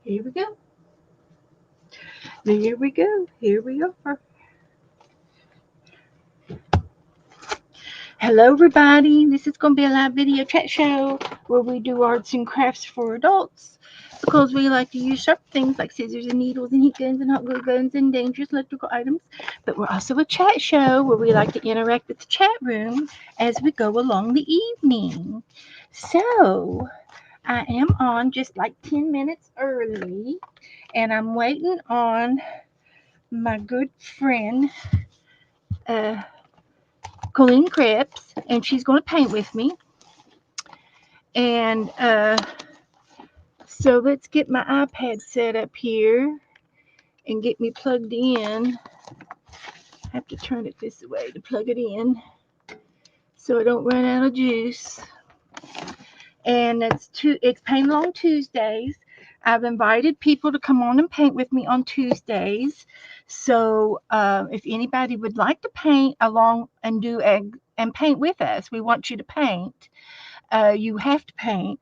Here we go. Here we go. Here we are. Hello, everybody. This is going to be a live video chat show where we do arts and crafts for adults because we like to use sharp things like scissors and needles and heat guns and hot glue guns and dangerous electrical items. But we're also a chat show where we like to interact with the chat room as we go along the evening. So, I am on just like 10 minutes early and I'm waiting on my good friend, uh, Coleen Crepes, and she's going to paint with me. And so let's get my iPad set up here and get me plugged in. I have to turn it this way to plug it in so I don't run out of juice. And it's Paint Along Tuesdays. I've invited people to come on and paint with me on Tuesdays. So if anybody would like to paint along and and paint with us, we want you to paint. You have to paint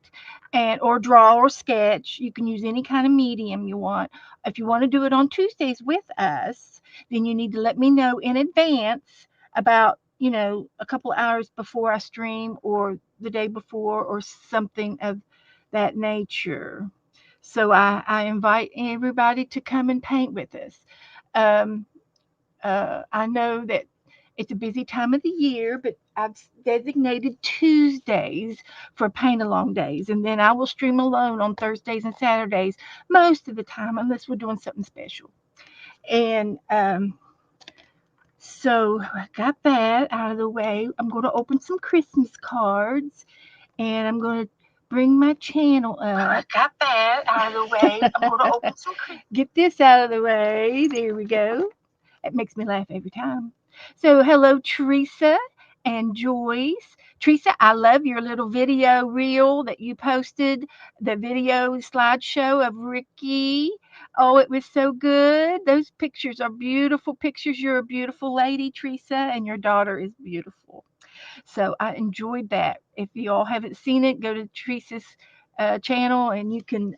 and or draw or sketch. You can use any kind of medium you want. If you want to do it on Tuesdays with us, then you need to let me know in advance about, a couple hours before I stream or the day before or something of that nature. So I invite everybody to come and paint with us. Um, I know that it's a busy time of the year, but I've designated Tuesdays for paint along days. And then I will stream alone on Thursdays and Saturdays most of the time, unless we're doing something special. And so I got that out of the way. I'm going to open some Christmas cards and I'm going to bring my channel up. I got that out of the way. I'm going to open some Get this out of the way. There we go. It makes me laugh every time. So, hello, Teresa and Joyce. Teresa, I love your little video reel that you posted, the video slideshow of Ricky. Oh, it was so good. Those pictures are beautiful pictures. You're a beautiful lady, Teresa, and your daughter is beautiful. So, I enjoyed that. If you all haven't seen it, go to Teresa's channel and you can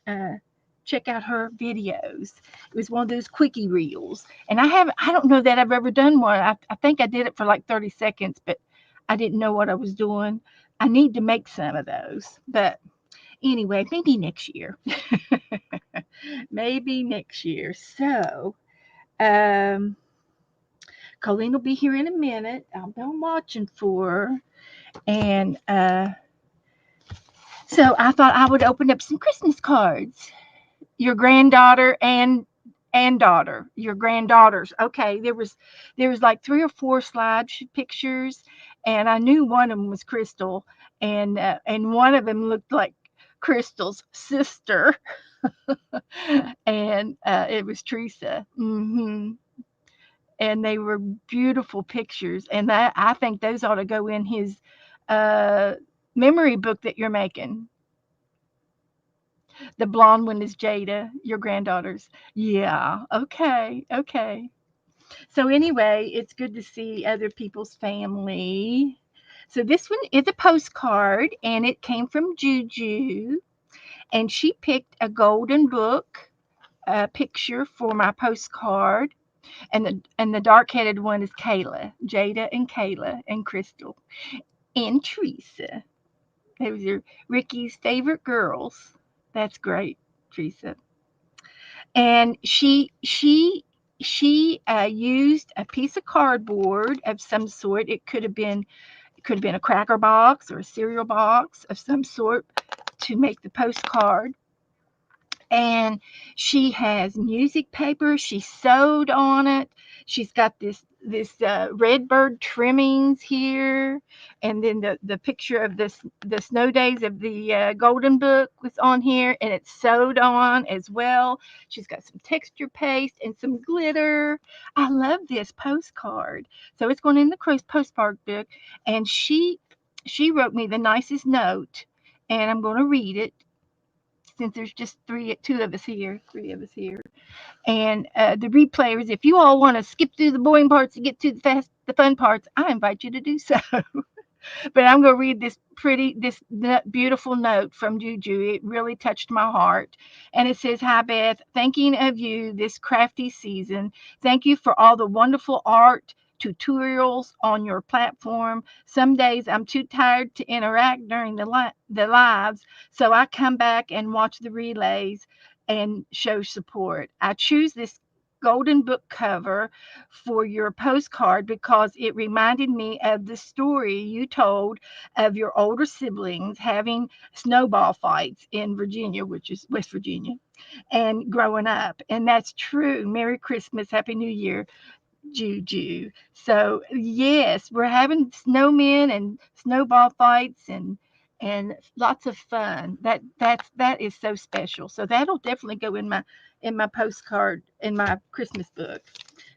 check out her videos. It was one of those quickie reels. And I don't know that I've ever done one. I think I did it for like 30 seconds, but I didn't know what I was doing. I need to make some of those. But anyway, maybe next year. Maybe next year. So, um, Colleen will be here in a minute. I've been watching for her. And so I thought I would open up some Christmas cards. Your granddaughter and daughter, your granddaughters. Okay, there was like three or four slide pictures, and I knew one of them was Crystal, and one of them looked like Crystal's sister, and it was Teresa. And they were beautiful pictures, and I think those ought to go in his uh, memory book that you're making. The blonde one is Jada, your granddaughter's. Yeah. Okay. Okay. So anyway, it's good to see other people's family. So this one is a postcard and it came from Juju and she picked a golden book picture for my postcard and the dark-headed one is Kayla, Jada and Kayla and Crystal and Teresa. Those are Ricky's favorite girls. That's great, Teresa. And she used a piece of cardboard of some sort. It could have been a cracker box or a cereal box of some sort to make the postcard. And she has music paper. She sewed on it. She's got this red bird trimmings here, and then the picture of the snow days of the golden book was on here, and it's sewed on as well. She's got some texture paste and some glitter. I love this postcard. So it's going in the postcard book, and she wrote me the nicest note, and I'm going to read it since there's just two of us here, three of us here. And the replayers, if you all want to skip through the boring parts and get to the fun parts, I invite you to do so. But I'm going to read this beautiful note from Juju. It really touched my heart. And it says, "Hi, Beth. Thinking of you this crafty season. Thank you for all the wonderful art tutorials on your platform. Some days I'm too tired to interact during the lives, so I come back and watch the relays and show support. I choose this golden book cover for your postcard because it reminded me of the story you told of your older siblings having snowball fights in Virginia, which is West Virginia, and growing up. And that's true. Merry Christmas, Happy New Year, Juju. So yes, we're having snowmen and snowball fights and lots of fun. That is so special. So that'll definitely go in my postcard in my Christmas book.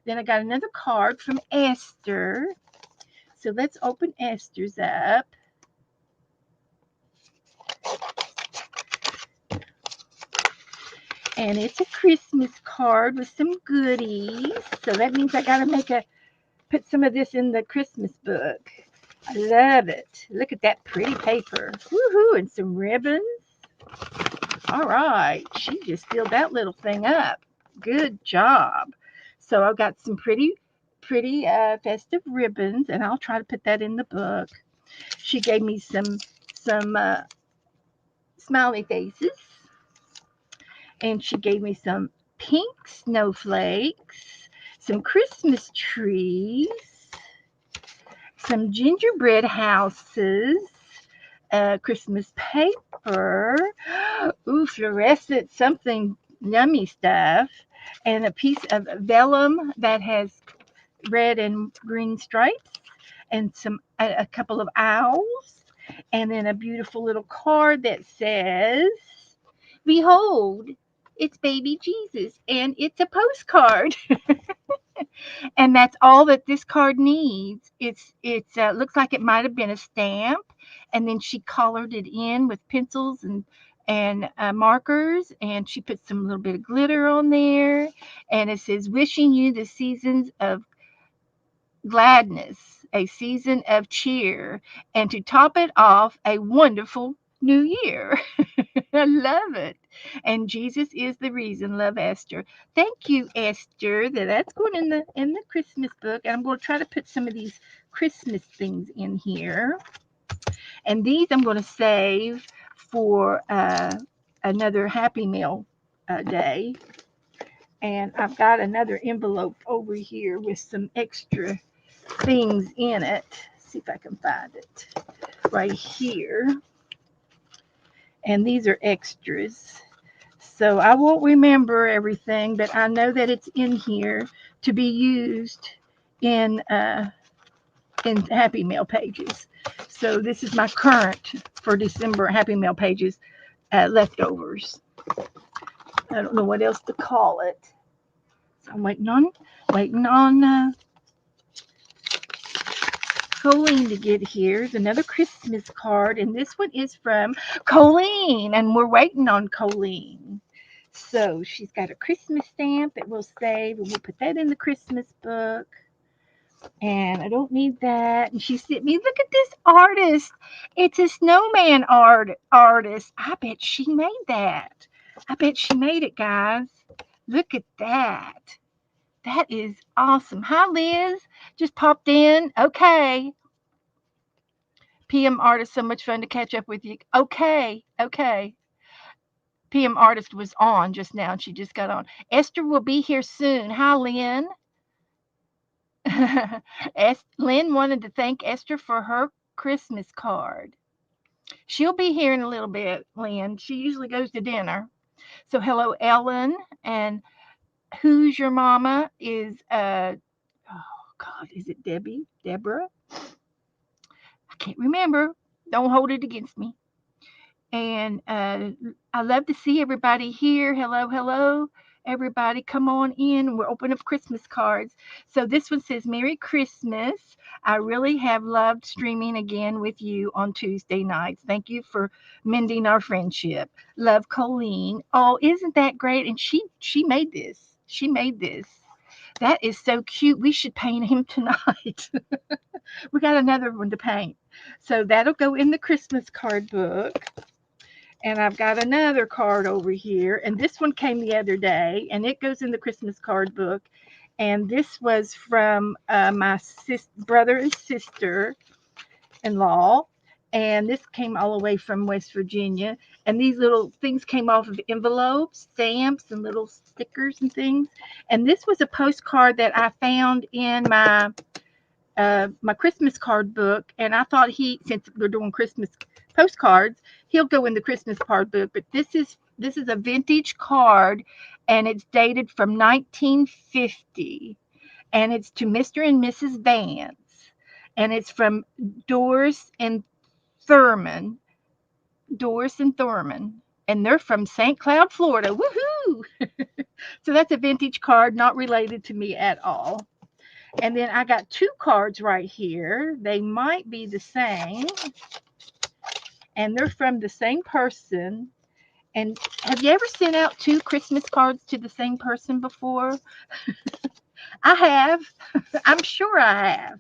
Then I got another card from Esther. So let's open Esther's up. And it's a Christmas card with some goodies. So that means I gotta put some of this in the Christmas book. I love it. Look at that pretty paper. Woohoo, and some ribbons. All right, she just filled that little thing up. Good job. So I've got some pretty festive ribbons, and I'll try to put that in the book. She gave me some smiley faces, and she gave me some pink snowflakes, some Christmas trees, some gingerbread houses, Christmas paper, ooh, fluorescent something yummy stuff, and a piece of vellum that has red and green stripes, and a couple of owls, and then a beautiful little card that says, "Behold, it's baby Jesus," and it's a postcard. And that's all that this card needs. It's looks like it might have been a stamp, and then she colored it in with pencils and markers, and she put some little bit of glitter on there, and it says, "Wishing you the seasons of gladness, a season of cheer, and to top it off, a wonderful new year." I love it. And Jesus is the reason. Love, Esther. Thank you, Esther. That's going in the Christmas book. And I'm going to try to put some of these Christmas things in here. And these I'm going to save for another Happy Meal day. And I've got another envelope over here with some extra things in it. See if I can find it right here. And these are extras. So I won't remember everything, but I know that it's in here to be used in Happy Mail pages. So this is my current for December Happy Mail pages leftovers. I don't know what else to call it. So I'm waiting on Coleen to get here. There's another Christmas card, and this one is from Coleen, and we're waiting on Coleen. So she's got a Christmas stamp that we'll save, and we'll put that in the Christmas book. And I don't need that. And she sent me, look at this artist. It's a snowman artist. I bet she made that. I bet she made it, guys. Look at that. That is awesome. Hi, Liz. Just popped in. Okay. PM Artist, so much fun to catch up with you. Okay. PM Artist was on just now, and she just got on. Esther will be here soon. Hi, Lynn. Lynn wanted to thank Esther for her Christmas card. She'll be here in a little bit, Lynn. She usually goes to dinner. So hello, Ellen. And who's your mama is oh God, is it Debbie? Deborah? I can't remember. Don't hold it against me. And I love to see everybody here. Hello, everybody. Come on in. We're opening up Christmas cards. So this one says, "Merry Christmas. I really have loved streaming again with you on Tuesday nights. Thank you for mending our friendship. Love, Coleen." Oh, isn't that great? And she made this. She made this. That is so cute. We should paint him tonight. We got another one to paint. So that'll go in the Christmas card book. And I've got another card over here. And this one came the other day, and it goes in the Christmas card book. And this was from my brother and sister in law. And this came all the way from West Virginia. And these little things came off of envelopes, stamps, and little stickers and things. And this was a postcard that I found in my Christmas card book. And I thought since we're doing Christmas postcards, he'll go in the Christmas card book. But this is a vintage card, and it's dated from 1950, and it's to Mr. and Mrs. Vance, and it's from Doris and Thurman, and they're from St. Cloud, Florida. Woohoo! So that's a vintage card, not related to me at all. And then I got two cards right here. They might be the same, and they're from the same person. And have you ever sent out two Christmas cards to the same person before? I have. I'm sure I have.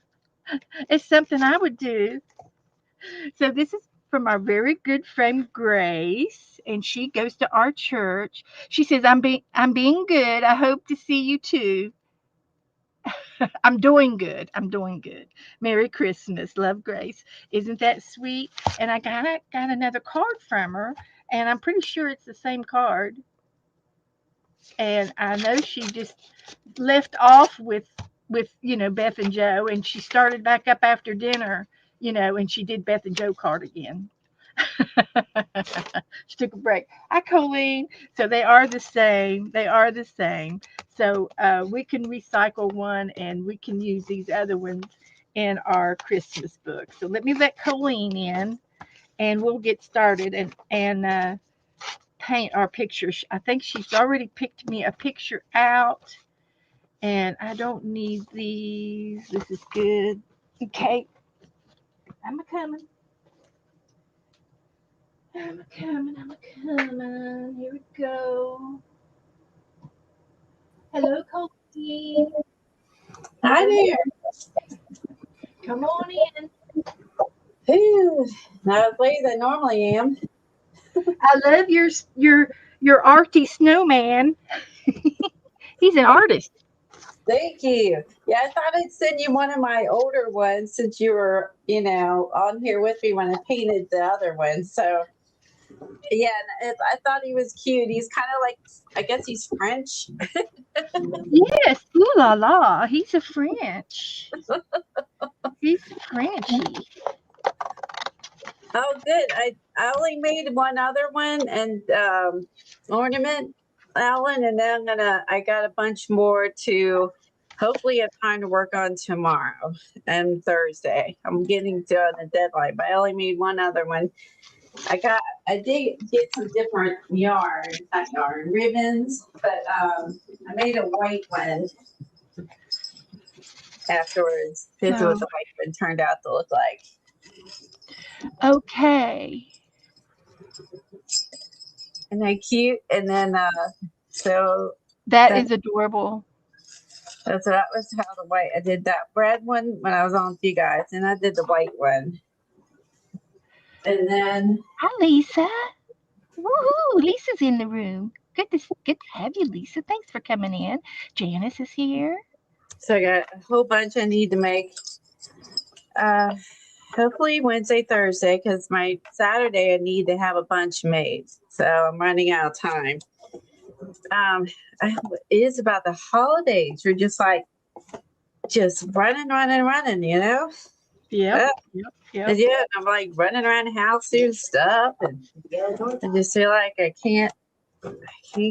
It's something I would do. So this is from our very good friend Grace, and she goes to our church. She says, I'm being good. I hope to see you too. I'm doing good. Merry Christmas. Love, Grace. Isn't that sweet? And I got another card from her, and I'm pretty sure it's the same card. And I know she just left off with Beth and Joe, and she started back up after dinner, and she did Beth and Joe card again. She took a break. Hi, Coleen. So they are the same. So we can recycle one, and we can use these other ones in our Christmas book. So let me let Coleen in, and we'll get started and paint our pictures. I think she's already picked me a picture out, and I don't need these. This is good. Okay. I'm coming. Here we go. Hello, Coleen. Hi there. Come on in. Ooh, not as late as I normally am. I love your arty snowman. He's an artist. Thank you. Yeah, I thought I'd send you one of my older ones since you were, on here with me when I painted the other one. So, yeah, I thought he was cute. He's kind of like, I guess he's French. Yes, ooh la la. He's a French. He's Frenchy. Oh, good. I only made one other one and ornament, Alan, and then I got a bunch more to hopefully have time to work on tomorrow and Thursday. I'm getting to the deadline, but I only made one other one. I did get some different ribbons, but I made a white one afterwards. This is what the white one turned out to look like. Okay. Isn't that cute? And then so that is adorable. So that was how the white. I did that red one when I was on with you guys, and I did the white one. And then hi, Lisa. Woohoo! Lisa's in the room. Good to have you, Lisa. Thanks for coming in. Janice is here. So I got a whole bunch I need to make. Hopefully Wednesday, Thursday, because my Saturday I need to have a bunch made. So I'm running out of time. It is about the holidays. We're just running, Yeah. Yeah, I'm like running around the house doing stuff, and I just feel like I can't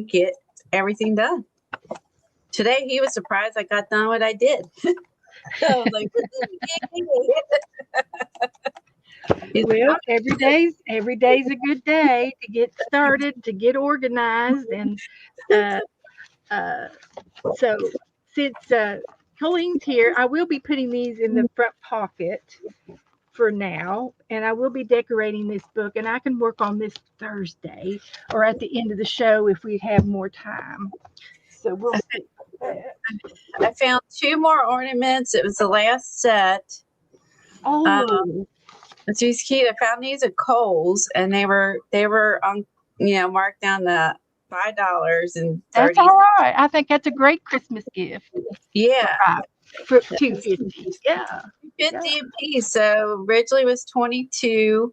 get everything done. Today he was surprised I got done what I did. So I was like, well, every day's a good day to get started, to get organized, and so since Colleen's here, I will be putting these in the front pocket for now, and I will be decorating this book, and I can work on this Thursday or at the end of the show if we have more time. So we'll see. I found 2 more ornaments. It was the last set. Oh, These cute. I found these at Kohl's, and they were on, marked down to $5 and that's 30. all right. I think that's a great Christmas gift Yeah, for $2.50. Yeah, yeah. 50 a piece. So originally it was 22,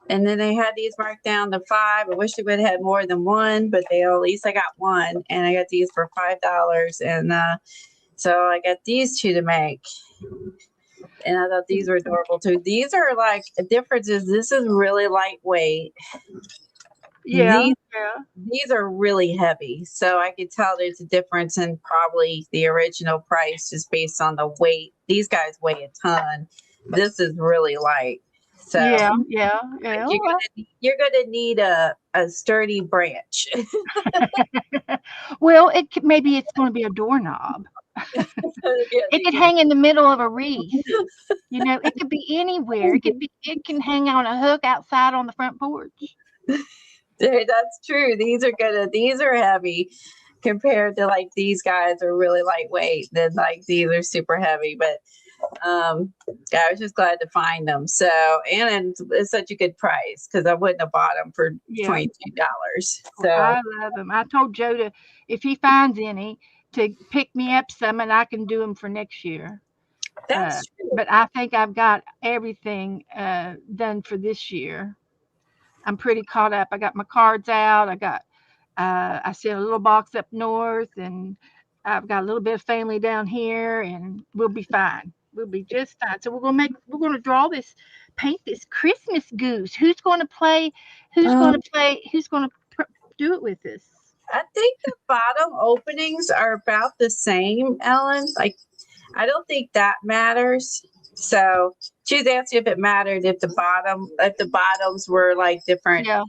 and then they had these marked down to 5. I wish they would have had more than one, but at least I got one, and I got these for $5. And so I got these 2 to make. And I thought these were adorable too. These are like, the difference is this is really lightweight. Yeah, These yeah. these are really heavy. So I could tell there's a difference in probably the original price just based on the weight. These guys weigh a ton. This is really light. So Yeah, yeah, yeah. you're gonna need a sturdy branch. Well, maybe it's going to be a doorknob. It could hang in the middle of a wreath. It could be anywhere. It can hang on a hook outside on the front porch. That's true. These are heavy compared to like these guys are really lightweight. Then like these are super heavy, but I was just glad to find them. So, and it's such a good price because I wouldn't have bought them for Yeah. $22. Well, So I love them. I told Joe if he finds any, to pick me up some, and I can do them for next year. that's true. But I think I've got everything done for this year. I'm pretty caught up. I got my cards out. I sent a little box up north, and I've got a little bit of family down here, and we'll be fine. We'll be just fine. So we're gonna paint this Christmas goose. Who's gonna play? Who's gonna play? Who's gonna do it with us? I think the bottom openings are about the same, Ellen. Like, I don't think that matters. So she was asking if it mattered if the bottoms were like different Yeah,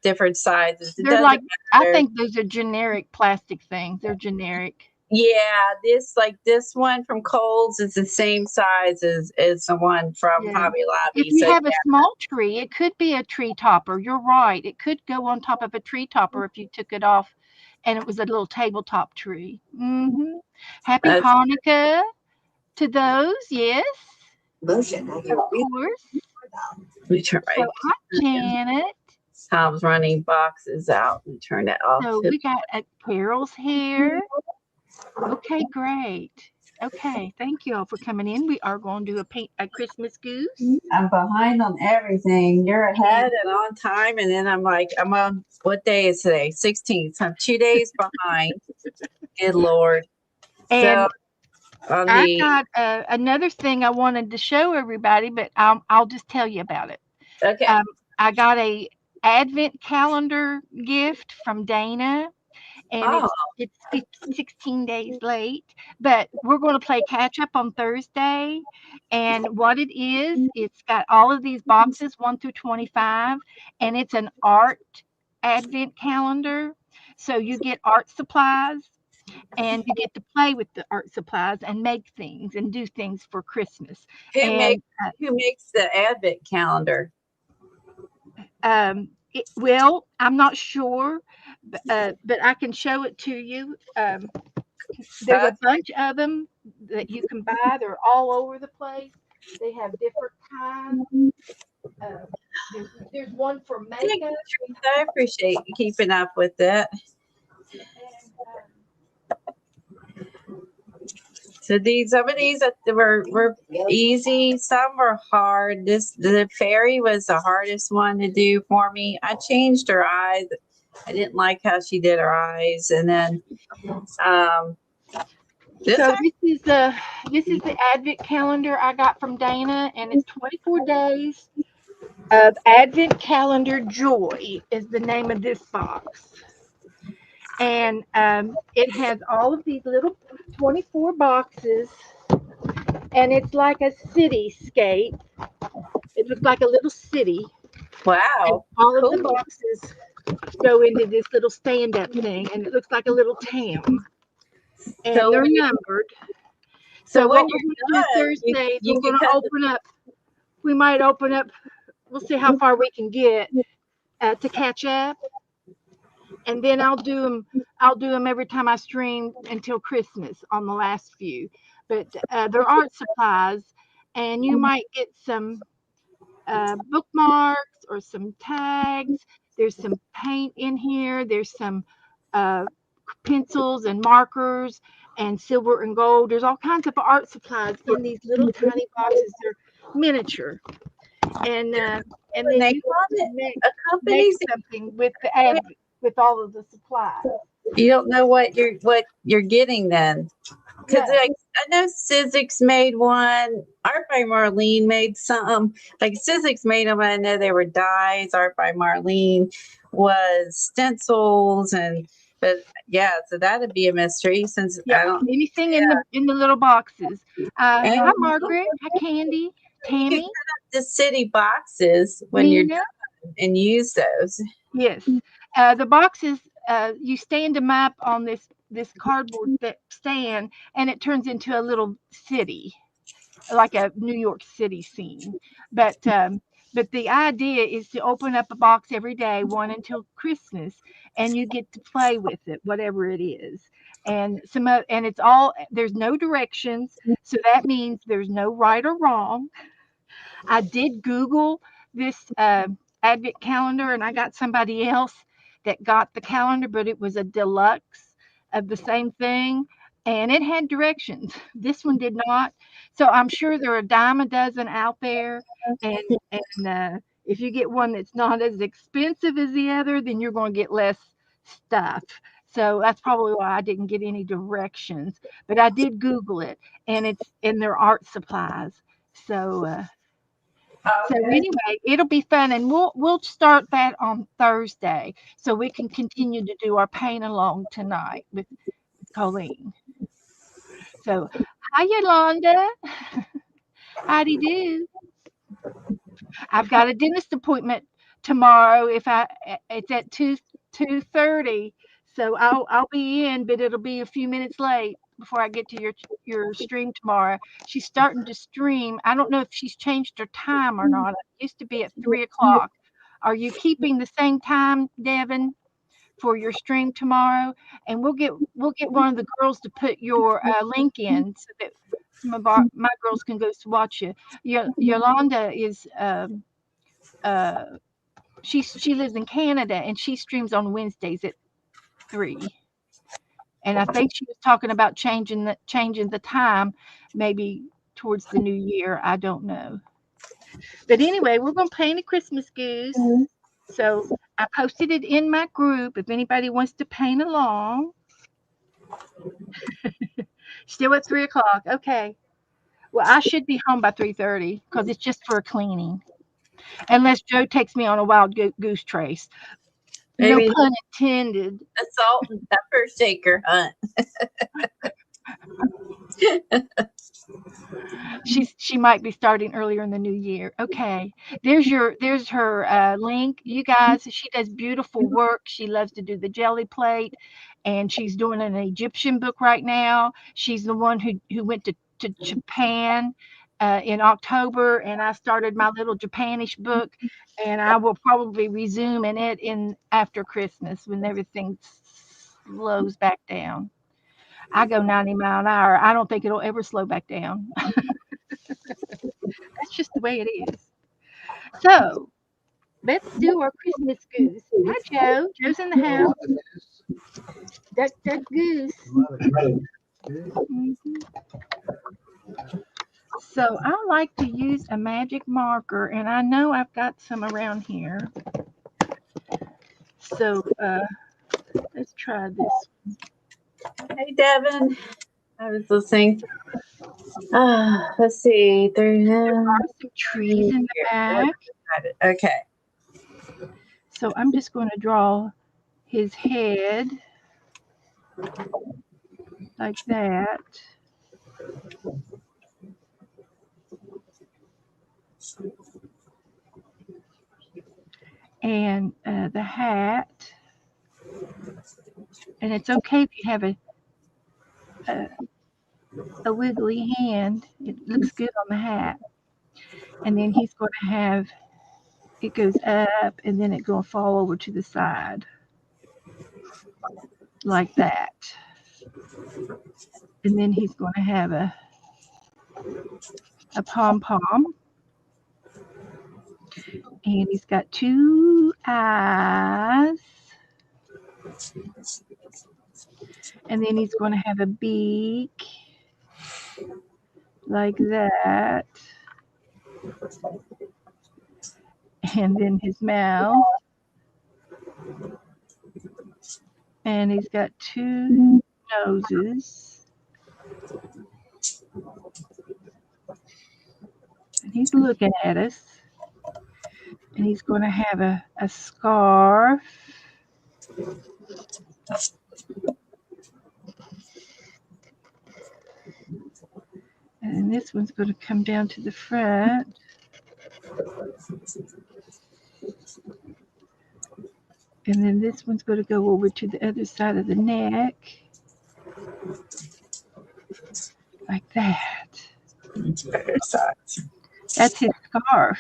different sizes. It they're doesn't like I matter. think those are generic plastic things. They're generic. Yeah, this one from Kohl's is the same size as the one from Yeah. Hobby Lobby. If you So have a small tree, it could be a tree topper. You're right. It could go on top of a tree topper if you took it off and it was a little tabletop tree. Happy that's Hanukkah to those, yes, motion. of course. Let me turn So my hi, Janet. Tom's running boxes out. Let me turn that off. So we got Carol's here. Okay, great. Okay, thank you all for coming in. We are going to do a Christmas goose. I'm behind on everything. You're ahead and on time, and then I'm on what day is today? 16th. So I'm 2 days behind. Good Lord. And So on I the got another thing I wanted to show everybody, but I'll just tell you about it. okay. I got a Advent calendar gift from Dana, and Oh, it's 16 days late, but we're going to play catch up on Thursday. And what it is, it's got all of these boxes 1 through 25, and it's an art Advent calendar. So you get art supplies, and you get to play with the art supplies and make things and do things for Christmas. who And makes the Advent calendar? well, I'm not sure, but I can show it to you. There's a bunch of them that you can buy. They're all over the place. They have different kinds. There's one for makeup. I appreciate you keeping up with that. So some of these were easy, some were hard. The fairy was the hardest one to do for me. I changed her eyes. I didn't like how she did her eyes, and then this is the Advent calendar I got from Dana, and it's 24 days of Advent calendar joy is the name of this box. And it has all of these little 24 boxes, and it's like a cityscape. It looks like a little city. wow. And all of the boxes go into this little stand-up thing, and it looks like a little town. And So they're numbered. So what we're going to do Thursday is we're going to open up. We might open up. We'll see how far we can get to catch up. and then I'll do them. I'll do them every time I stream until Christmas on the last few. But they're art supplies, and you might get some bookmarks or some tags. There's some paint in here. There's some uh, pencils and markers and silver and gold. There's all kinds of art supplies in these little tiny boxes. They're miniature, and uh, and And then they you call it make, a make company. something with the ad with all of the supplies. You don't know what you're getting then. Because Yeah, like, I know Sizzix made one. Art by Marlene made some. Like Sizzix made them. I know they were dies. Art by Marlene was stencils but yeah, so that'd be a mystery since yeah. I don't. Anything in the little boxes. And Hi Margaret. Hi Candy. you could Tammy. cut up the city boxes when you're Nina. done and use those. Yes. The boxes, you stand them up on this cardboard stand, and it turns into a little city, like a New York City scene. But the idea is to open up a box every day, one until Christmas, and you get to play with it, whatever it is. And it's all there's no directions, so that means there's no right or wrong. I did Google this Advent calendar, and I got somebody else that got the calendar, but it was a deluxe of the same thing, and it had directions. This one did not. So I'm sure there are a dime a dozen out there, and if you get one that's not as expensive as the other, then you're going to get less stuff. So that's probably why I didn't get any directions, but I did Google it, and it's in their art supplies. So so Okay. anyway, it'll be fun, and we'll start that on Thursday, so we can continue to do our paint along tonight with Colleen. So, hi Yolanda, howdy do. I've got a dentist appointment tomorrow. It's at 2:30, so I'll be in, but it'll be a few minutes late before I get to your stream tomorrow. She's starting to stream. I don't know if she's changed her time or not. It used to be at 3 o'clock. Are you keeping the same time, Devin, for your stream tomorrow? And we'll get one of the girls to put your link in so that some of my girls can go to watch you. Yolanda is uh, she lives in Canada, and she streams on Wednesdays at 3. And I think she was talking about changing the time maybe towards the new year. I don't know. But anyway, we're gonna paint a Christmas goose. So I posted it in my group if anybody wants to paint along. Still at 3 o'clock. Okay. Well, I should be home by 3:30 because it's just for a cleaning. Unless Joe takes me on a wild goose chase. No Maybe pun intended. a salt and pepper shaker hunt. She might be starting earlier in the new year. Okay, there's her link. You guys, she does beautiful work. She loves to do the jelly plate, and she's doing an Egyptian book right now. She's the one who went to Japan in October, and I started my little Japanish book, and I will probably resume in it in after Christmas when everything slows back down. I go 90 mile an hour. I don't think it'll ever slow back down. That's just the way it is. So let's do our Christmas goose. Hi, Joe. Joe's in the house. Duck, duck, goose. Mhm. So I like to use a magic marker, and I know I've got some around here. So let's try this. Hey, Devin. I was listening. Let's see. There's Some trees in the back. okay. So I'm just going to draw his head like that. And the hat. And it's okay if you have a, a wiggly hand. It looks good on the hat. And then he's going to have it goes up, and then it's going to fall over to the side. like that. And then he's going to have a pom-pom. And he's got 2 eyes. And then he's going to have a beak like that. And then his mouth. And he's got 2 noses. And he's looking at us. And he's going to have a scarf. And this one's going to come down to the front. And then this one's going to go over to the other side of the neck. Like that. That's his scarf.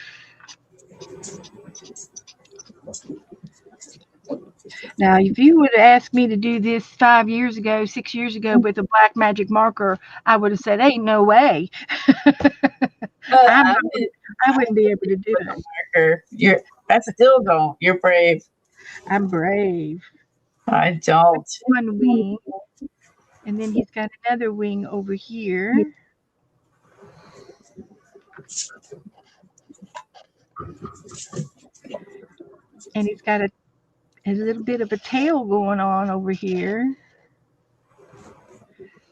Now, if you would have asked me to do this 5 years ago, 6 years ago with a black magic marker, I would have said, "Ain't no way." I wouldn't be able to do it. That's still going. You're brave. I'm brave. I don't. One wing, and then he's got another wing over here. And he's got a little bit of a tail going on over here.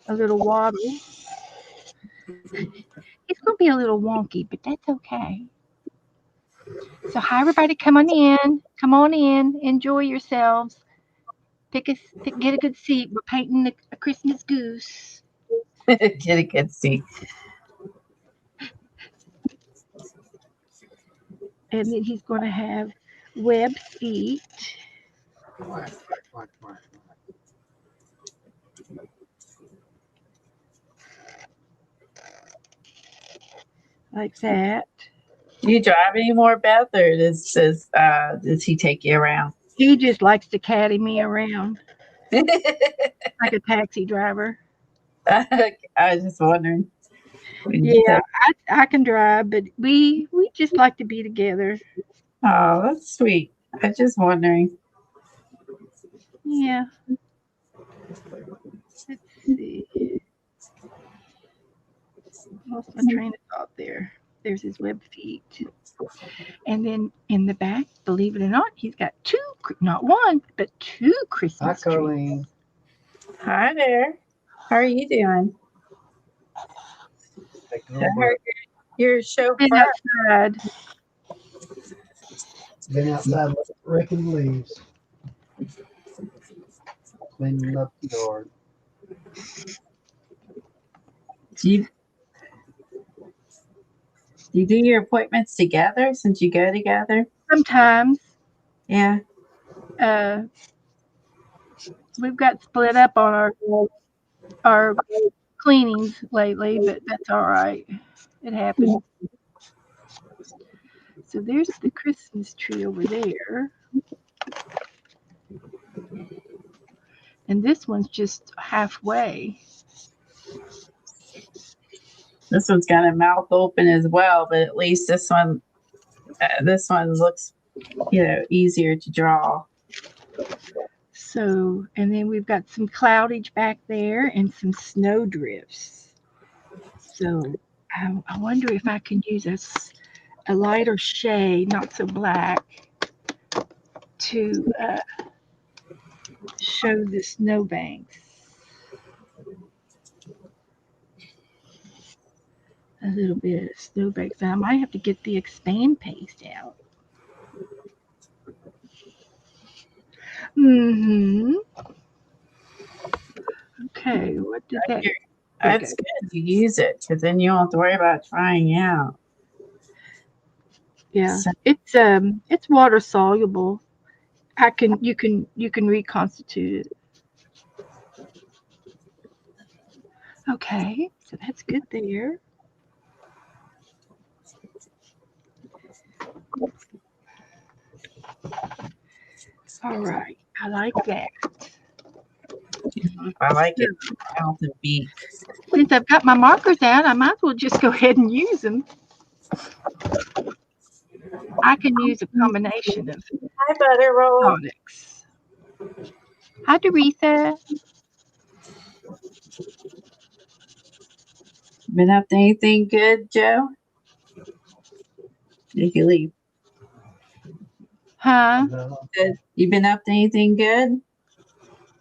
A little waddle. It's going to be a little wonky, but that's okay. So, hi, everybody. Come on in. Come on in. Enjoy yourselves. Get a good seat. We're painting a Christmas goose. Get a good seat. And then he's going to have webbed feet. Like that. Do you drive anymore, Beth, or does he take you around? He just likes to caddy me around like a taxi driver. I was just wondering. Yeah, I can drive, but we just like to be together. Oh, that's sweet. I was just wondering. Yeah. Let's see. Lost my train of thought there. There's his web feet. And then in the back, believe it or not, he's got 2, not 1, but 2 Christmas trees. Coleen. Hi there. How are you doing? Your chauffeur. Been outside. Been outside raking leaves. Cleaning up the yard. Do you do your appointments together since you go together? Sometimes. Yeah. We've got split up on our cleanings lately, but that's all right. It happens. So there's the Christmas tree over there. And this one's just halfway. This one's got a mouth open as well, but at least this one looks, easier to draw. So, and then we've got some cloudage back there and some snow drifts. So I wonder if I can use a lighter shade, not so black, to show the snowbanks. A little bit of snowbanks. I might have to get the expand paste out. Okay, what did that? That's good to use it because then you don't have to worry about trying out. Yeah, it's water soluble. You can reconstitute it. Okay, so that's good there. All right, I like that. I like it. Mouth and beak. Since I've got my markers out, I might as well just go ahead and use them. I can use a combination of Hi, Butterroll. products. Hi, Doretha. Been up to anything good, Joe? Did you leave? Huh? No, Good. You been up to anything good?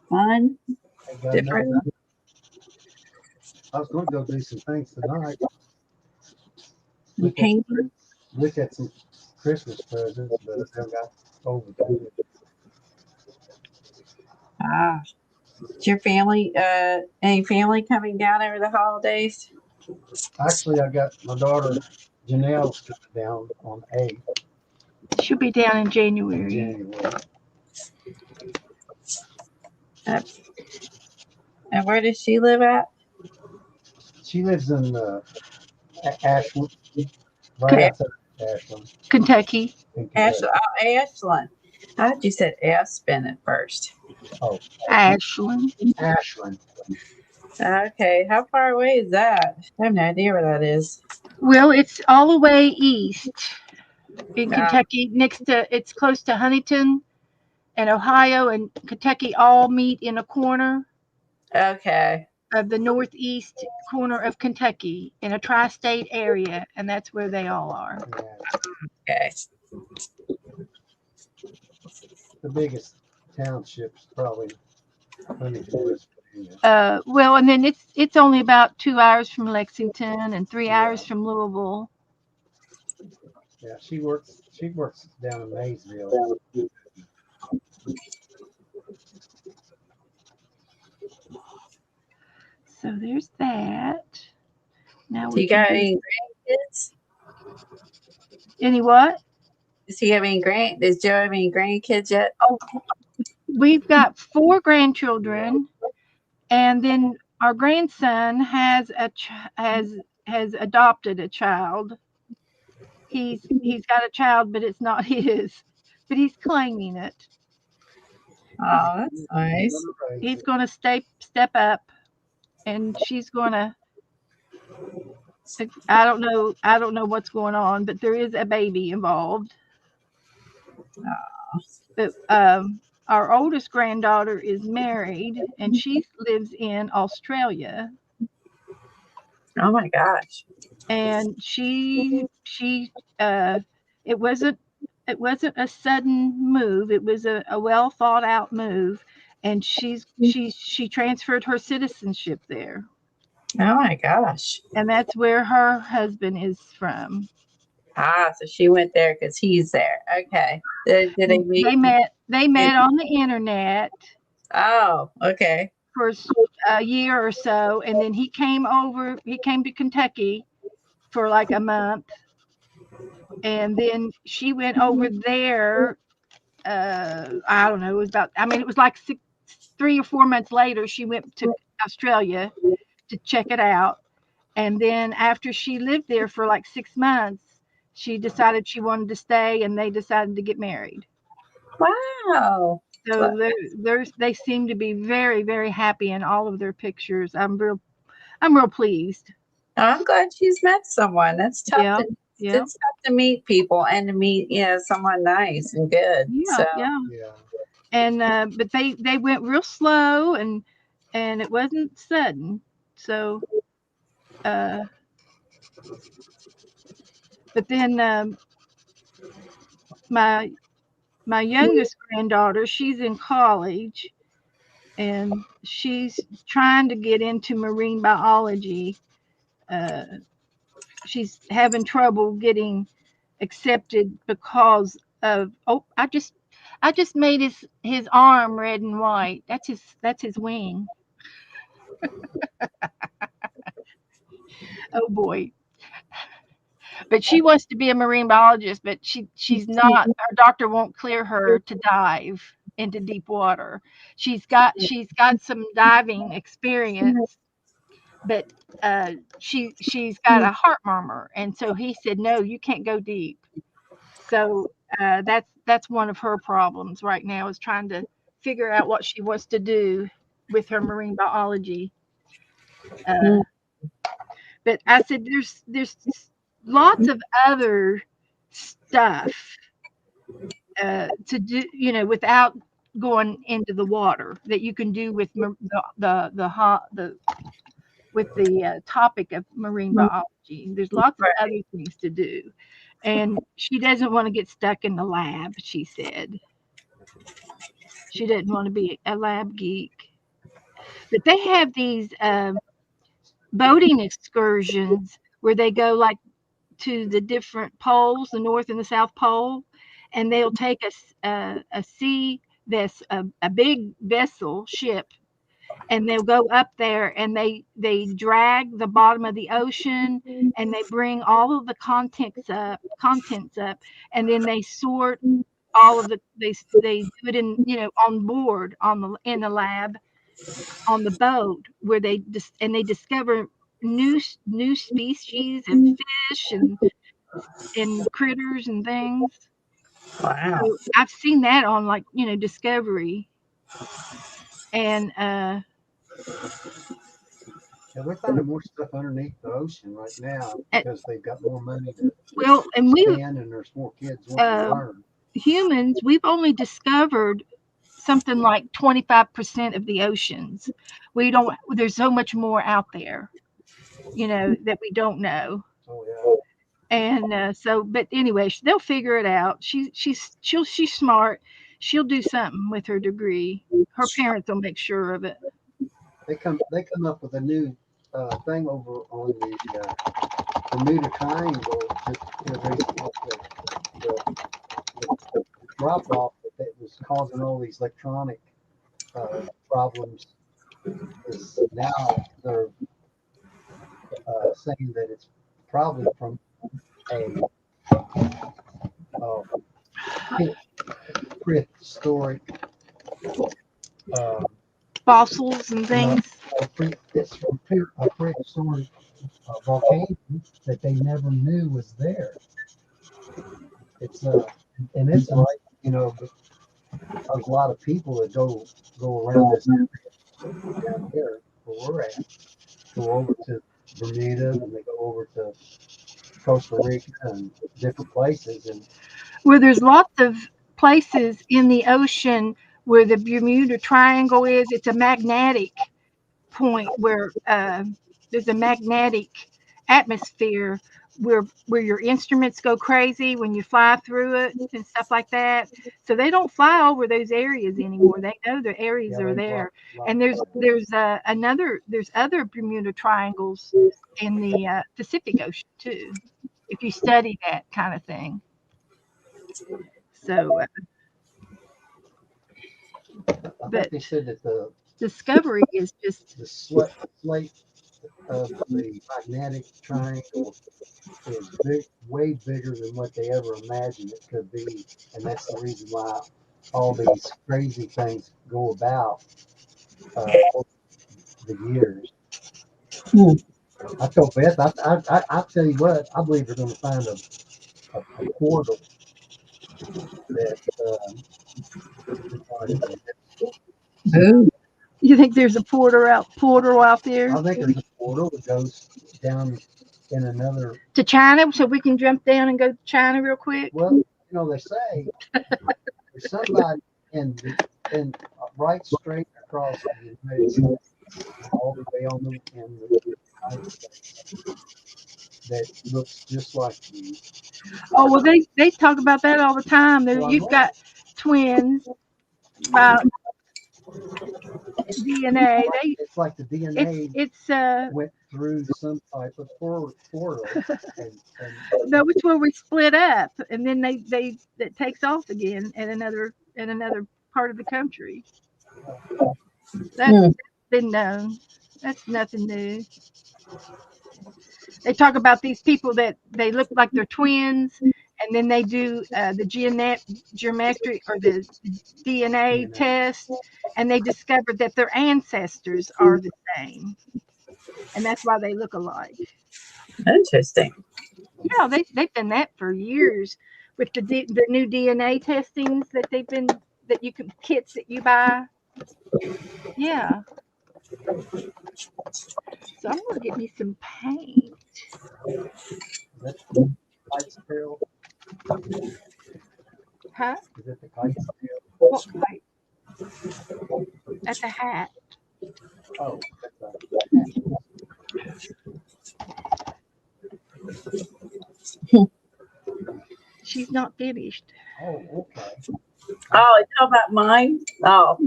Fun? I got Different? nothing. I was going to go do some things tonight. You Look at, painting? look at some Christmas presents, but I haven't got over to it. Ah. Is your family, any family coming down over the holidays? Actually, I got my daughter Janelle's coming down on 8th She'll be down in of January. January. And where does she live at? She lives in Ashland, right Okay. outside Ashland. Kentucky. In Kentucky. Ashland. I thought you said Aspen at first. Oh, Ashland. Ashland. Okay. How far away is that? I have no idea where that is. Well, it's all the way east in Ah. Kentucky. It's close to Huntington, and Ohio and Kentucky all meet in a corner Okay. of the northeast corner of Kentucky in a tri-state area, and that's where they all are. Yeah, Okay. the biggest township's probably Huntington, West Virginia. Well, and then it's only about 2 hours from Lexington and 3 Yeah. hours from Louisville. Yeah, she works down in Maysville. So there's that. Now Do we you can got do any grandkids? any what? Does he have any Does Joe have any grandkids yet? Oh, we've got 4 grandchildren, and then our grandson has has adopted a child. He's got a child, but it's not his. But he's claiming it. Oh, that's nice. He's going to step up, and she's going to. I don't know. I don't know what's going on, but there is a baby involved. But our oldest granddaughter is married, and she lives in Australia. Oh my gosh. And it wasn't a sudden move. It was a well thought out move, and she transferred her citizenship there, Oh my gosh. and that's where her husband is from. Ah, so she went there because he's there. Okay. Did they meet? They met on the internet Oh, okay. for a year or so, and then he came over. He came to Kentucky for like a month, and then she went over there. I don't know. It was about. I mean, it was like 3 or 4 months later. She went to Australia to check it out, and then after she lived there for like 6 months, she decided she wanted to stay, and they decided to get married. Wow. So they seem to be very, very happy in all of their pictures. I'm real pleased. I'm glad she's met someone. That's tough. Yeah, yeah, It's tough to meet people and to meet, someone nice and good. yeah, So yeah. Yeah. And but they went real slow, and it wasn't sudden. So, but then my youngest granddaughter, she's in college, and she's trying to get into marine biology. She's having trouble getting accepted because of I just made his arm red and white. That's his wing. Oh boy. But she wants to be a marine biologist, but she's not. Her doctor won't clear her to dive into deep water. She's got some diving experience, but she's got a heart murmur, and so he said, no, you can't go deep. So that's one of her problems right now, is trying to figure out what she wants to do. with her marine biology. Uh, but I said, there's lots of other stuff to do, without going into the water that you can do with the with the topic of marine biology. There's lots of other things to do, and she doesn't want to get stuck in the lab. She said she didn't want to be a lab geek, but they have these boating excursions where they go like to the different poles, the North and the South Pole, and they'll take a sea vessel, a big vessel ship, and they'll go up there and they drag the bottom of the ocean and they bring all of the contents up, and then they sort all of they do it in on board in the lab on the boat where they discover new species of fish and critters and things. Wow. So I've seen that on Discovery. And we're finding more stuff underneath the ocean right now because they've got more money to and spend, and there's more kids wanting to learn. Humans, we've only discovered something like 25% of the oceans. There's so much more out there, that we don't know. Oh yeah. And but anyway, they'll figure it out. She's smart. She'll do something with her degree. Her parents will make sure of it. They come up with a new thing over on the Bermuda Triangle. The drop off that was causing all these electronic problems is now they're saying that it's probably from a prehistoric fossils and things. It's from a prehistoric volcano that they never knew was there. It's and it's like there's a lot of people that go around this area down here where we're at, go over to Bermuda, and they go over to Costa Rica and different places, and where there's lots of places in the ocean where the Bermuda Triangle is. It's a magnetic point where there's a magnetic atmosphere where your instruments go crazy when you fly through it and stuff like that. So they don't fly over those areas anymore. They know the areas are there. And there's other Bermuda Triangles in the Pacific Ocean too, if you study that kind of thing. So I think they said that the Discovery is just the slate of the magnetic triangle is way bigger than what they ever imagined it could be, and that's the reason why all these crazy things go about over the years. I told Beth, I tell you what, I believe they're going to find a portal that. You think there's a portal out there? I think there's a portal that goes down in another to China, so we can jump down and go to China real quick. Well, they say there's somebody in right straight across the United States, all the way on the United States, that looks just like you. Oh well, they talk about that all the time. You've got twins by DNA. It's like the DNA went through some type of portal. No, it's where we split up, and then it takes off again in another part of the country. That's been known. That's nothing new. They talk about these people that they look like they're twins, and then they do the geometry or the DNA test, and they discovered that their ancestors are the same, and that's why they look alike. Interesting. Yeah, they've done that for years with the new DNA testings that kits that you buy. Yeah. So I'm gonna get me some paint. Is that the kite's tail? Huh? Is that the kite's tail? What kite? That's a hat. Oh, that's a She's not finished. Oh, okay. Oh, you know about mine? Oh,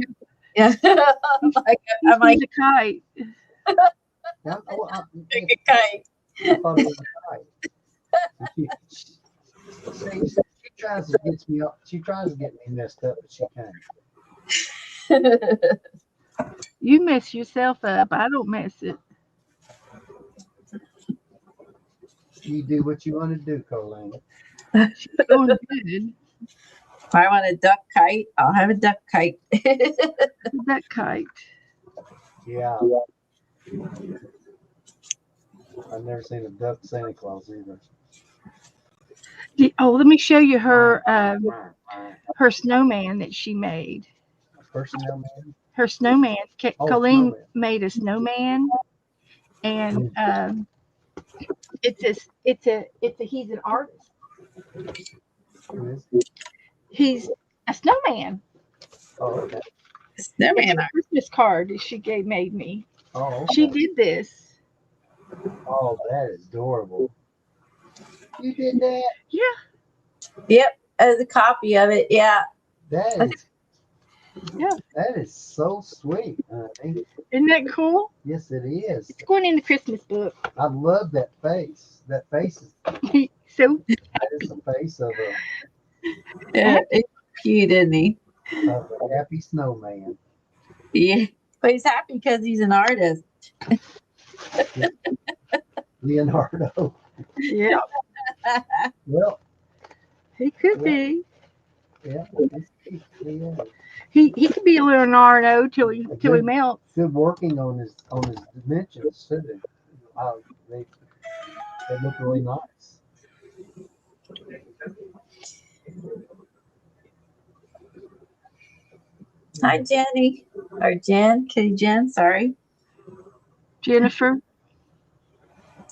yeah. I'm like, You I'm like see the kite. Now, a kite. I thought it was a kite. She tries to get me up. She tries to get me messed up, but she can't. You mess yourself up. I don't mess it. You do what you want to do, Coleen. She's going good. If I want a duck kite, I'll have a duck kite. That kite. Yeah. I've never seen a duck Santa Claus either. Oh, let me show you her her snowman that she made. A personnel man? Her snowman. Oh, Colleen snowman. made a snowman, and he's an artist. Who is? He's a snowman. Oh, okay. It's Snowman. a Christmas card that she made me. Oh, She okay. did this. Oh, that is adorable. You did that? Yeah. Yep, as a copy of it. Yeah. That is. Yeah. That is so sweet, honey. Isn't that cool? Yes, it is. It's going in the Christmas book. I love that face. That face is. So That is the face Yeah, it's cute, isn't he? of a happy snowman. Yeah. But he's happy because he's an artist. Leonardo. yeah, Well, he could Yeah. be. yeah. Yeah. He could be a Leonardo till he melts. Good working on his dimensions too. They look really nice. Hi, Jenny. Or Jen. Kitty Jen, sorry. Jennifer.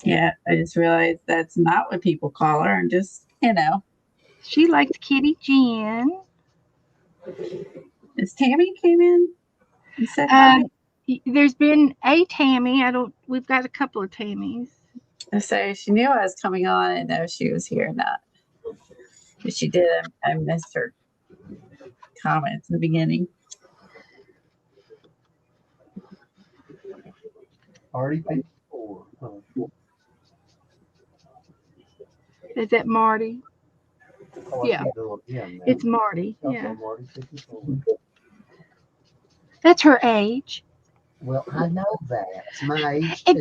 Yeah, I just realized that's not what people call her. And just, She likes Kitty Jen. is Tammy came in and said hi? There's been a Tammy. We've got a couple of Tammys. So she knew I was coming on. I didn't know if she was here or not. But she did. I missed her comments in the beginning. Already 54. Huh. Is that Marty? Oh, I Yeah. see the little gem now. It's Marty. Okay, Yeah. Marty 54. That's her age. Well, I know that. It's my age too.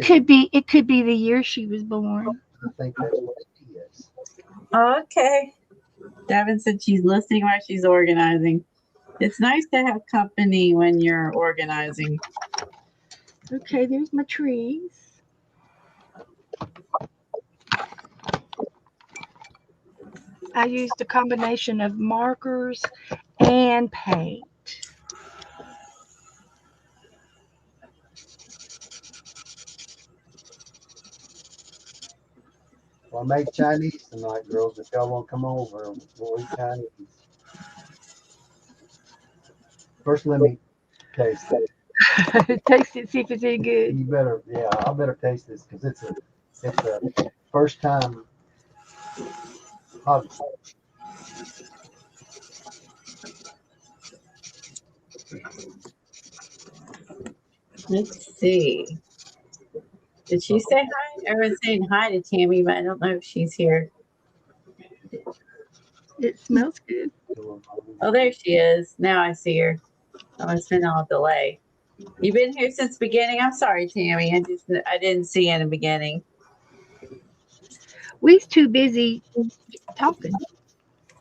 It could be the year she was born. I think that's what it is. Okay. Devin said she's listening while she's organizing. It's nice to have company when you're organizing. Okay, there's my trees. I used a combination of markers and paint. Well, I made Chinese tonight, girls. If y'all want to come over, we'll eat Chinese. First, let me taste it. Taste it, see if it's any good. You better, yeah, I better taste this because it's a first time hot. Let's see. Did she say hi? Everyone's saying hi to Tammy, but I don't know if she's here. It smells good. Oh, there she is. Now I see her. I must have been on a delay. You've been here since the beginning? I'm sorry, Tammy. I didn't see you in the beginning. We's too busy talking.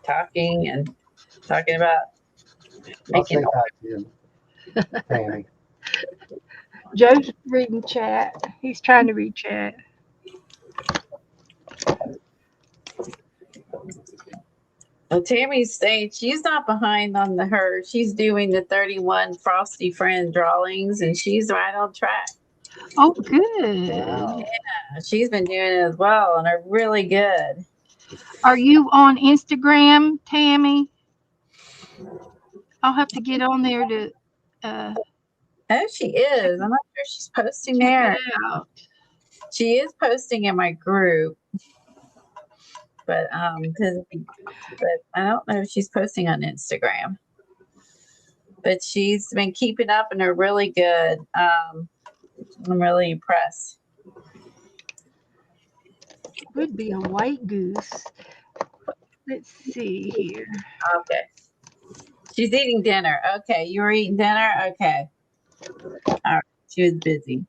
Talking about I'll say making. hi to you, Tammy. Joe's reading chat. He's trying to read chat. Well, Tammy's saying she's not behind on her. She's doing the 31 Frosty Friend drawings, and she's right on track. Oh, good. Wow. She's been doing it as well, and are really good. Are you on Instagram, Tammy? I'll have to get on there to Oh, she is. I'm not sure she's posting check there. it out. She is posting in my group, but I don't know if she's posting on Instagram. But she's been keeping up, and they're really good. I'm really impressed. Would be a white goose. Let's see here. Okay. She's eating dinner. Okay, you were eating dinner? Okay. All right. She was busy.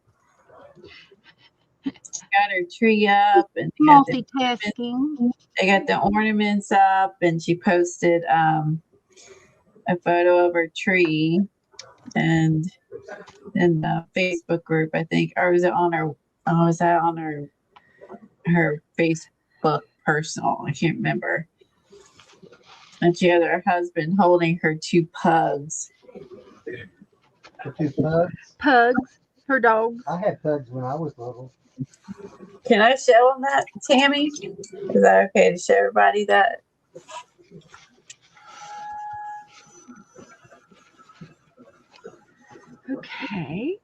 She got her tree up, and Multitasking. they got the ornaments up, and she posted a photo of her tree and in the Facebook group, I think. Or was it on her was that on her Facebook personal? I can't remember. And she had her husband holding her 2 pugs. The 2 pugs. Pugs. Her dogs. I had pugs when I was little. Can I show them that, Tammy? Is that okay to show everybody that? Okay.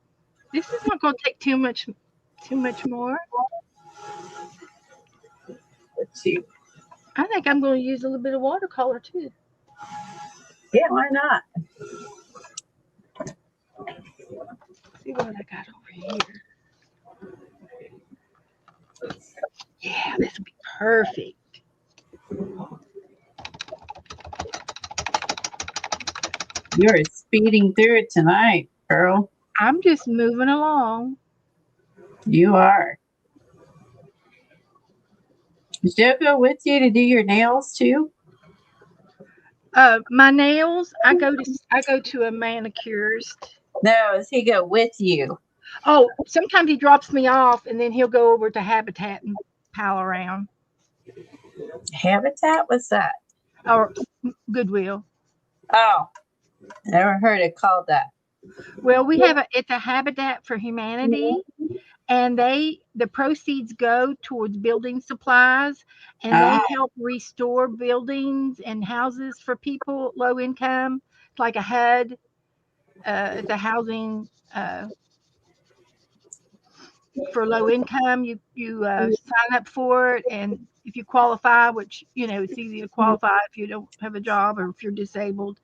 This is not going to take too much more. Let's see. I think I'm going to use a little bit of watercolor too. Yeah, why not? See what I got over here. Yeah, this will be perfect. You're speeding through it tonight, girl. I'm just moving along. You are. Does Joe go with you to do your nails too? My nails, I go to a manicurist. No, does he go with you? Oh, sometimes he drops me off and then he'll go over to Habitat and pal around. Habitat? What's that? Or Goodwill. Oh, never heard it called that. Well, it's a Habitat for Humanity, and the proceeds go towards building supplies, and they help restore buildings and houses for people low income. It's like a HUD. It's a housing for low income. You sign up for it, and if you qualify, which it's easy to qualify if you don't have a job or if you're disabled,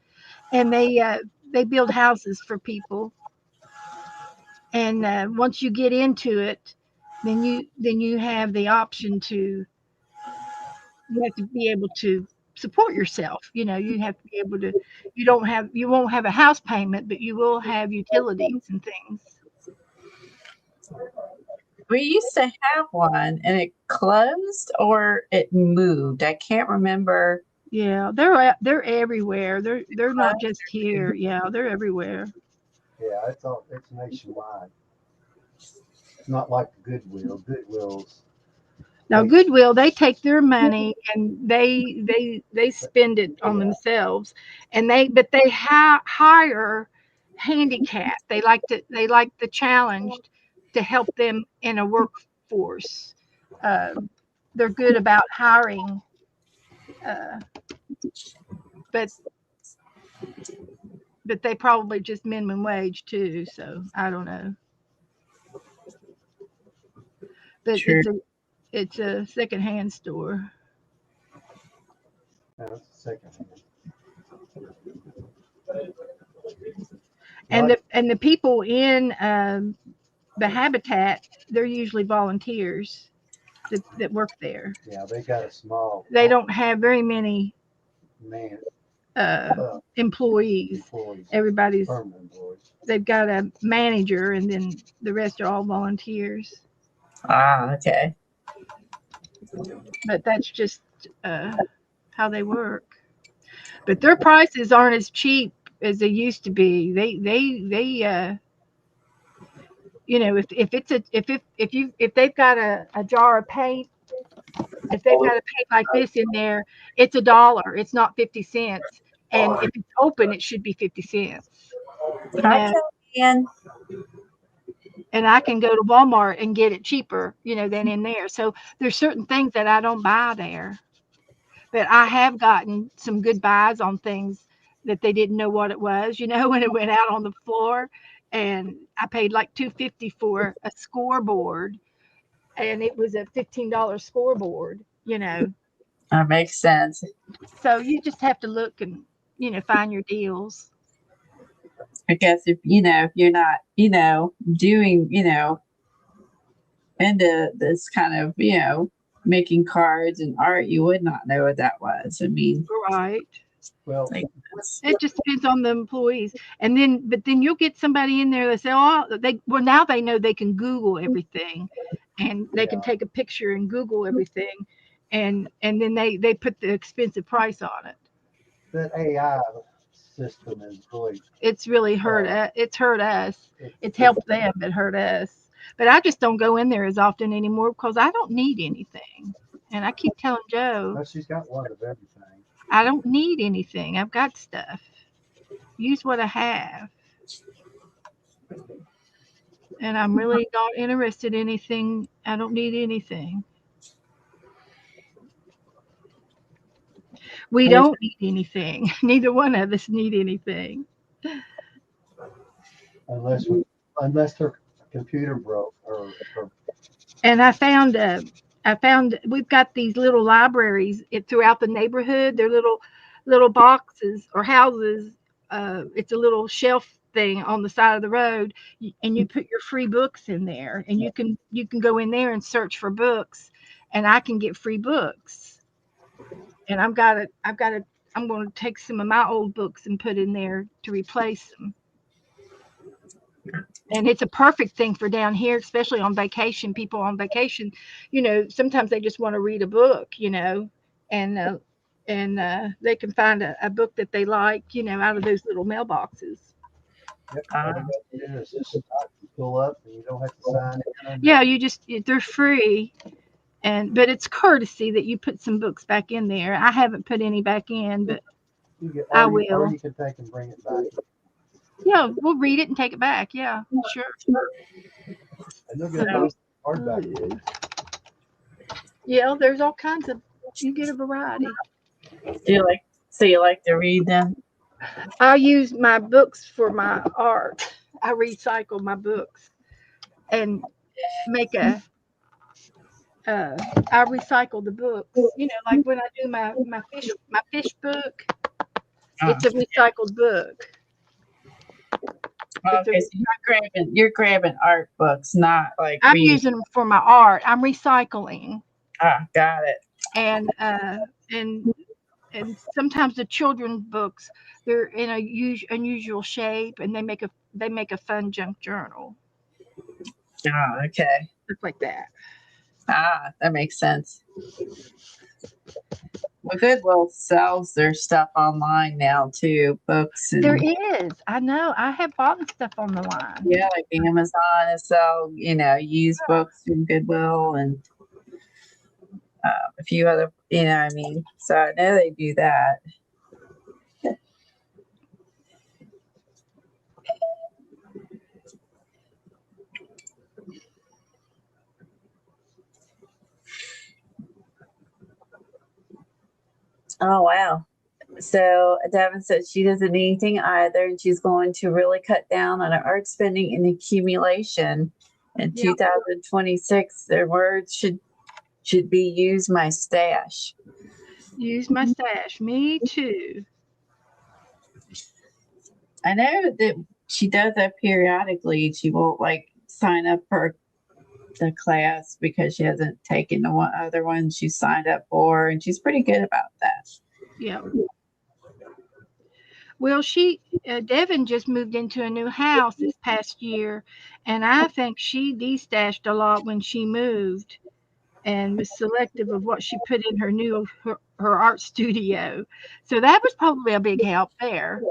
and they build houses for people. And once you get into it, then you have the option you have to be able to support yourself. You have to be able to. You won't have a house payment, but you will have utilities and things. We used to have one, and it closed or it moved. I can't remember. Yeah, they're everywhere. They're not just here. Yeah, they're everywhere. Yeah, it's nationwide. It's not like the Goodwill. Goodwill's. Now Goodwill, they take their money and they spend it on themselves, and they hire handicapped. They like the challenged to help them in a workforce. They're good about hiring, but they probably just minimum wage too. So I don't know. But Sure. it's a secondhand store. No, it's secondhand. And the people in the Habitat, they're usually volunteers that work there. Yeah, they got a small. They don't have very many employees. Everybody's permanent employees. They've got a manager, and then the rest are all volunteers. Ah, okay. But that's just how they work. But their prices aren't as cheap as they used to be. They if they've got a jar of paint If they've got a page like this in there, it's $1. It's not 50 cents. And if it's open, it should be 50 cents. You Hi, know, Kellyanne. and I can go to Walmart and get it cheaper, than in there. So there's certain things that I don't buy there. But I have gotten some good buys on things that they didn't know what it was, when it went out on the floor. And I paid like $2.50 for a scoreboard, and it was a $15 scoreboard. That makes sense. So you just have to look and find your deals. I guess if you're not, doing, into this kind of, making cards and art, you would not know what that was. I mean, Right. Well, like, It just depends on the employees. But then you'll get somebody in there that say, oh, now they know they can Google everything, and they can take a picture and Google everything, and then they put the expensive price on it. that AI system is really, It's really it's hurt us. It's helped them, but hurt us. But I just don't go in there as often anymore because I don't need anything. And I keep telling Joe, well, she's got one of everything. I don't need anything. I've got stuff. Use what I have. And I'm really not interested in anything. I don't need anything. We don't need anything. Neither one of us need anything. Unless her computer broke or And I found we've got these little libraries throughout the neighborhood. They're little boxes or houses. It's a little shelf thing on the side of the road, and you put your free books in there, and you can go in there and search for books, and I can get free books. And I'm going to take some of my old books and put in there to replace them. And it's a perfect thing for down here, especially on vacation. People on vacation, sometimes they just want to read a book, and they can find a book that they like, out of those little mailboxes. all you do is just pull up and you don't have to sign in. Yeah, they're free, but it's courtesy that you put some books back in there. I haven't put any back in, but I Or will. you can take and bring it back. Yeah, we'll read it and take it back. Yeah, sure. And they'll get most hardback. Yeah, there's all kinds of. You get a variety. so you like to read them? I use my books for my art. I recycle my books and make I recycle the books. Like when I do my fish book, it's a recycled book. Okay, so you're grabbing art books, not like I'm reading. using them for my art. I'm recycling. Got it. And sometimes the children's books, they're in a unusual shape, and they make a fun junk journal. Oh, okay. Stuff like that. That makes sense. Well, Goodwill sells their stuff online now too, books. There is. I know. I have bought stuff on the line. Yeah, like Amazon is sell, used books from Goodwill and a few other, so I know they do that. Oh, wow. So Devin said she doesn't need anything either, and she's going to really cut down on her art spending and accumulation. In 2026, their words should be use my stash. Use my stash. Me too. I know that she does that periodically. She won't sign up for the class because she hasn't taken the other one she signed up for, and she's pretty good about that. Yeah. Well, Devin just moved into a new house this past year, and I think she destashed a lot when she moved, and was selective of what she put in her art studio. So that was probably a big help there.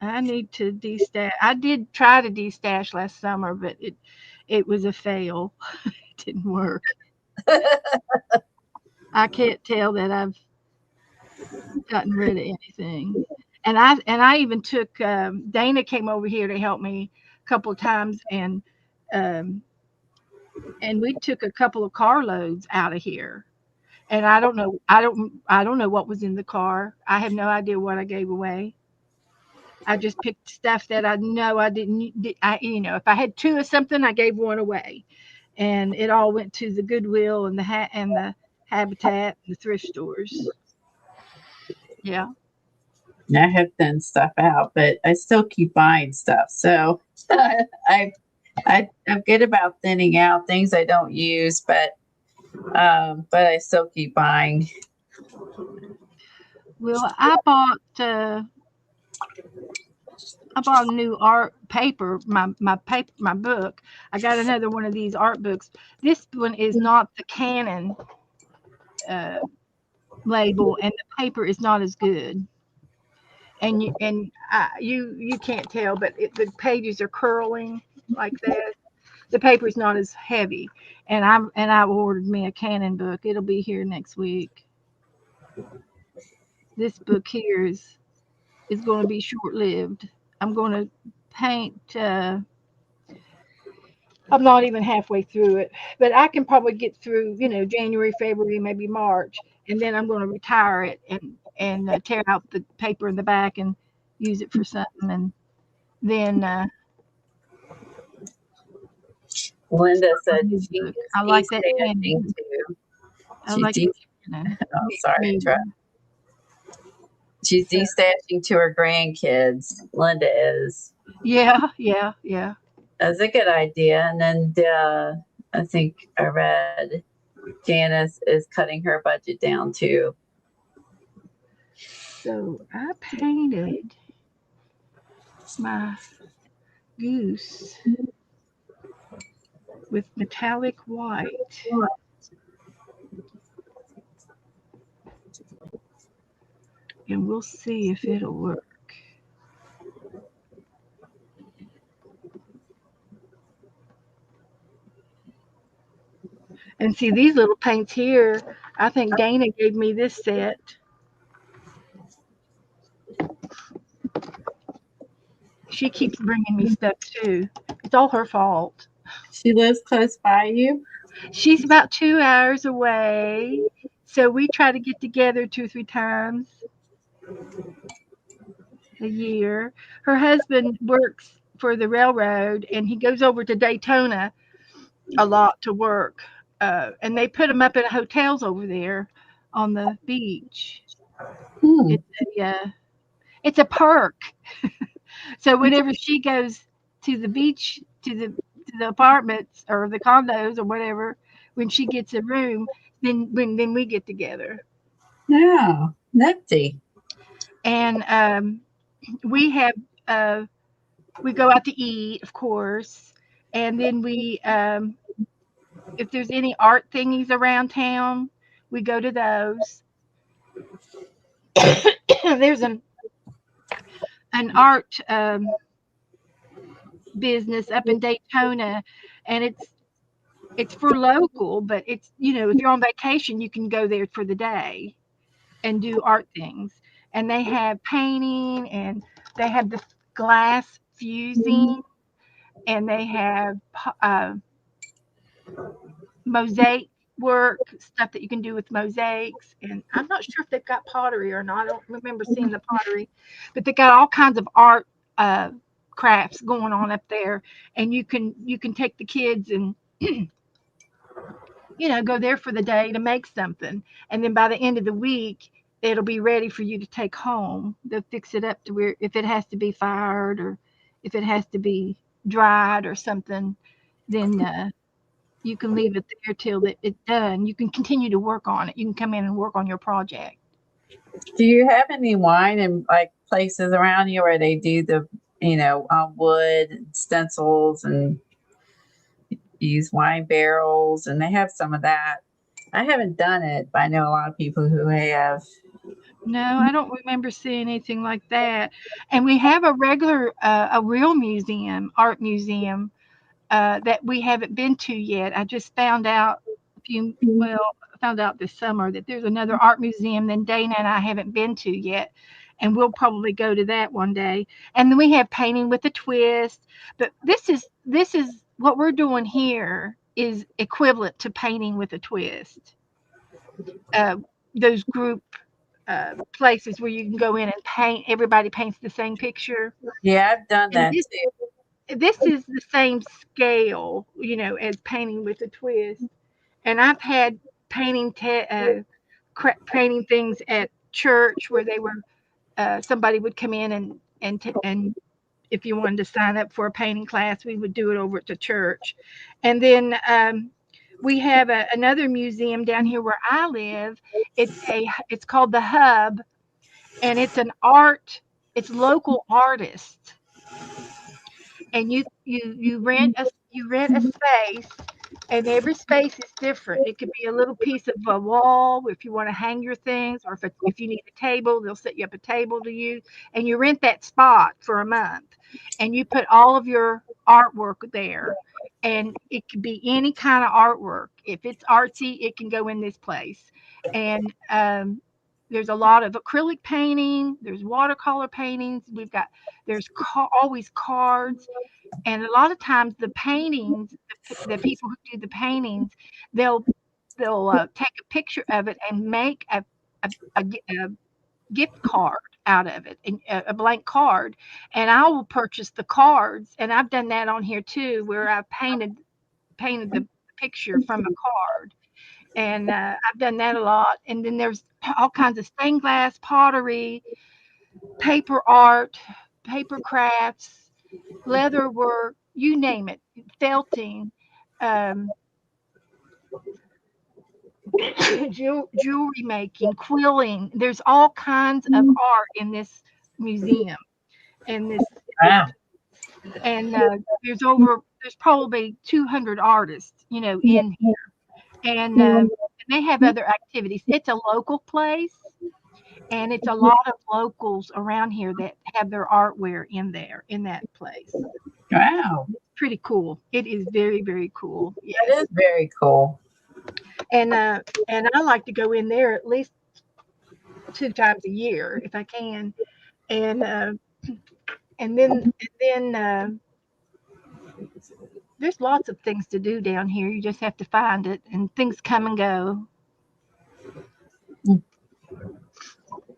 I need to destash. I did try to destash last summer, but it was a fail. didn't work. I can't tell that I've gotten rid of anything. And I even took Dana came over here to help me a couple of times, um, and we took a couple of carloads out of here. And I don't know what was in the car. I have no idea what I gave away. I just picked stuff that I know I didn't. If I had two of something, I gave one away, and it all went to the Goodwill and the Habitat and the thrift stores. Yeah. I have thin stuff out, but I still keep buying stuff. So I'm good about thinning out things I don't use, but I still keep buying. Well, I bought a new art paper, my book. I got another one of these art books. This one is not the Canon uh, label, and the paper is not as good. And you can't tell, but the pages are curling like that. The paper's not as heavy, and I ordered me a Canon book. It'll be here next week. This book here is going to be short lived. I'm going to paint. I'm not even halfway through it, but I can probably get through, January, February, maybe March, and then I'm going to retire it and tear out the paper in the back and use it for something, and then Linda said new she book. is I like that de-stashing Canon. too. I She like de- the Canon. oh, sorry, Me- she's de-stashing to her grandkids. Linda is. Yeah, yeah, yeah. That's a good idea. And then I think I read Janice is cutting her budget down too. So I painted my goose with metallic white. And we'll see if it'll work. And see these little paints here. I think Dana gave me this set. She keeps bringing me stuff too. It's all her fault. She lives close by you. She's about 2 hours away. So we try to get together 2 or 3 times a year. Her husband works for the railroad and he goes over to Daytona a lot to work. And they put him up in hotels over there on the beach. Hmm. It's a perk. So whenever she goes to the beach, to the apartments or the condos or whatever, when she gets a room, then we get together. Yeah, nifty. And we have we go out to eat, of course, and then we if there's any art thingies around town, we go to those. There's an art business up in Daytona, and it's for local, but it's if you're on vacation, you can go there for the day and do art things. And they have painting, and they have the glass fusing, and they have mosaic work stuff that you can do with mosaics. And I'm not sure if they've got pottery or not. I don't remember seeing the pottery, but they got all kinds of art uh, crafts going on up there. And you can take the kids and go there for the day to make something, and then by the end of the week it'll be ready for you to take home. They'll fix it up to where if it has to be fired or if it has to be dried or something, then you can leave it there till it's done. You can continue to work on it. You can come in and work on your project. Do you have any wine and like places around you where they do the wood and stencils and use wine barrels, and they have some of that? I haven't done it, but I know a lot of people who have. No, I don't remember seeing anything like that. And we have a real museum, art museum, that we haven't been to yet. I just found out found out this summer that there's another art museum that Dana and I haven't been to yet. And we'll probably go to that one day. And then we have painting with a twist. But this is what we're doing here is equivalent to painting with a twist. Those group places where you can go in and paint. Everybody paints the same picture. Yeah, I've done And that too. this is the same scale, as painting with a twist. And I've had painting painting things at church where they were somebody would come in and if you wanted to sign up for a painting class, we would do it over at the church. And then we have another museum down here where I live. It's called the Hub, and it's local artists, and you rent a space, and every space is different. It could be a little piece of a wall if you want to hang your things, or if you need a table, they'll set you up a table to use, and you rent that spot for a month, and you put all of your artwork there, and it could be any kind of artwork. If it's artsy, it can go in this place, and there's a lot of acrylic painting. There's watercolor paintings. There's always cards. And a lot of times the paintings, the people who do the paintings, they'll take a picture of it and make a gift card out of it, a blank card. And I will purchase the cards. And I've done that on here too, where I've painted the picture from a card. And I've done that a lot. And then there's all kinds of stained glass, pottery, paper art, paper crafts, leather work, you name it, felting, jewelry making, quilling. There's all kinds of art in this museum, and Wow. there's probably 200 artists, in here, and they have other activities. It's a local place, and it's a lot of locals around here that have their artware in that place. Wow. Pretty cool. It is very, very cool. Yeah. That is very cool. And I like to go in there at least 2 times a year if I can. And then there's lots of things to do down here. You just have to find it, and things come and go.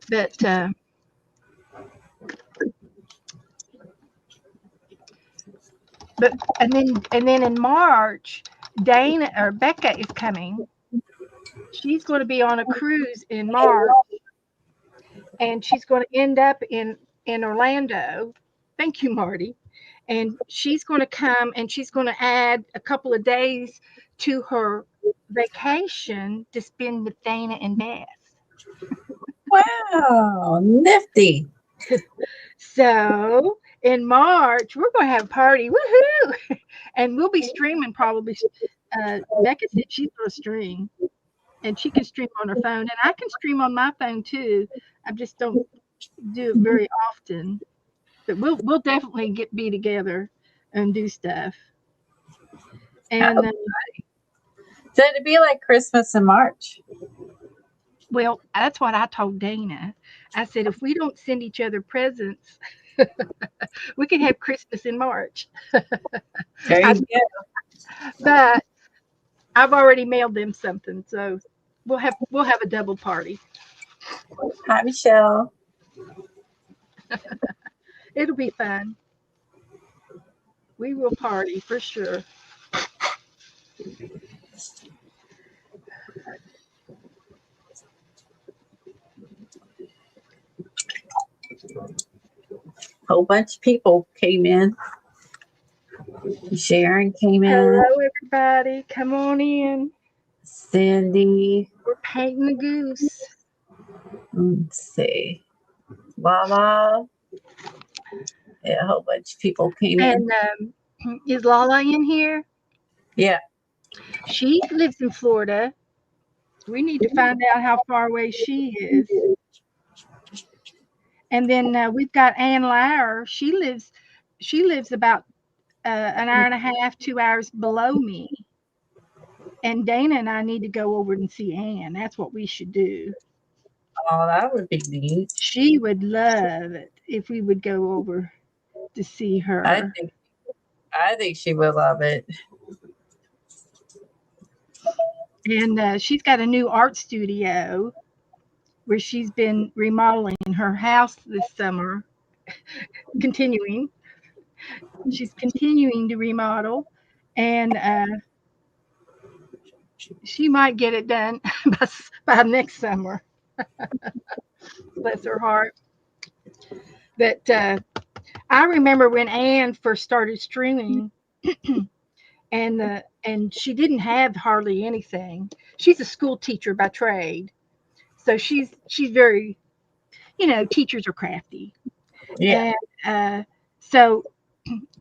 But and then in March, Becca is coming. She's going to be on a cruise in March, and she's going to end up in Orlando. Thank you, Marty. And she's going to come, and she's going to add a couple of days to her vacation to spend with Dana and Beth. Wow, nifty. So in March, we're going to have a party. Woohoo! And we'll be streaming probably. Becca said she's going to stream, and she can stream on her phone, and I can stream on my phone too. I just don't do it very often, but we'll definitely be together and do stuff. And So it'd be like Christmas in March. well, that's what I told Dana. I said, if we don't send each other presents, we can have Christmas in March. There you go. But I've already mailed them something, so we'll have a double party. Hi, Michelle. It'll be fun. We will party for sure. Whole bunch of people came in. Sharon came in. Hello, everybody. Come on in. Cindy. We're painting the goose. Let's see. Lala. Yeah, a whole bunch of people came in. And is Lala in here? Yeah. She lives in Florida. We need to find out how far away she is. And then we've got Ann Lauer. She lives about an hour and a half, 2 hours below me. And Dana and I need to go over and see Ann. That's what we should do. Oh, that would be neat. She would love it if we would go over to see her. I think she would love it. And she's got a new art studio where she's been remodeling her house this summer. She's continuing to remodel, and she might get it done by next summer. Bless her heart. But I remember when Ann first started streaming, and she didn't have hardly anything. She's a school teacher by trade, so she's very, teachers are crafty. Yeah. And so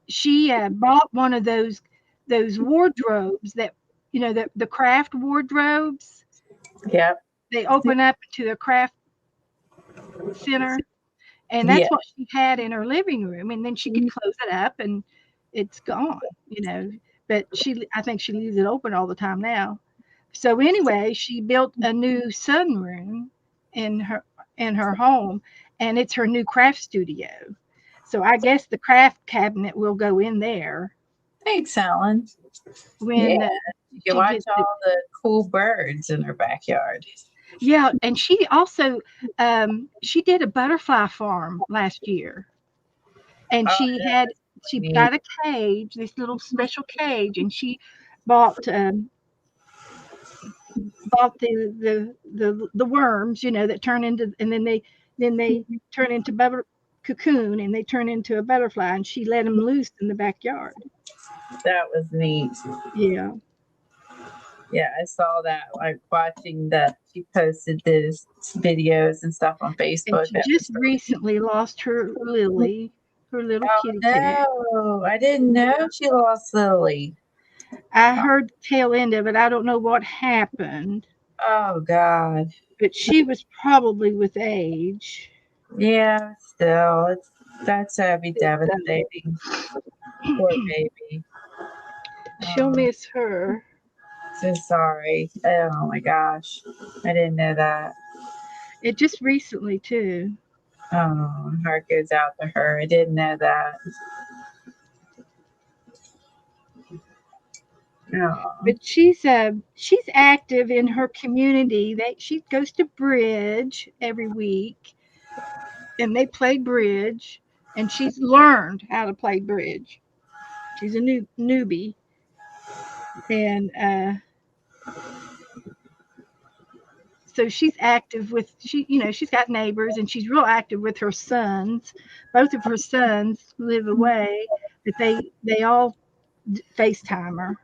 she bought one of those wardrobes that, the craft wardrobes. Yep. They open up to the craft center, and that's Yeah. what she had in her living room. And then she could close it up, and it's gone. But I think she leaves it open all the time now. So anyway, she built a new sunroom in her home, and it's her new craft studio. So I guess the craft cabinet will go in there Thanks, Ellen. when You can watch all the cool birds in her backyard. Yeah, and she also she did a butterfly farm last year, and Oh, she neat. got a cage, this little special cage, and she bought the worms, that turn into, and then they turn into cocoon, and they turn into a butterfly, and she let them loose in the backyard. That was neat. Yeah. Yeah, I saw that, like watching that. She posted these videos and stuff on Facebook. And she just recently lost her Lily, her little kitty cat. No, I didn't know she lost Lily. I heard the tail end of it. I don't know what happened, Oh God. but she was probably with age. Yeah, still, that's be devastating. Poor baby. She'll miss her. So sorry. Oh my gosh, I didn't know that. It just recently too. Oh, heart goes out to her. I didn't know that. Oh, But she's active in her community. She goes to bridge every week, and they play bridge, and she's learned how to play bridge. She's a newbie, and so she's active with she's got neighbors, and she's real active with her sons. Both of her sons live away, but they all FaceTime her,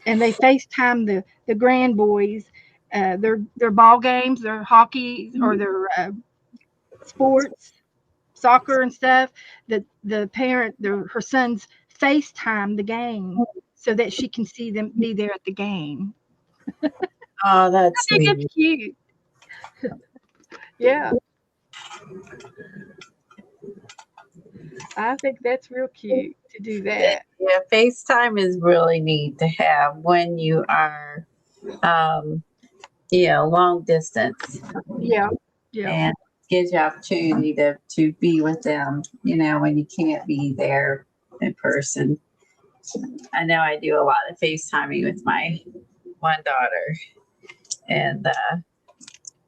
and they FaceTime the grand boys, their ball games, their hockey, or their sports, soccer and stuff. Her sons FaceTime the game so that she can see them, be there at the game. oh, that's I think neat. it's cute. Yeah. I think that's real cute to do that. Yeah, FaceTime is really neat to have when you are, long distance. Yeah. Yeah. And gives you opportunity to be with them, when you can't be there in person. I know I do a lot of FaceTiming with my one daughter. And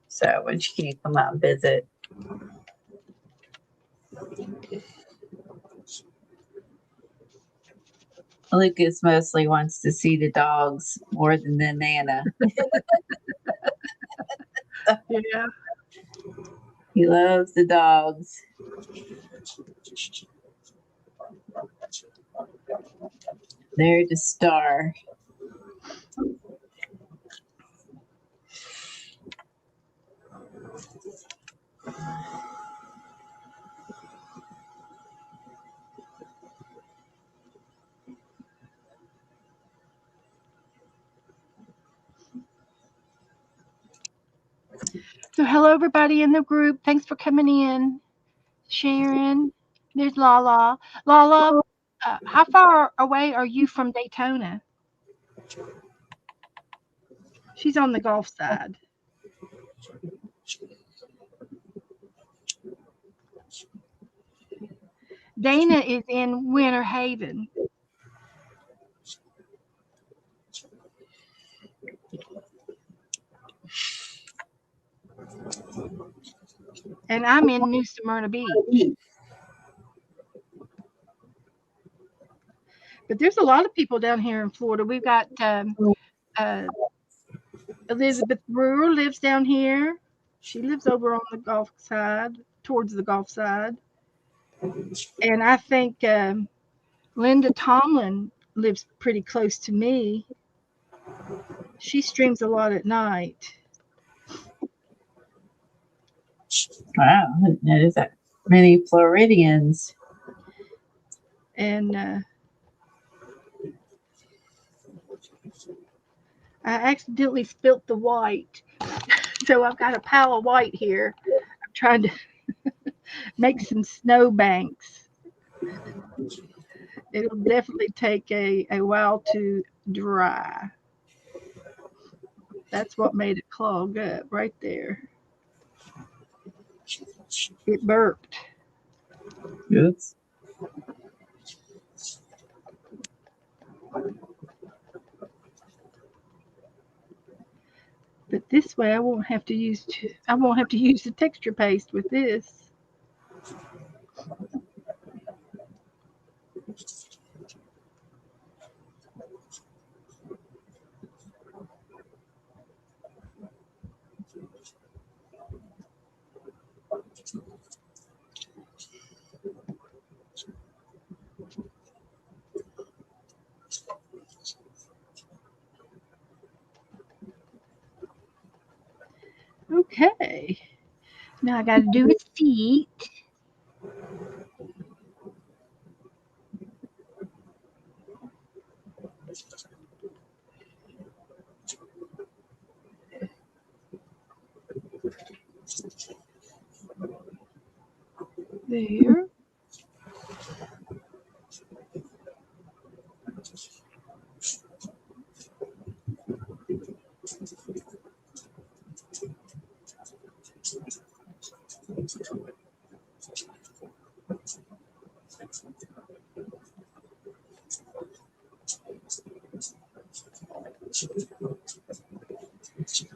so when she can't come out and visit. Lucas mostly wants to see the dogs more than the Nana. Yeah. He loves the dogs. There's the star. So hello everybody in the group. Thanks for coming in. Sharon, There's Lala. Lala, how far away are you from Daytona? She's on the Gulf side. Dana is in Winter Haven. And I'm in New Smyrna Beach. But there's a lot of people down here in Florida. We've got Elizabeth Brewer lives down here. She lives over on the Gulf side, towards the Gulf side. And I think Linda Tomlin lives pretty close to me. She streams a lot at night. Wow, there's that many Floridians. And I accidentally spilt the white. So I've got a pile of white here. I'm trying to make some snow banks. It'll definitely take a while to dry. That's what made it clog up right there. It burped. Oops. But this way I won't have to use the texture paste with this. Okay. Now I got to do his feet. There.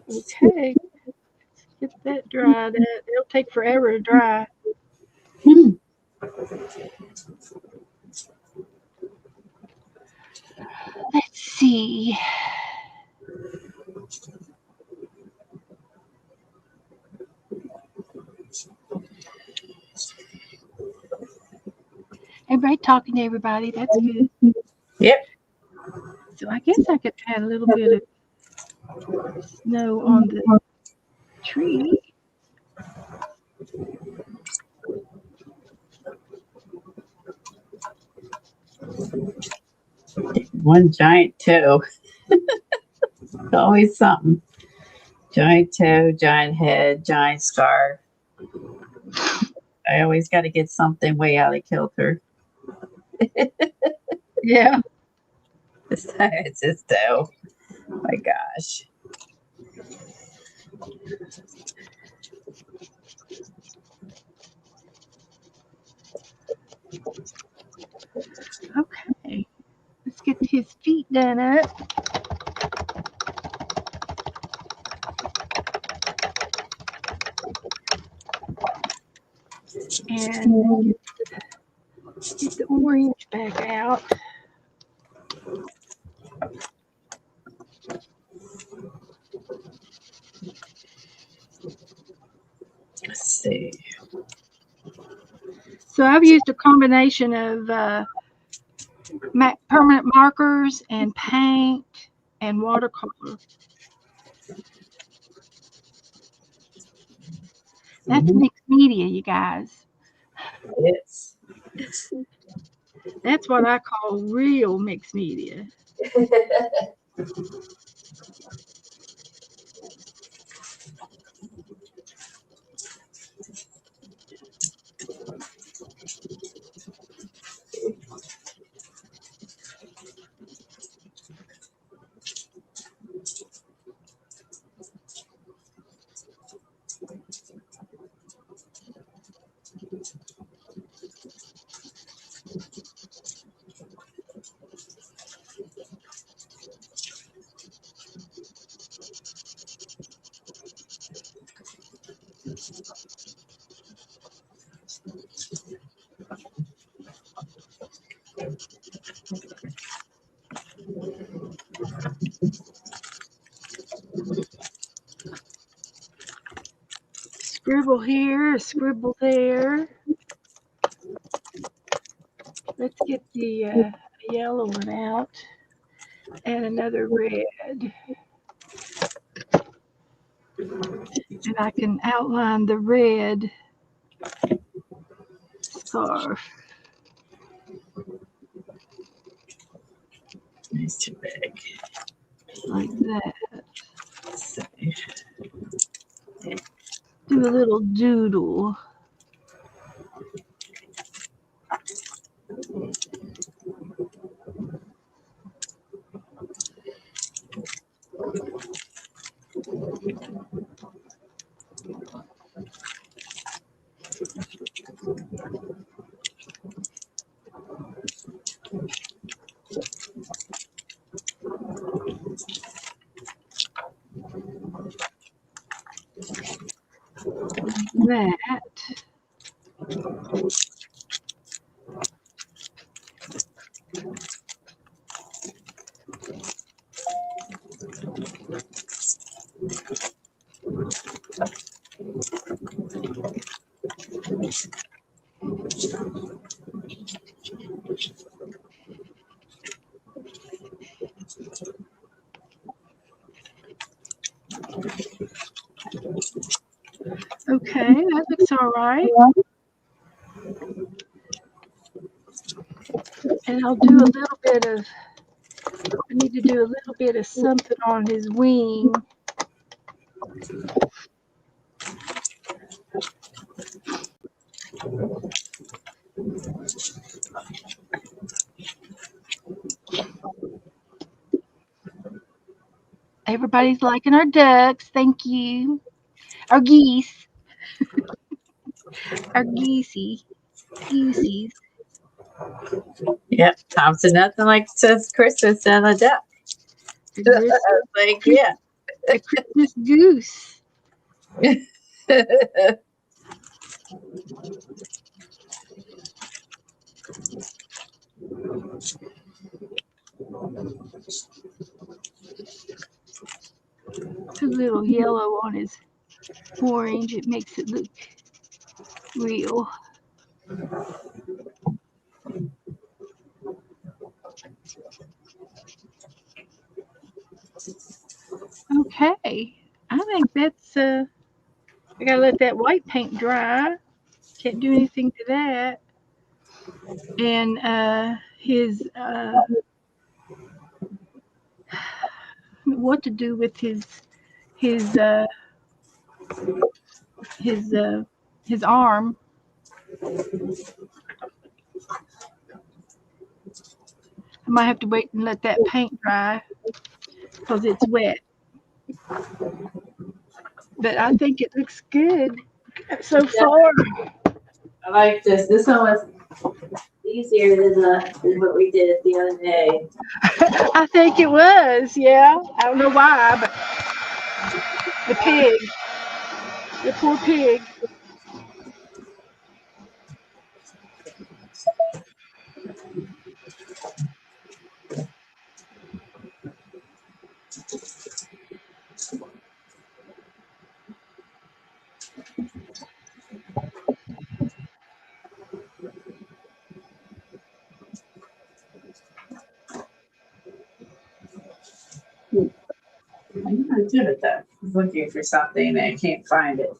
Okay. Get that dried. It'll take forever to dry. Let's see. Everybody talking to everybody. That's good. Yep. So I guess I could add a little bit of snow on the tree. One giant toe. Always something. Giant toe, giant head, giant scarf. I always got to get something way out of kilter. Yeah. It's his toe. Oh my gosh. Okay. Let's get his feet done up. And get the orange back out. Let's see. So I've used a combination of permanent markers and paint and watercolor. That's mixed media, you guys. Yes. That's what I call real mixed media. scribble here, a scribble there. Let's get the yellow one out and another red. And I can outline the red scarf. It's too big. Like that. Do a little doodle. That. Okay, that looks all right. And I'll do a little bit of, I need to do a little bit of something on his wing. Everybody's liking our ducks. Thank you. Our geese. Our geesies. Yep, Thompson, nothing like says Christmas and a duck. The Christmas, Like, yeah. the Christmas goose. Put a little yellow on his orange. It makes it look real. Okay. I think that's I gotta let that white paint dry. Can't do anything to that. And his what to do with his arm. I might have to wait and let that paint dry because it's wet. But I think it looks good so far. I like this. This one was easier than what we did the other day. I think it was, yeah. I don't know why, but the pig, the poor pig. I'm not good at that. I'm looking for something and I can't find it.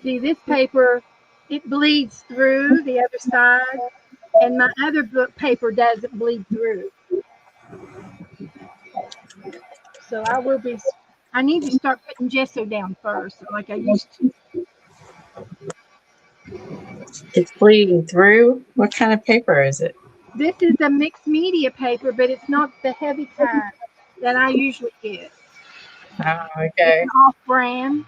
See, this paper, it bleeds through the other side, and my other book paper doesn't bleed through. So I need to start putting gesso down first, like I used to. It's bleeding through. What kind of paper is it? This is a mixed media paper, but it's not the heavy kind that I usually get. Oh, It's okay. an off-brand.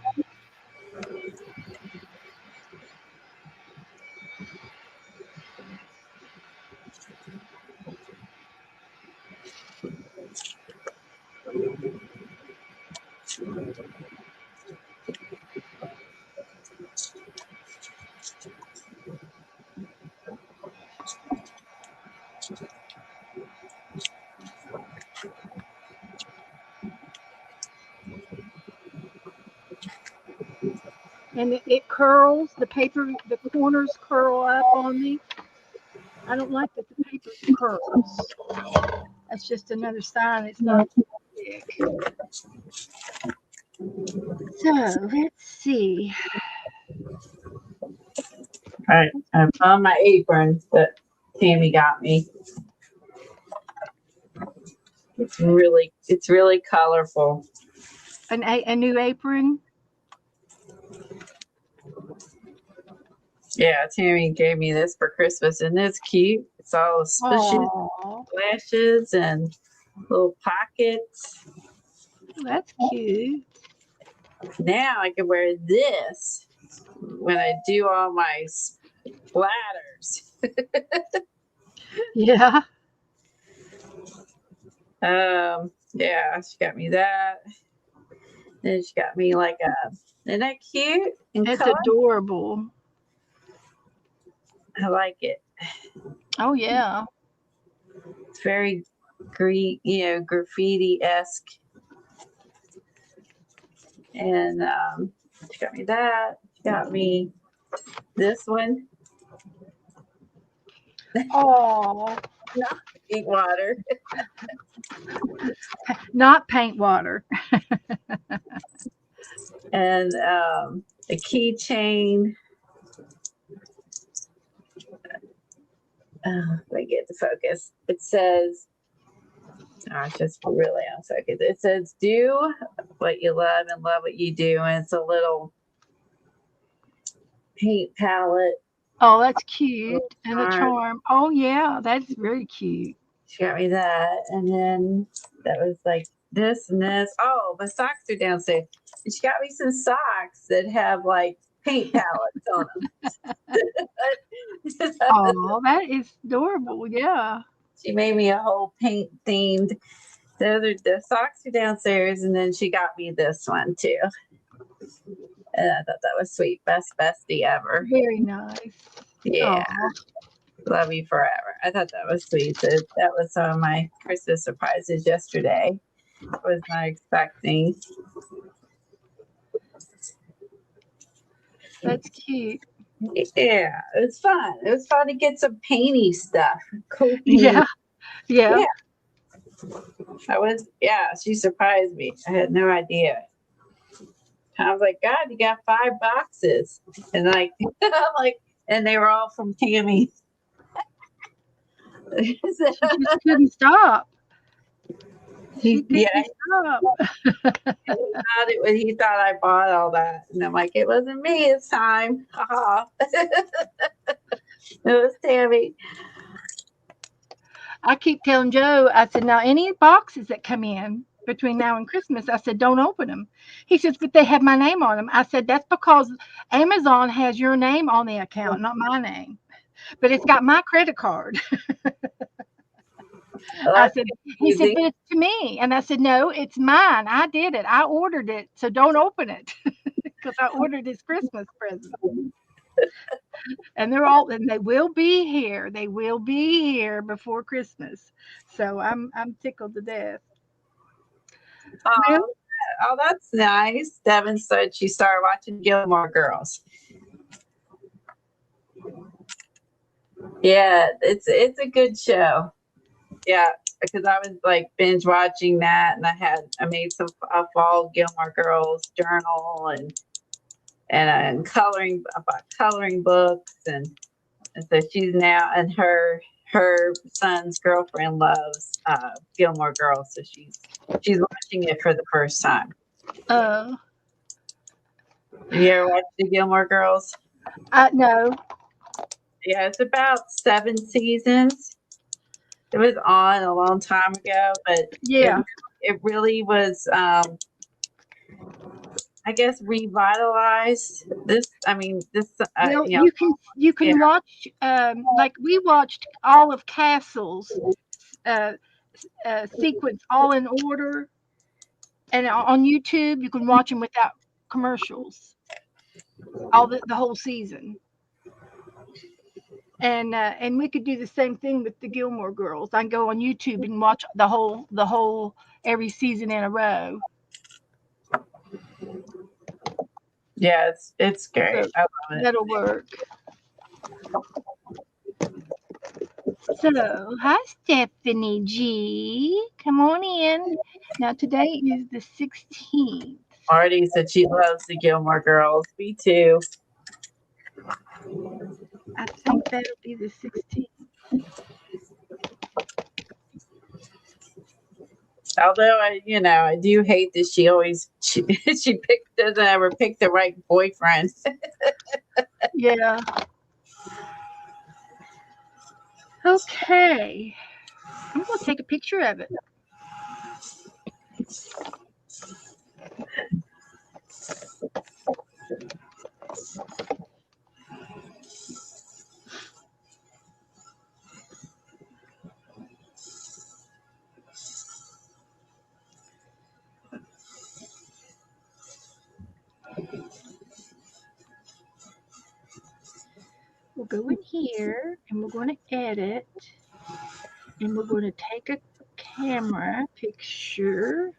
And it curls, the paper, the corners curl up on me. I don't like that the paper curls. That's just another sign it's not thick. So let's see. All right. I found my apron that Tammy got me. It's really colorful. A new apron. Yeah, Tammy gave me this for Christmas, and it's cute. It's all spishes, Aww, flashes, and little pockets. that's cute. Now I can wear this when I do all my splatters. Yeah. Yeah, she got me that. Then she got me like a. Isn't that cute? And It's color? adorable. I like it. Oh yeah. It's very graffiti-esque. And she got me that. She got me this one. Oh, Eat water. not paint water. And a keychain. Let me get the focus. It says, it's just really unfocused. It says, do what you love and love what you do. And it's a little paint palette. Oh, that's cute. And the charm. Oh yeah, that's very cute. She got me that. And then that was like this and this. Oh, my socks are downstairs. And she got me some socks that have like paint palettes on them. Oh, that is adorable. Yeah. She made me a whole paint themed. The socks are downstairs, and then she got me this one too. And I thought that was sweet. Best bestie ever. Very nice. Yeah. Aw. Love you forever. I thought that was sweet. So that was some of my Christmas surprises yesterday. I was not expecting. That's cute. Yeah, it was fun. It was fun to get some painty stuff. Cool. Yeah. Yeah. She surprised me. I had no idea. I was like, God, you got 5 boxes. And I'm like, and they were all from Tammy. She just couldn't stop. She couldn't stop. He thought I bought all that. And I'm like, it wasn't me this time. It was Tammy. I keep telling Joe, I said, now any boxes that come in between now and Christmas, I said, don't open them. He says, but they have my name on them. I said, that's because Amazon has your name on the account, not my name. But it's got my credit card. Well, I that's said, he said, easy. but it's to me. And I said, no, it's mine. I did it. I ordered it. So don't open it because I ordered his Christmas present. And they will be here. They will be here before Christmas. So I'm tickled to death. Well, Oh, oh, that's nice. Devin said she started watching Gilmore Girls. Yeah, it's a good show. Yeah, because I was like binge watching that, and I made some a fall Gilmore Girls journal and coloring books, and so she's now, and her son's girlfriend loves Gilmore Girls, so she's watching it for the first time. uh, Have you ever watched the Gilmore Girls? no, Yeah, it's about 7 seasons. It was on a long time ago, but yeah. it really was, I guess, revitalized this. I mean, this, Well, you know, you yeah, can watch like we watched all of Castle's uh, sequence all in order, and on YouTube you can watch them without commercials, all the whole season. And we could do the same thing with the Gilmore Girls. I can go on YouTube and watch the whole every season in a row. yeah, it's So great. I love it. that'll work. So, hi Stephanie G. Come on in. Now today is the 16th. Marty said she loves the Gilmore Girls. Me too. I think that'll be the 16th. Although I do hate that she doesn't ever pick the right boyfriend. Yeah. Okay. I'm going to take a picture of it. We'll go in here and we're going to edit and we're going to take a camera picture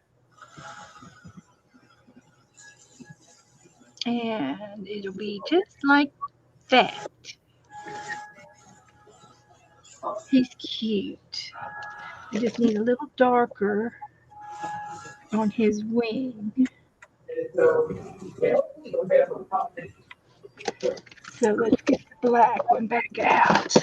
and it'll be just like that. He's cute. I just need a little darker on his wing. So let's get the black one back out.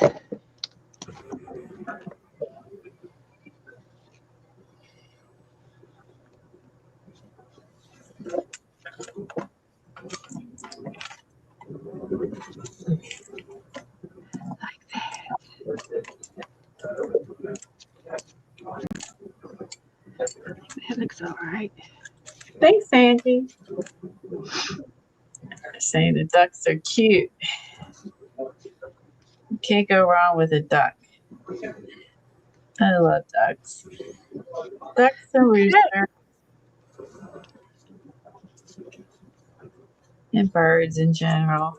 Like that. That looks all right. Thanks, Angie. Saying the ducks are cute. You can't go wrong with a duck. I love ducks. Ducks and roosters and birds in general.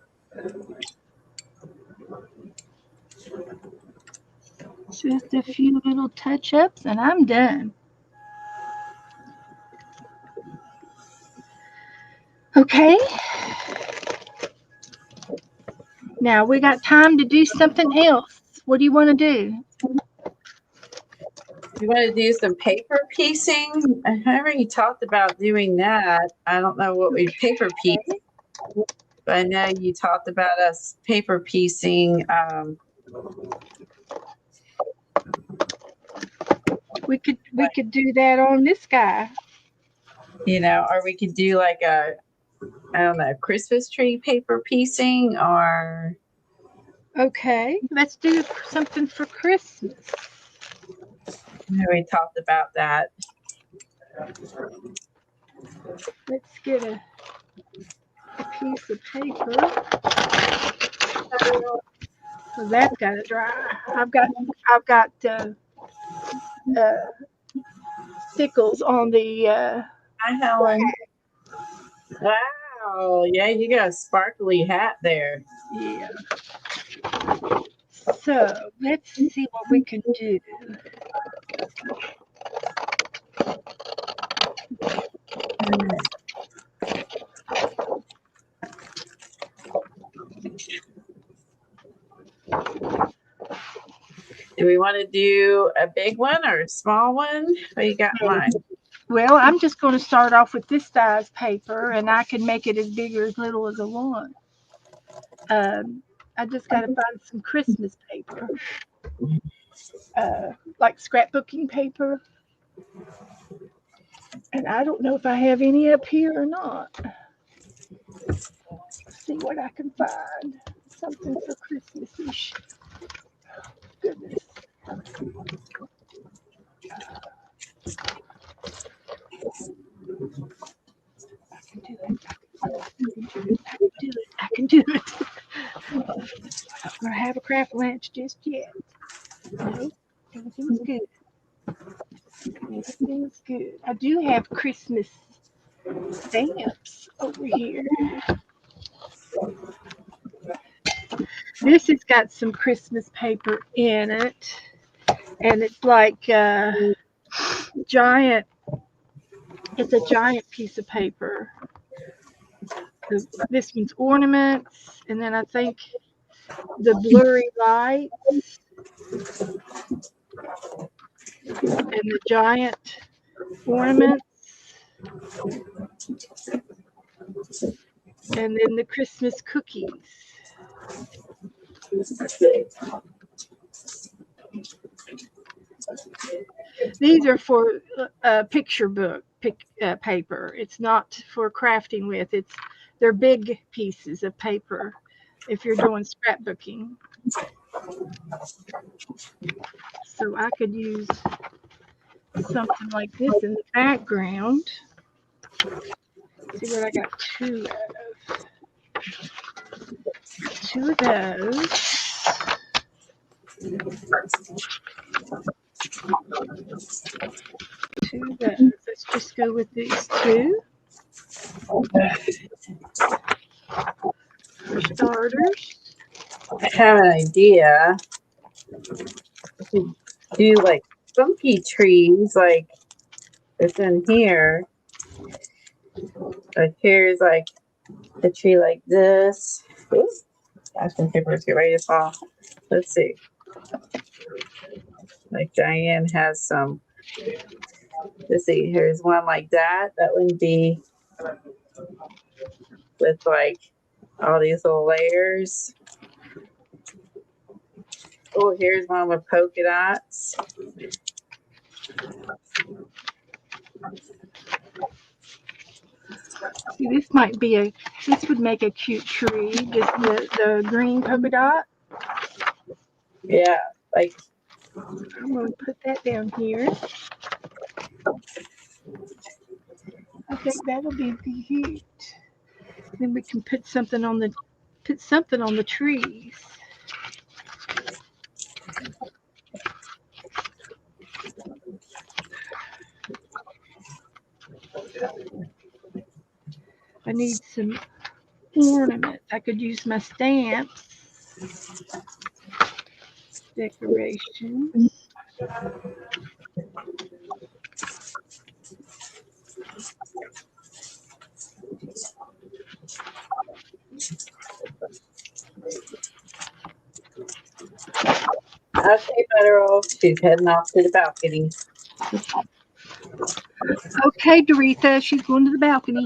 Just a few little touch-ups and I'm done. Okay. Now we got time to do something else. What do you want to do? You want to do some paper piecing? I already talked about doing that. I don't know what we paper piece, but I know you talked about us paper piecing. We could do that on this guy. Or we could do like I don't know, Christmas tree paper piecing, or Okay, let's do something for Christmas. We talked about that. Let's get a piece of paper. Well, that's got to dry. I've got stickles on the. Hi, Helen. Wow. Yeah, you got a sparkly hat there. Yeah. So let's see what we can do. Do we want to do a big one or a small one? What you got in mind? Well, I'm just going to start off with this size paper, and I can make it as big or as little as I want. I just got to find some Christmas paper, like scrapbooking paper. And I don't know if I have any up here or not. Let's see what I can find. Something for Christmas-ish. Goodness. I can do it. I'm not going to have a craft lunch just yet. Nope. Everything's good. Everything's good. I do have Christmas stamps over here. This has got some Christmas paper in it. And it's like giant. It's a giant piece of paper. This one's ornaments. And then I think the blurry lights. And the giant ornaments. And then the Christmas cookies. These are for a picture book paper. It's not for crafting with. They're big pieces of paper if you're doing scrapbooking. So I could use something like this in the background. See what I got two of. Two of those. Two of those. Let's just go with these two. For starters. I have an idea. Do like funky trees, like it's in here. Like here's like a tree like this. Oops. Gosh, my paper's get ready to fall. Let's see. Like Diane has some. Let's see. Here's one like that. That would be with like all these little layers. Oh, here's one with polka dots. See, this would make a cute tree, just the green polka dot. Yeah, like I'm going to put that down here. I think that'll be cute. Then we can put something on the trees. I need some ornaments. I could use my stamps. Decorations. okay, Federal. She's heading off to the balcony. Okay, Doretha, she's going to the balcony.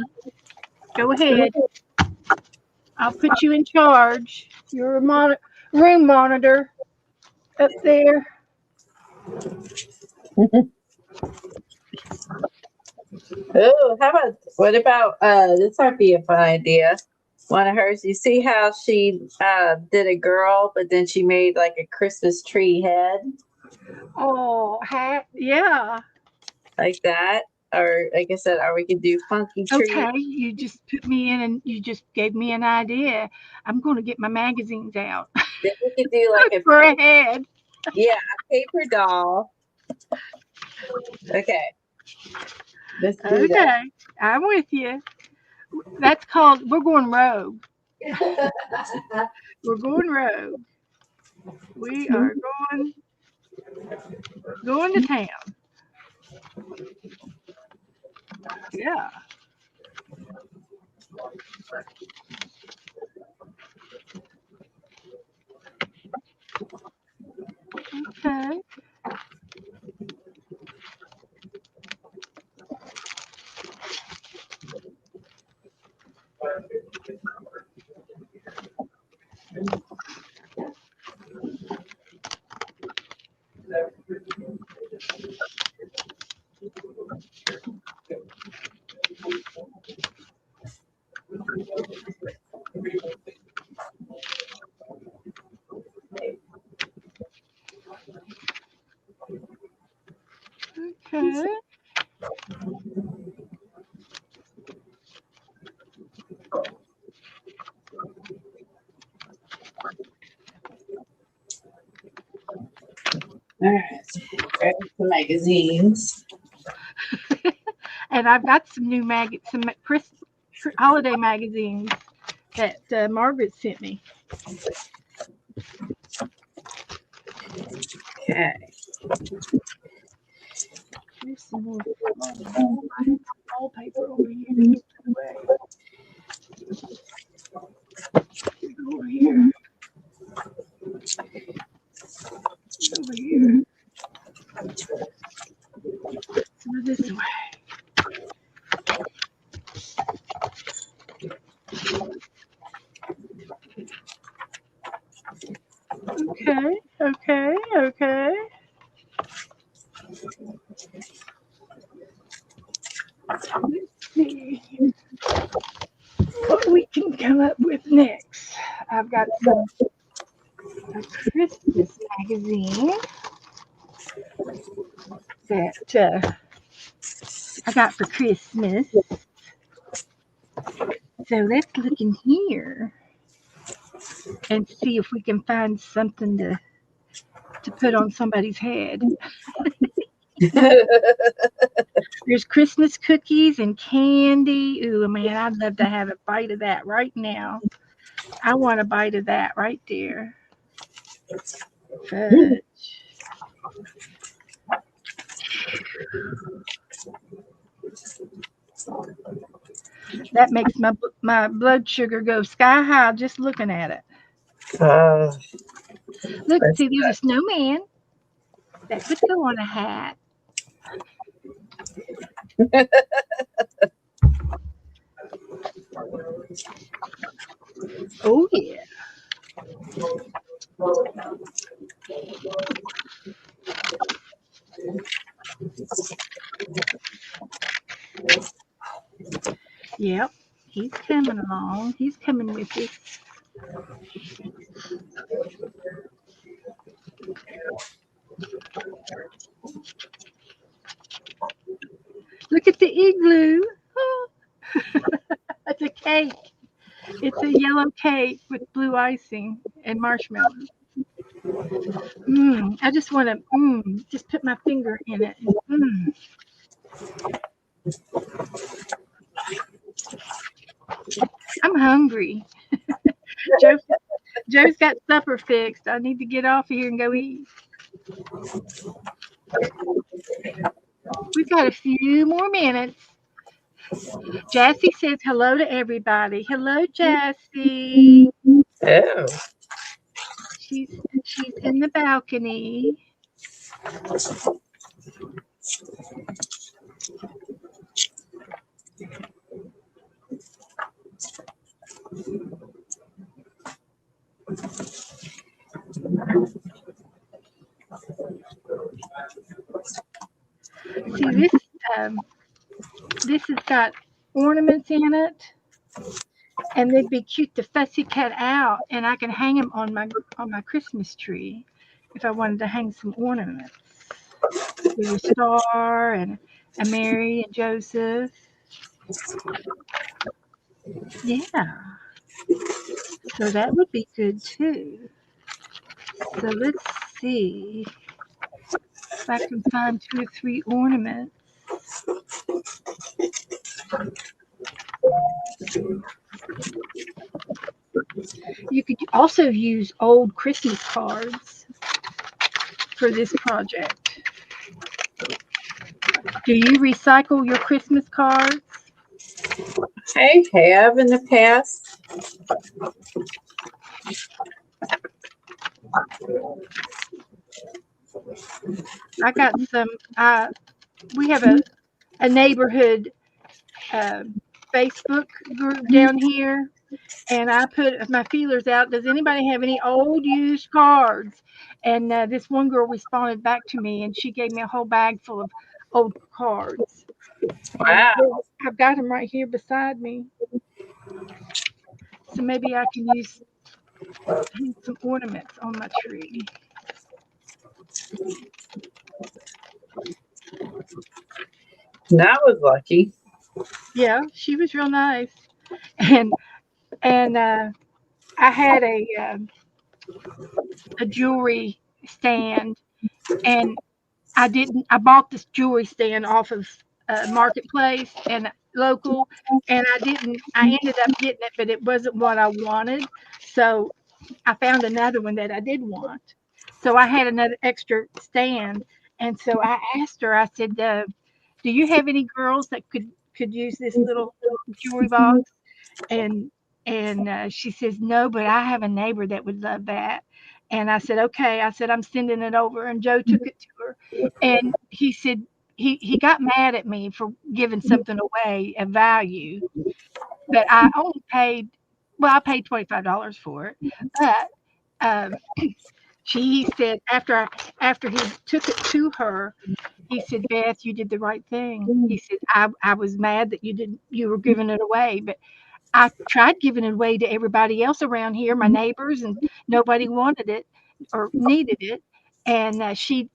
Go ahead. I'll put you in charge. You're a room monitor up there. Oh, what about this might be a fun idea. One of hers, you see how she did a girl, but then she made like a Christmas tree head? Oh, yeah. like that. Or like I said, or we could do funky tree. Okay, you just put me in and you just gave me an idea. I'm going to get my magazines out Then we could do like a for a head. paper doll. Okay, let's do Okay, I'm with you. That's called, we're going rogue. that. We're going rogue. We are going to town. Yeah. Okay. Okay. All right, grab the magazines. And I've got some new some holiday magazines that Margaret sent me. Okay. There's some more wallpaper over here. Just put away. Go over here. Over here. Some of this away. Okay. Okay. Okay. Let's see what we can come up with next. I've got a Christmas magazine that I got for Christmas. So let's look in here and see if we can find something to put on somebody's head. There's Christmas cookies and candy. Ooh, man, I'd love to have a bite of that right now. I want a bite of that right there. Fudge. That makes my blood sugar go sky high just looking at it. Look, see, there's a snowman that could go on a hat. Oh yeah. Yep. He's coming along. He's coming with us. Look at the igloo. Oh, it's a cake. It's a yellow cake with blue icing and marshmallows. I just want to just put my finger in it. I'm hungry. Joe, Joe's got supper fixed. I need to get off here and go eat. We've got a few more minutes. Jassy says hello to everybody. Hello, Jassy. Oh. She's in the balcony. See this has got ornaments in it, and they'd be cute to fussy cut out, and I can hang them on my Christmas tree. if I wanted to hang some ornaments. There's a star and a Mary and Joseph. Yeah. So that would be good too. So let's see if I can find 2 or 3 ornaments. You could also use old Christmas cards for this project. Do you recycle your Christmas cards? I have in the past. I got some. We have a neighborhood Facebook group down here, and I put my feelers out. Does anybody have any old used cards? And this one girl responded back to me, and she gave me a whole bag full of old cards. And Wow. I've got them right here beside me. So maybe I can use some ornaments on my tree. That was lucky. Yeah, she was real nice. And I had a jewelry stand, and I bought this jewelry stand off of Marketplace and local, and I ended up getting it, but it wasn't what I wanted. So I found another one that I did want. So I had another extra stand. And so I asked her, I said, do you have any girls that could use this little jewelry box? And she says, no, but I have a neighbor that would love that. And I said, okay. I said, I'm sending it over. And Joe took it to her. And he said, he got mad at me for giving something away of value, but I paid $25 for it. But um, he said after he took it to her, he said, Beth, you did the right thing. He said, I was mad that you were giving it away, but I tried giving it away to everybody else around here, my neighbors, and nobody wanted it or needed it. And she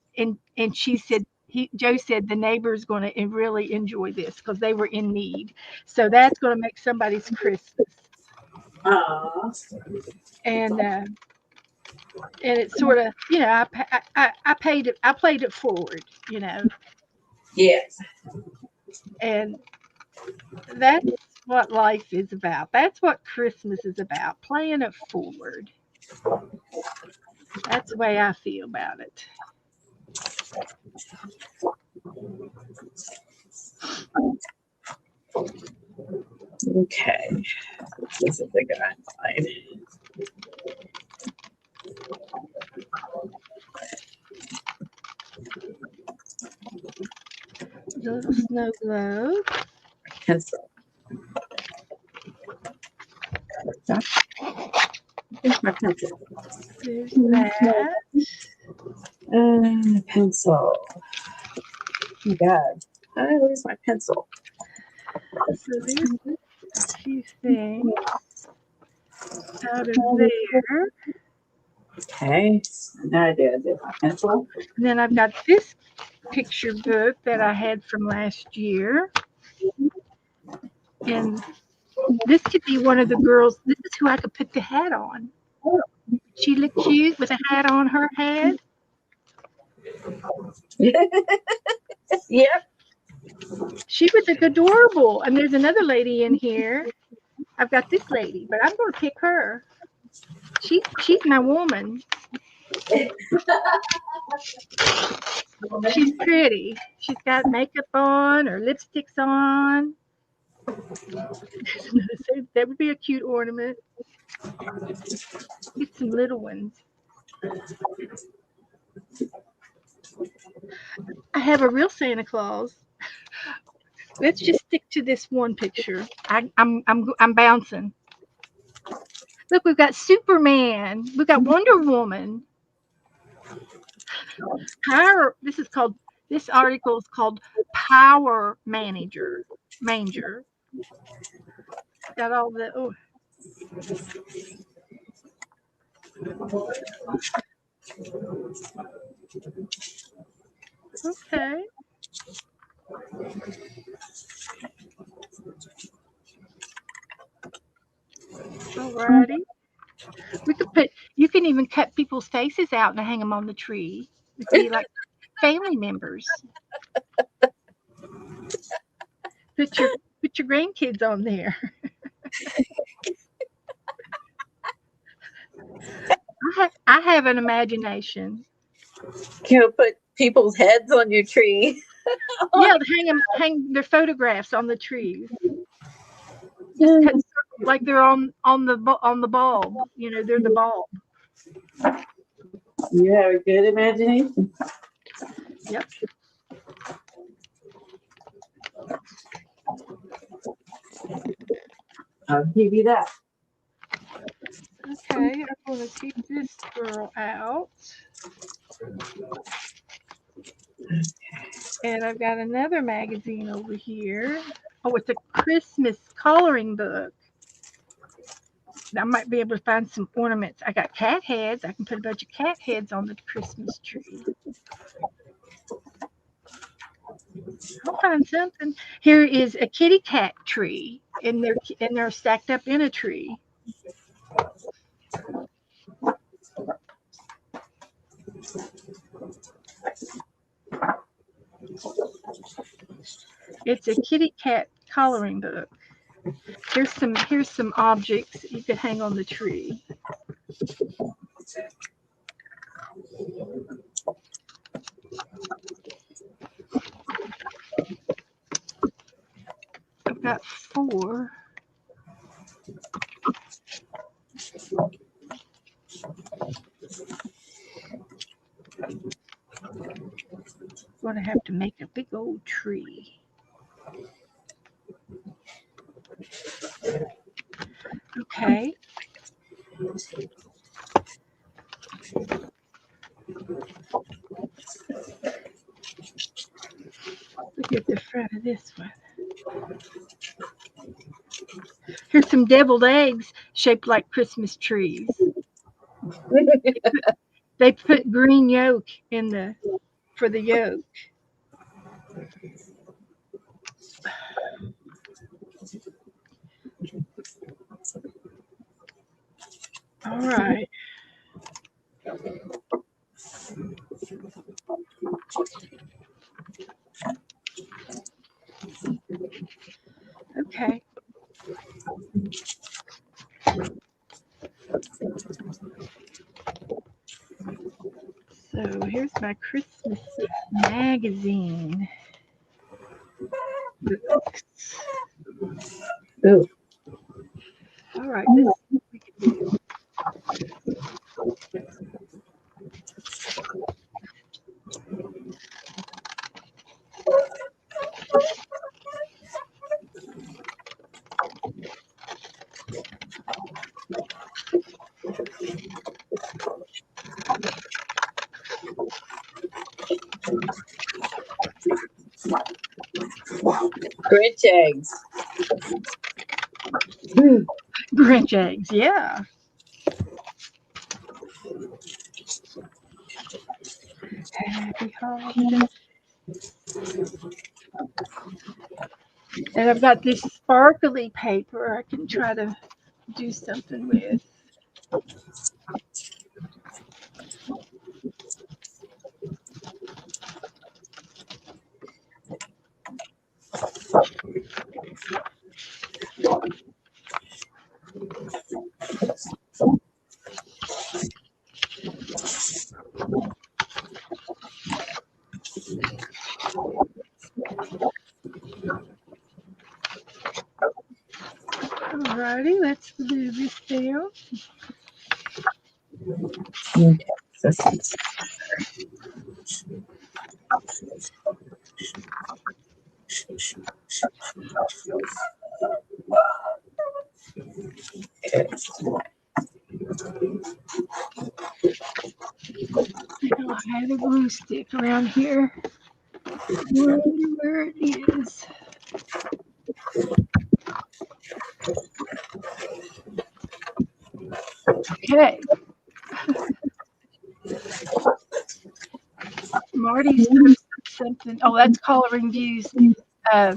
said, Joe said the neighbor's going to really enjoy this because they were in need. So that's going to make somebody's Christmas. And it's sort of, I played it forward, Yes. and that's what life is about. That's what Christmas is about, playing it forward. That's the way I feel about it. Okay. This is a good line. The little snow globe. Pencil. Here's my pencil. There's that. Pencil. Oh my God. Where's my pencil? So there's a few things out of there. Okay. Now I did my pencil. And then I've got this picture book that I had from last year. And this could be one of the girls. This is who I could put the hat on. She looked cute with a hat on her head. Yep. She would look adorable. And there's another lady in here. I've got this lady, but I'm going to pick her. She's my woman. She's pretty. She's got makeup on or lipsticks on. That would be a cute ornament. Get some little ones. I have a real Santa Claus. Let's just stick to this one picture. I'm bouncing. Look, we've got Superman. We've got Wonder Woman. Power. This article is called Power Manager. Manger. Got all the Okay. Alrighty. We could put. You can even cut people's faces out and hang them on the tree. It'd be like family members. Put your grandkids on there. I have an imagination. Can you put people's heads on your tree? Yeah, hang their photographs on the trees. Just cut circles like they're on the bulb. You know, they're the bulb. You have a good imagination. Yep. I'll give you that. Okay, I'm going to keep this girl out. And I've got another magazine over here. Oh, it's a Christmas coloring book. I might be able to find some ornaments. I got cat heads. I can put a bunch of cat heads on the Christmas tree. I'll find something. Here is a kitty cat tree, and they're stacked up in a tree. It's a kitty cat coloring book. Here's some objects you could hang on the tree. I've got 4. I'm going to have to make a big old tree. Okay. Look at the front of this one. Here's some deviled eggs shaped like Christmas trees. They put green yolk for the yolk. All right. Okay. So here's my Christmas magazine. Ooh. All right, this we can do. Grinch eggs. Grinch eggs, yeah. Happy holidays. And I've got this sparkly paper I can try to do something with. Alrighty, let's do this down. I had a glue stick around here. I wonder where it is. Okay. Marty's posted something. Oh, that's Coloring Views. Hi,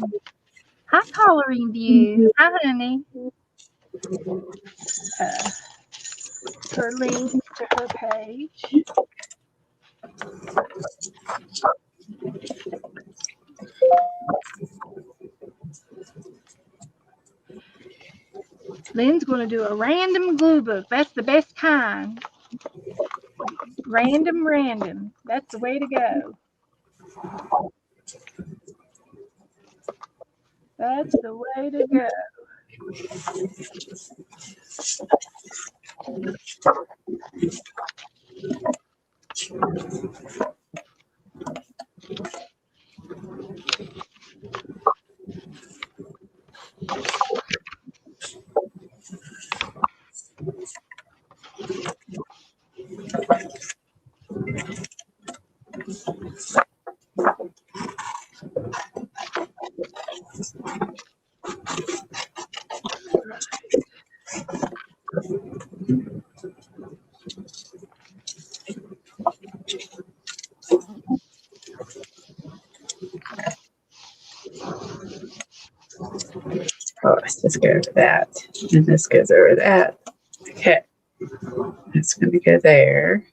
Coloring Views. Hi, honey. Her link to her page. Lynn's going to do a random glue book. That's the best kind. Random. That's the way to go. That's the way to go. Oh, let's just go over that. And this goes over that. Okay. That's going to go there.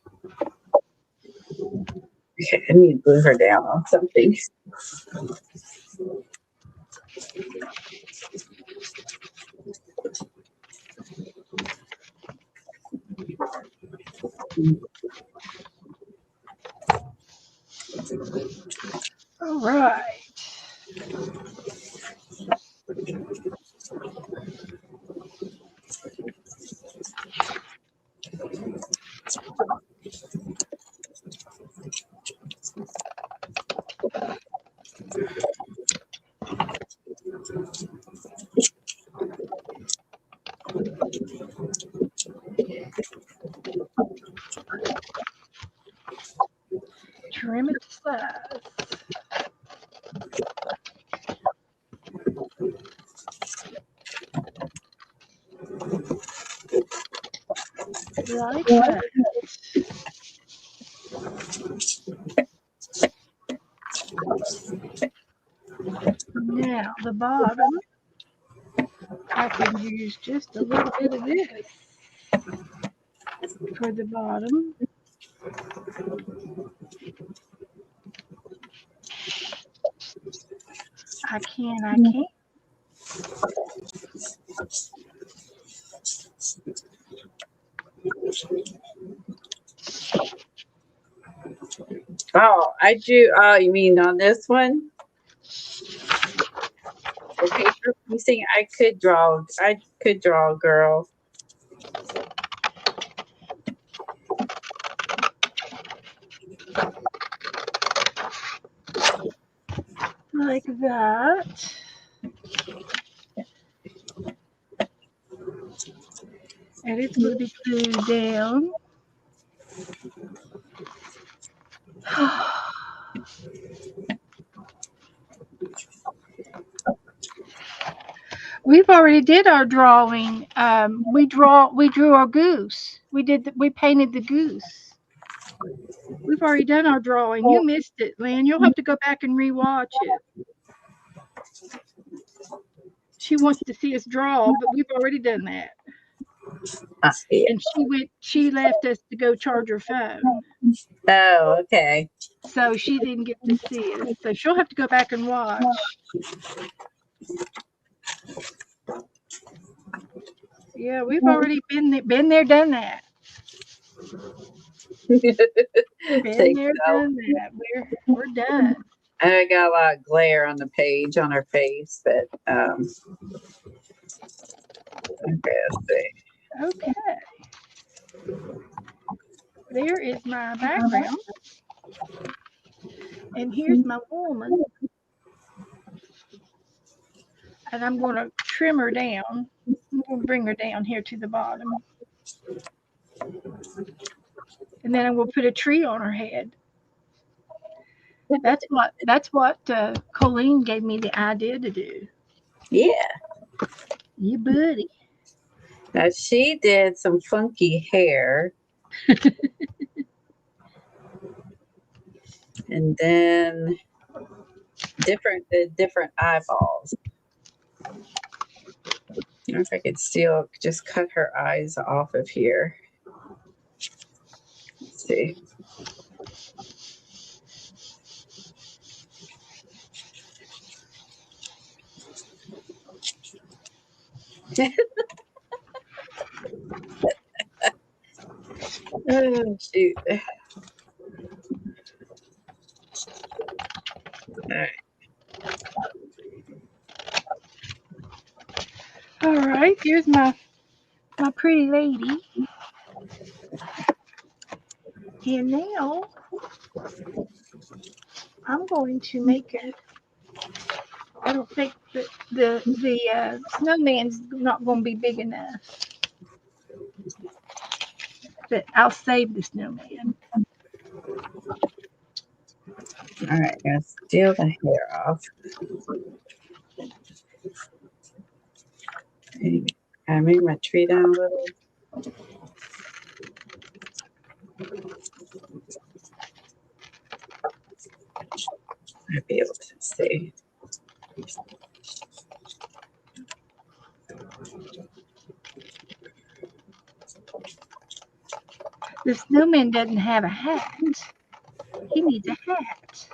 Okay, I need to glue her down on something. All right. Trim it to size. Like that. Now the bottom, I can use just a little bit of this for the bottom. I can. Oh, I do. Oh, you mean on this one? The paper piecing. I could draw a girl. Like that. And it's going to be glued down. We've already did our drawing. We drew our goose. We painted the goose. We've already done our drawing. You missed it, Lynn. You'll have to go back and rewatch it. She wants to see us draw, but we've already done that. Yeah. And she left us to go charge her phone. Oh, okay. So she didn't get to see us. So she'll have to go back and watch. Yeah, we've already been there, done that. Been there, done that. We're done. I got a lot of glare on the page on her face, but okay, let's see. Okay. There is my background. And here's my woman. And I'm going to trim her down. I'm going to bring her down here to the bottom. And then I'm going to put a tree on her head. That's what Coleen gave me the idea to do. Yeah. You buddy. Now she did some funky hair. And then different eyeballs. I don't know if I could still just cut her eyes off of here. Let's see. Oh, shoot. All right, here's my pretty lady. And now I'm going to make it. I don't think that the snowman's not going to be big enough. But I'll save the snowman. All right, I'm gonna steal the hair off. I move my tree down a little. I'll be able to see. The snowman doesn't have a hat. He needs a hat.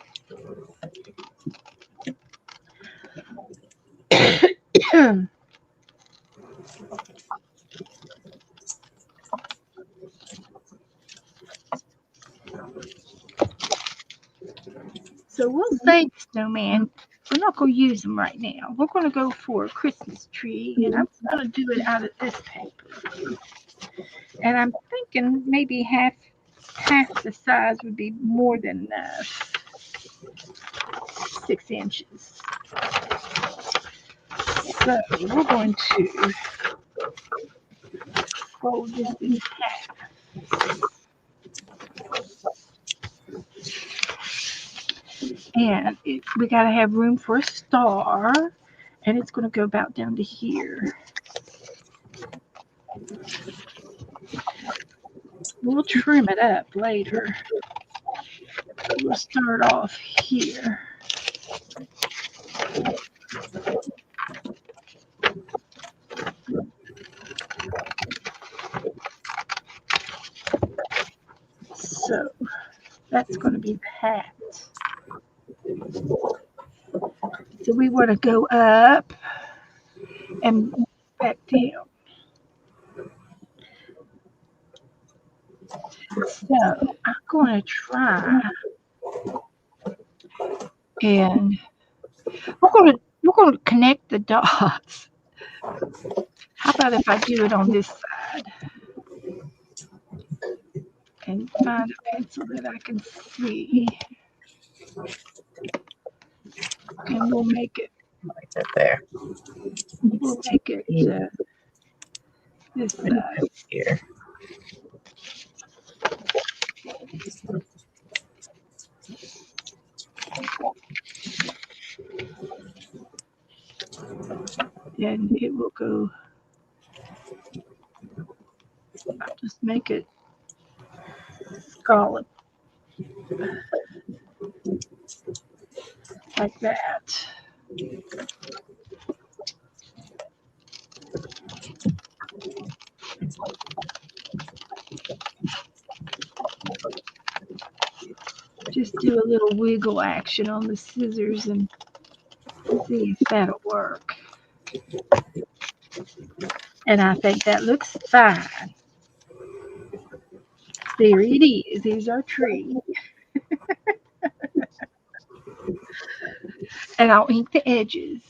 So we'll save the snowman. We're not going to use him right now. We're going to go for a Christmas tree, and I'm going to do it out of this paper. And I'm thinking maybe half the size would be more than enough. 6 inches. So we're going to fold this in half. And we got to have room for a star, and it's going to go about down to here. We'll trim it up later. We'll start off here. So that's going to be the hat. So we want to go up and back down. So I'm going to try, and we're going to connect the dots. How about if I do it on this side and find a pencil that I can see, and we'll make it Like that there. We'll make it this side here. And it will go. I'll just make it scallop like that. Just do a little wiggle action on the scissors and see if that'll work. And I think that looks fine. There it is. Here's our tree. And I'll ink the edges.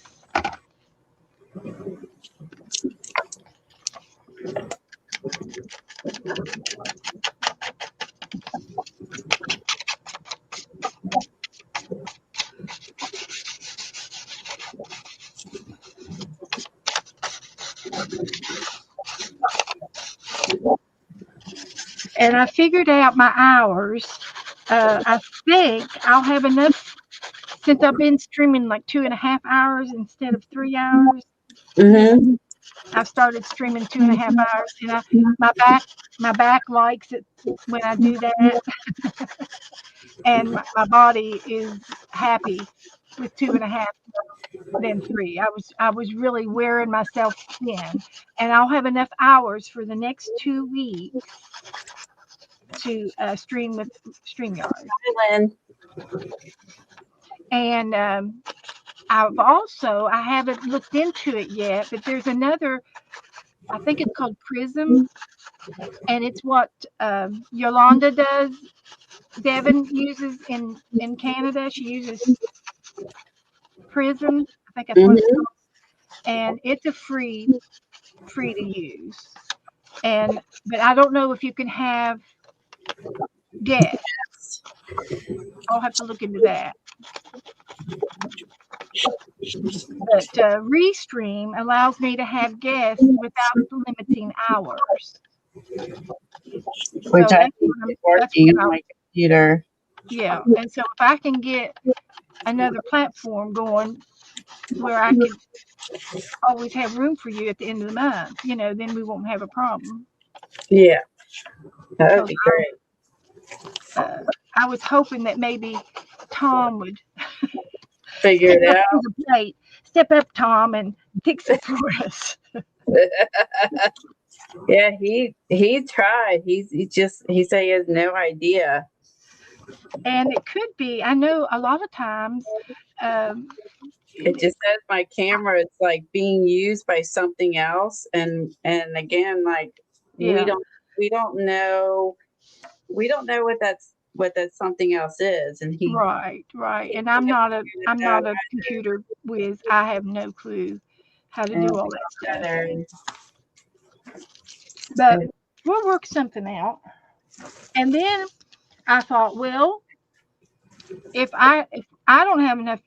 And I figured out my hours. I think I'll have enough since I've been streaming like 2.5 hours instead of 3 hours. Mm-hmm. I've started streaming 2.5 hours, and my back likes it when I do that. and my body is happy with 2.5 than 3. I was really wearing myself thin, and I'll have enough hours for the next 2 weeks to stream with StreamYard. Hi, Lynn. And I haven't looked into it yet, but there's another, I think it's called Prism, and it's what Yolanda does. Devin uses in Canada. She uses Prism. I think that's what it's called, and it's a free to use. But I don't know if you can have guests. I'll have to look into that. But Restream allows me to have guests without limiting hours. Which I think is working on my computer. Yeah, and so if I can get another platform going where I could always have room for you at the end of the month, then we won't have a problem. Yeah, that would be great. I was hoping that maybe Tom would Figure it out. the plate. Step up, Tom, and fix it for us. Yeah, he tried. He said he has no idea. And it could be. I know a lot of times. It just says my camera is like being used by something else, and again, like Yeah. we don't know what that something else is, and he Right. And I'm not a computer whiz. I have no clue how to do all that stuff. But we'll work something out. And then I thought, well, if I don't have enough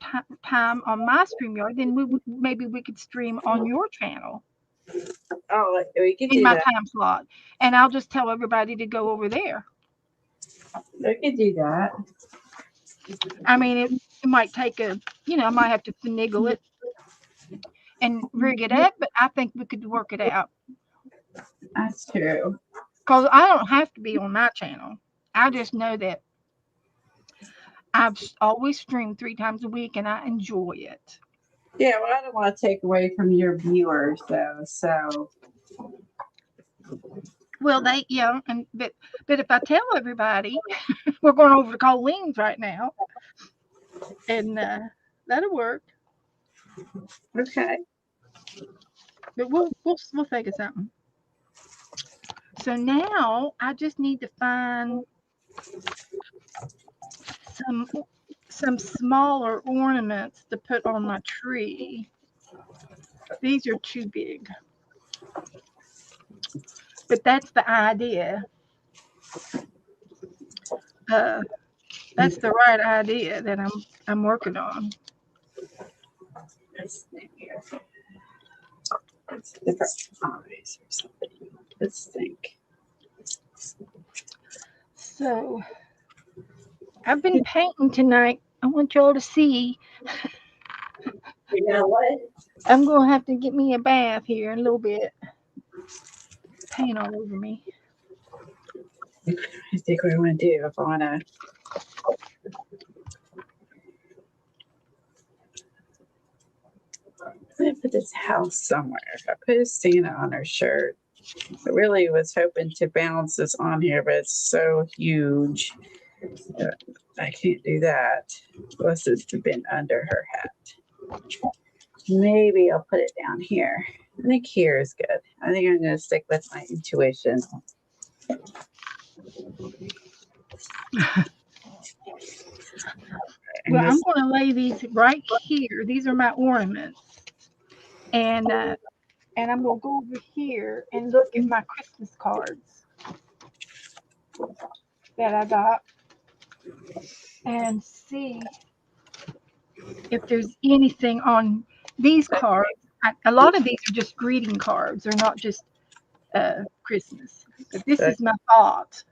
time on my StreamYard, then maybe we could stream on your channel. Oh, we could in do my that. time slot, and I'll just tell everybody to go over there. We could do that. I mean, it might take I might have to finagle it and rig it up, but I think we could work it out. That's true. Because I don't have to be on my channel. I just know that I've always streamed 3 times a week, and I enjoy it. Yeah, well, I don't want to take away from your viewers, though. So, well, but if I tell everybody, we're going over to Coleen's right now, and that'll work. Okay. But we'll think of something. So now I just need to find some smaller ornaments to put on my tree. These are too big. But that's the idea. That's the right idea that I'm working on. It's different eyes or something. Let's think. So I've been painting tonight. I want y'all to see. You know what? I'm going to have to get me a bath here in a little bit. Paint all over me. I think what I want to do, I'm going to put this house somewhere. If I put a Santa on her shirt, I really was hoping to balance this on here, but it's so huge. I can't do that. Plus, it's been under her hat. Maybe I'll put it down here. I think here is good. I think I'm going to stick with my intuition. Well, I'm going to lay these right here. These are my ornaments. And I'm going to go over here and look at my Christmas cards that I got and see if there's anything on these cards. A lot of these are just greeting cards. They're not just Christmas. But this is my thought.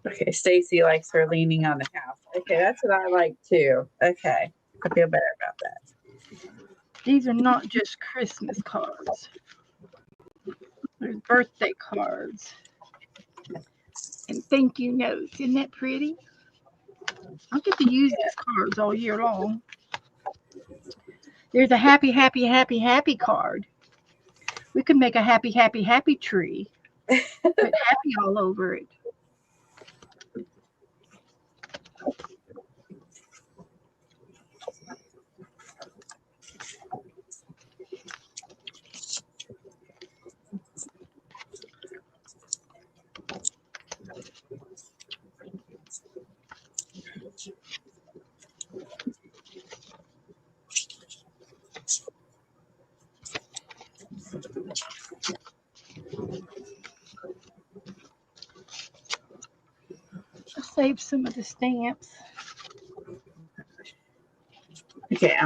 Okay, Stacy likes her leaning on the house. Okay, that's what I like too. Okay, I feel better about that. These are not just Christmas cards. There's birthday cards and thank you notes. Isn't that pretty? I'll get to use these cards all year long. There's a happy, happy, happy, happy card. We could make a happy, happy, happy tree. Put happy all over it. I'll save some of the stamps. Okay,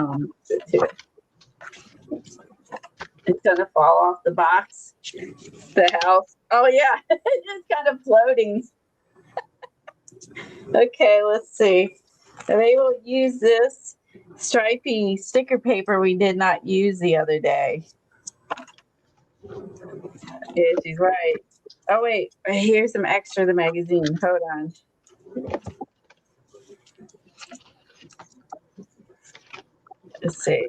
it's gonna fall off the box. The house. Oh yeah, it's just kind of floating. Okay, let's see. So maybe we'll use this stripy sticker paper we did not use the other day. Yeah, she's right. Oh wait, here's some extra of the magazine. Hold on. Let's see.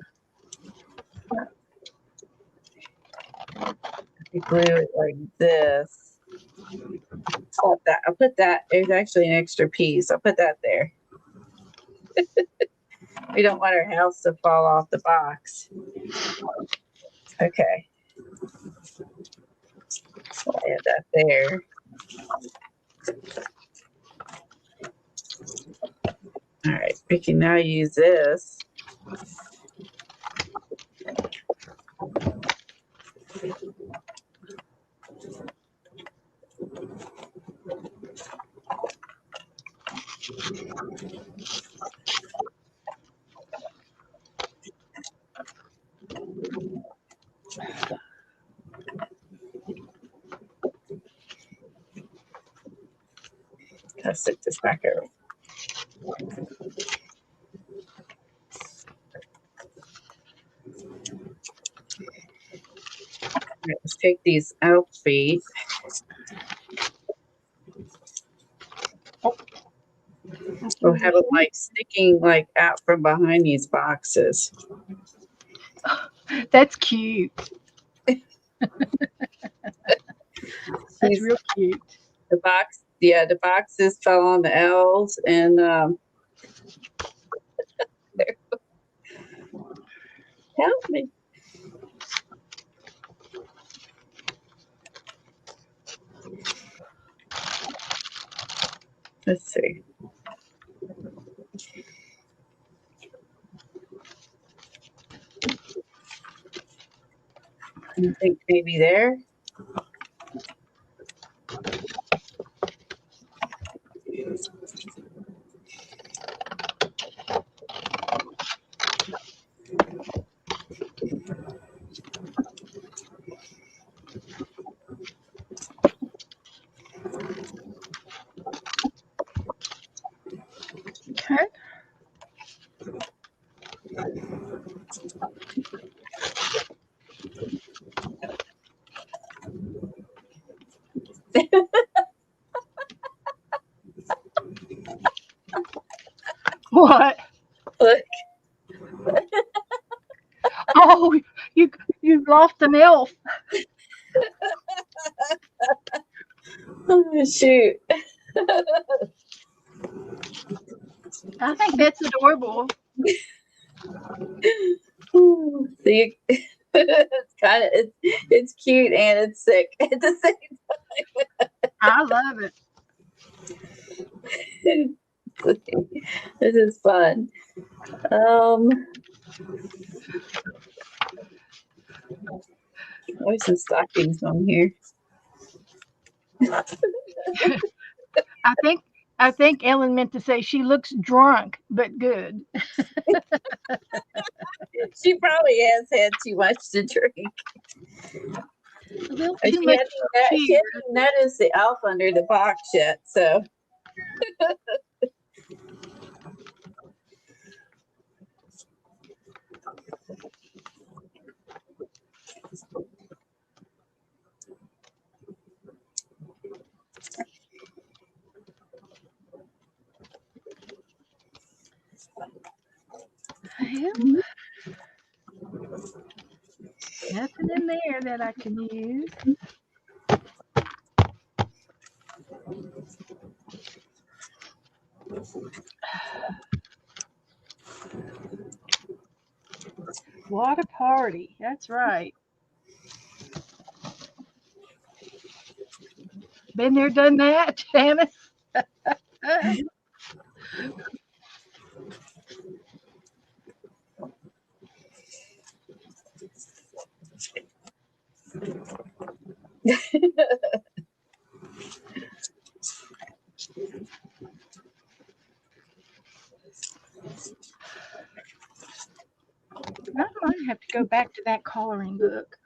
You glue it like this. I'll put that. There's actually an extra piece. I'll put that there. We don't want our house to fall off the box. Okay. So I have that there. All right, we can now use this. I'll stick this back over. All right, let's take these elf feet. We'll have them like sticking like out from behind these boxes. That's cute. That's She's- real cute. The boxes fell on the elves and help me. Let's see. I think maybe there. Okay. What? Look. Oh, you lost an elf. Oh, shoot. I think that's adorable. See, it's kind of it's cute and it's sick at the same I love it. time. This is fun. There's some stockings on here. I think Ellen meant to say she looks drunk but good. She probably has had too much to drink. A little She too much hadn't noticed the elf under the box yet, so. Well, nothing in there that I can use. Water party. That's right. Been there, done that, Janice. I might have to go back to that coloring book.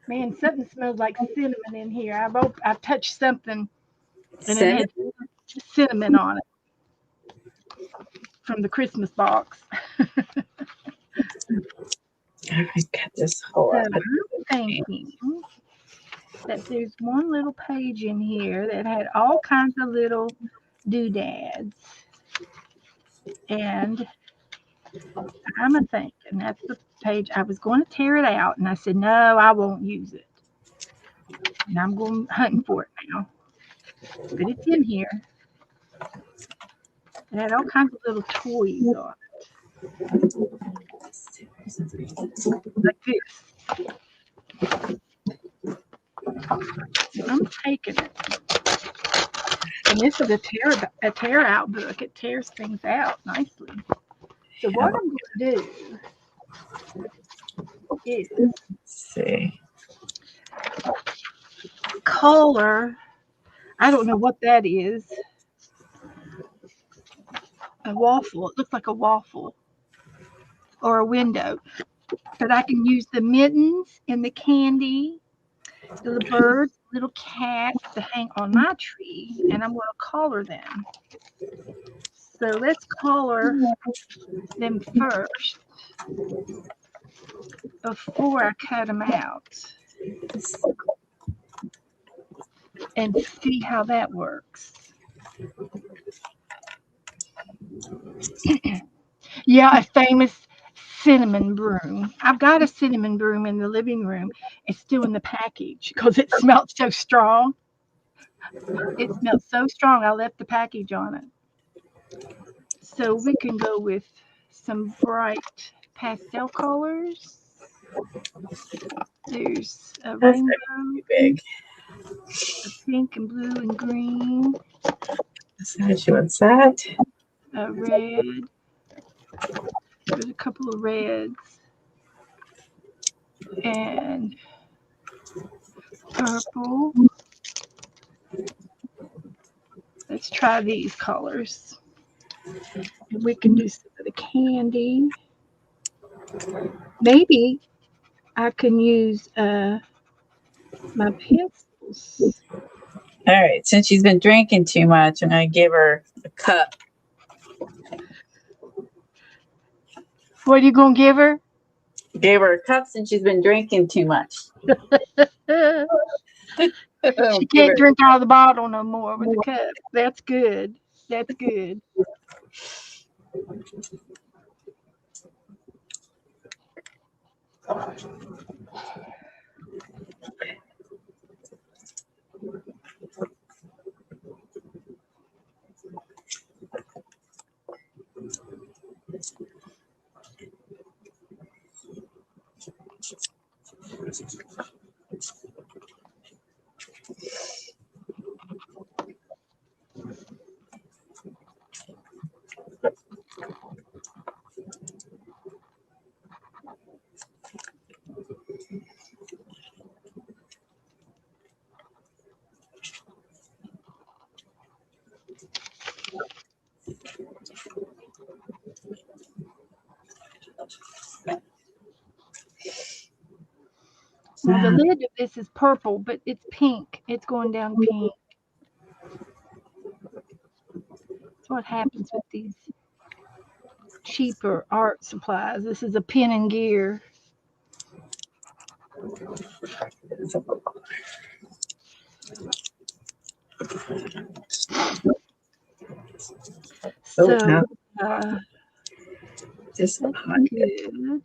Man, something smells like cinnamon in here. I've touched something and it had cinnamon on it from the Christmas box. I got this whole So I'm thinking that there's one little page in here that had all kinds of little doodads. And I'm a thinking that's the page. I was going to tear it out, and I said, no, I won't use it. And I'm going hunting for it now. But it's in here. It had all kinds of little toys on it. Like this. I'm taking it. And this is a tear out book. It tears things out nicely. So what I'm going to do is see. Color. I don't know what that is. A waffle. It looks like a waffle or a window. But I can use the mittens and the candy, the birds, little cats to hang on my tree, and I'm going to color them. So let's color them first before I cut them out and see how that works. Yeah, a famous cinnamon broom. I've got a cinnamon broom in the living room. It's still in the package because it smelled so strong. It smelled so strong, I left the package on it. So we can go with some bright pastel colors. There's a rainbow, Big. a pink and blue and green, What's that? a red. There's a couple of reds and purple. Let's try these colors. And we can do some of the candy. Maybe I can use my pencils. All right. Since she's been drinking too much, I'm going to give her a cup. What are you going to give her? Gave her a cup since she's been drinking too much. She can't drink out of the bottle no more with the cup. That's good. That's good. Now the lid of this is purple, but it's pink. It's going down pink. That's what happens with these cheaper art supplies. This is a pen and gear. So Just That's hot. good.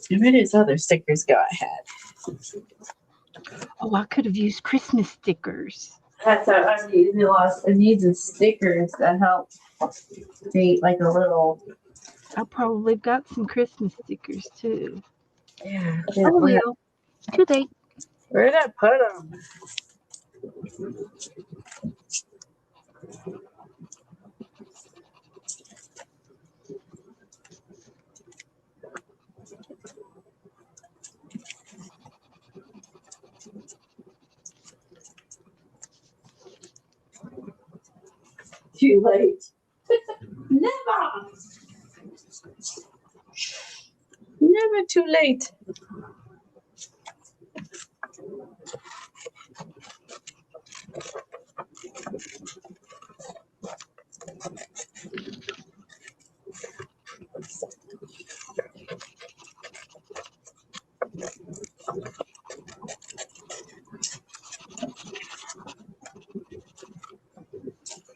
And where does other stickers go I had? Oh, I could have used Christmas stickers. That's what I'm using. I'm using stickers that help create like a little. I probably got some Christmas stickers too. Yeah. I will. Too late. Where did I put them? Too late. Never. Never too late.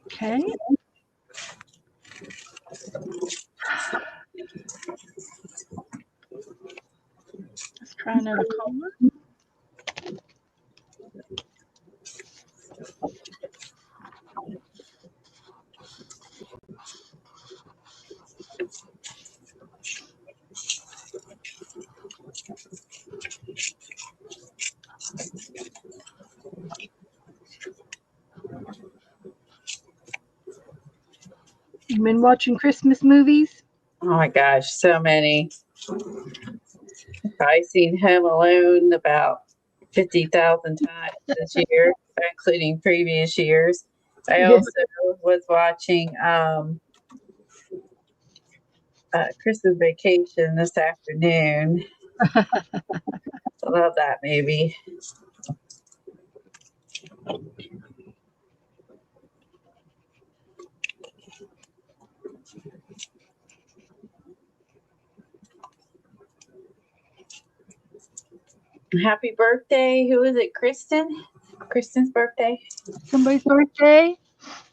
Okay. Let's try another color. You been watching Christmas movies? Oh my gosh, so many. I've seen Home Alone about 50,000 times this year, including previous years. I Yeah. also was watching Christmas Vacation this afternoon. I love that movie. Happy birthday. Who is it? Kristen? Kristen's birthday? Somebody's birthday.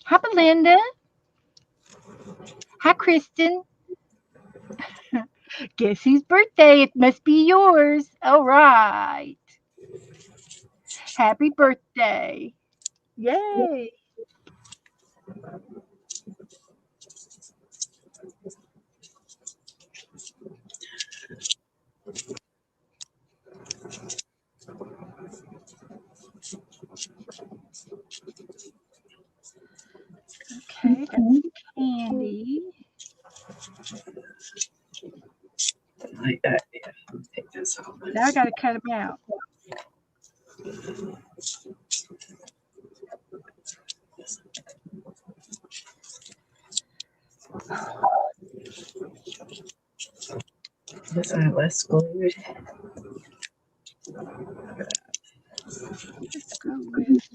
Hi, Belinda. Hi, Kristen. Guess whose birthday? It must be yours. All right. Happy birthday. Yay. Okay, got some candy. I like that. Yeah, I'll take this off. Now I got to cut them out. This one less glued. Let's go with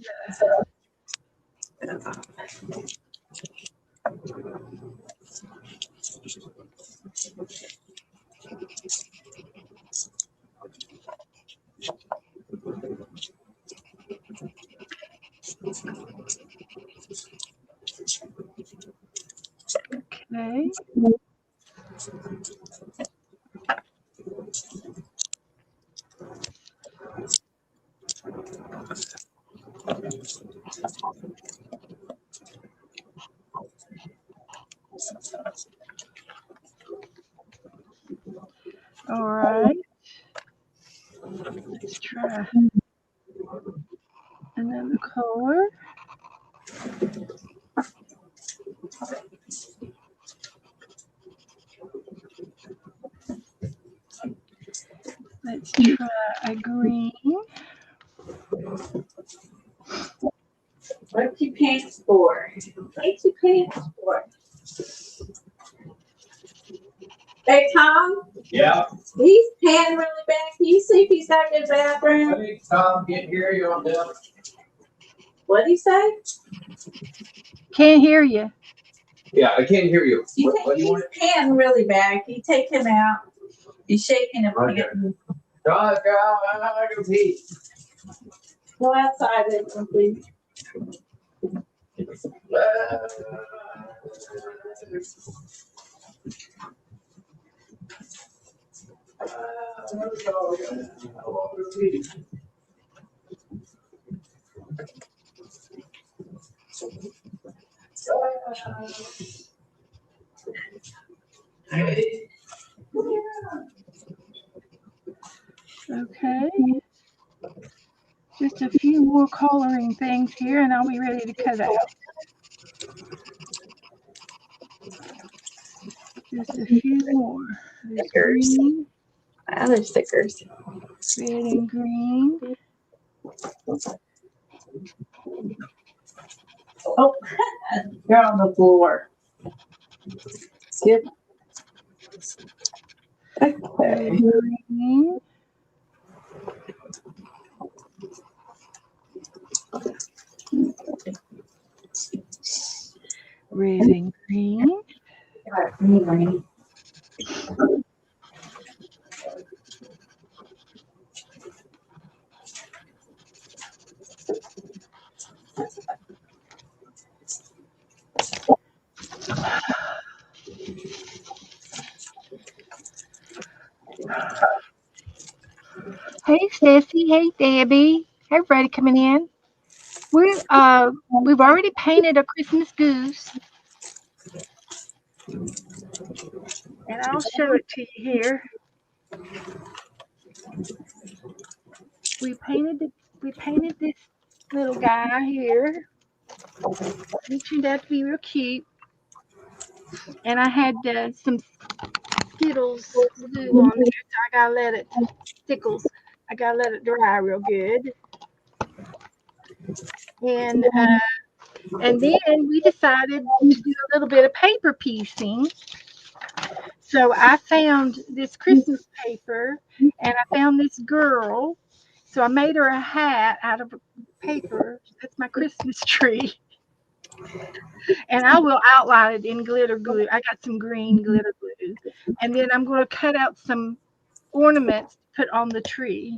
okay. All right. Let's try another color. Let's try a green. What's your pants for? What's your pants for? Hey, Tom, Yeah. he's panting really bad. Can you see if he's got a good I bathroom? think Tom can't hear you on that. What'd he say? Can't hear you. Yeah, I can't hear you. You What do you want? he's panting really bad. Can you take him out? He's shaking and Okay. panting. God, I go pee. Go outside and please. Okay. Just a few more coloring things here and I'll be ready to cut out. Just a few more. There's Stickers. green, Other stickers. red and green. Oh, you're on the floor. Skip. Red and green. Red and green. Hey Sissy, hey Debbie, hey everybody coming in. We've already painted a Christmas goose, and I'll show it to you here. We painted this little guy here. He turned out to be real cute, and I had some Skittles glue on there, so I gotta let it I gotta let it dry real good. And then we decided to do a little bit of paper piecing. So I found this Christmas paper and I found this girl. So I made her a hat out of paper. That's my Christmas tree. And I will outline it in glitter glue. I got some green glitter glue. And then I'm going to cut out some ornaments to put on the tree.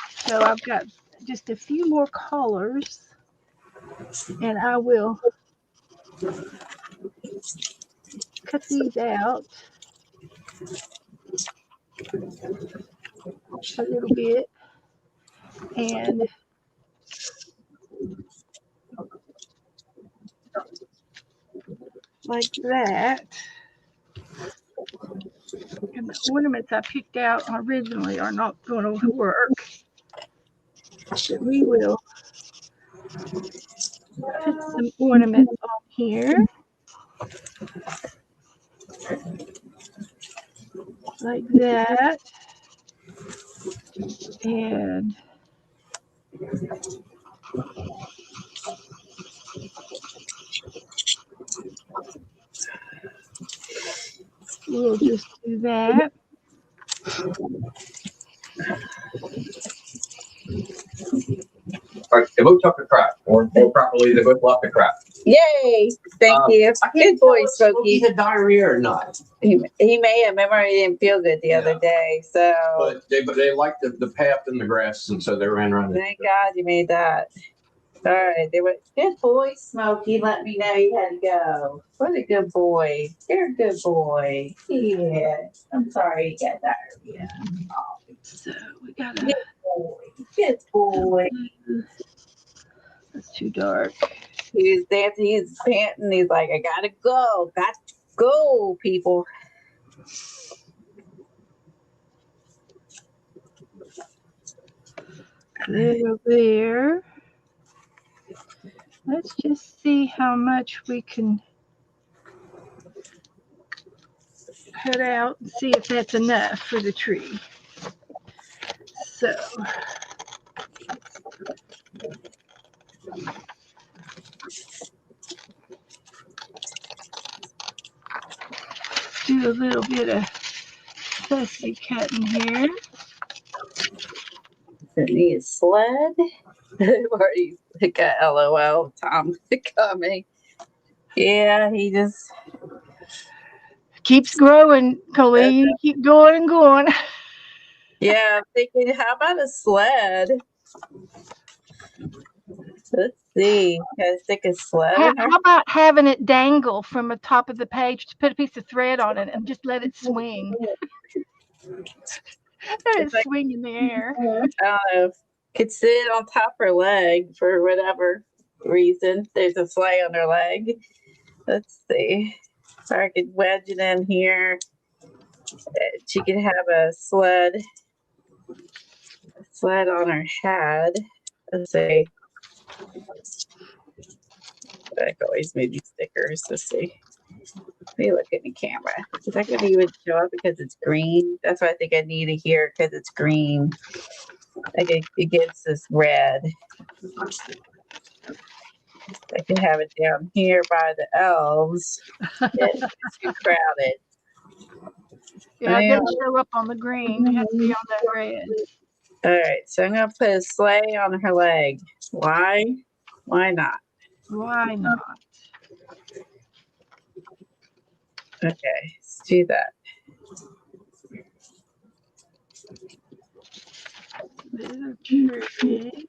So I've got just a few more colors. And I will cut these out a little bit. And like that. And the ornaments I picked out originally are not going to work. But we will put some ornaments on here. Like that. And we'll just do that. All right, they both took a crack, or more properly, they both left a crack. Yay! Thank you. Good boy, Smokey. He had diarrhea or not, He may have. Remember, he didn't feel good the other day. So but they liked the path in the grass, and so they ran around. thank God you made that. All right, they were good boy, Smokey. Let me know you had to go. What a good boy. You're a good boy. Yeah. I'm sorry you got diarrhea. So we got Good boy. Good boy. That's too dark. He was dancing. He's panting. He's like, I gotta go. Got to go, people. There. Let's just see how much we can cut out and see if that's enough for the tree. So do a little bit of fussy cutting here. Need a sled. Already got LOL. Tom coming. Yeah, he just. Keeps growing, Coleen. Keep going and going. Yeah, I'm thinking, how about a sled? Let's see. Can I stick a sled in her? How about having it dangle from the top of the page? Just put a piece of thread on it and just let it swing. Let it Like, swing in the air. I don't know. Could sit on top of her leg for whatever reason. There's a sleigh on her leg. Let's see. So I could wedge it in here. She could have a sled on her head. Let's see. I can always maybe stickers. Let's see. Let me look at the camera. Is that going to even show up because it's green? That's what I think I need to hear because it's green. Like it gets this red. I can have it down here by the elves. It's too crowded. Yeah, it doesn't show up on the green. It has to be on that red. All right, so I'm going to put a sleigh on her leg. Why? Why not? Why not? Okay, let's do that. Little tree.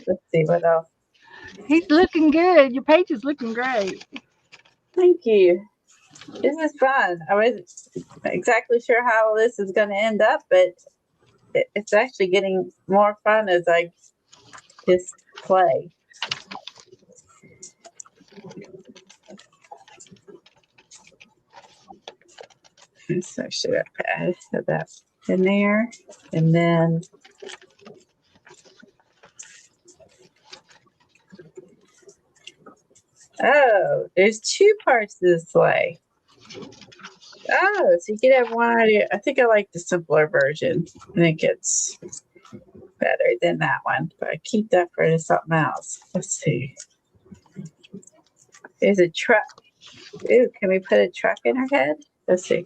Let's see what else. He's looking good. Your page is looking great. Thank you. This is fun. I wasn't exactly sure how this is going to end up, but it's actually getting more fun as I just play. So I should have put that in there. And then oh, there's two parts to this sleigh. Oh, so you can have one idea. I think I like the simpler version. I think it's better than that one, but I keep that for something else. Let's see. There's a truck. Ooh, can we put a truck in her head? Let's see.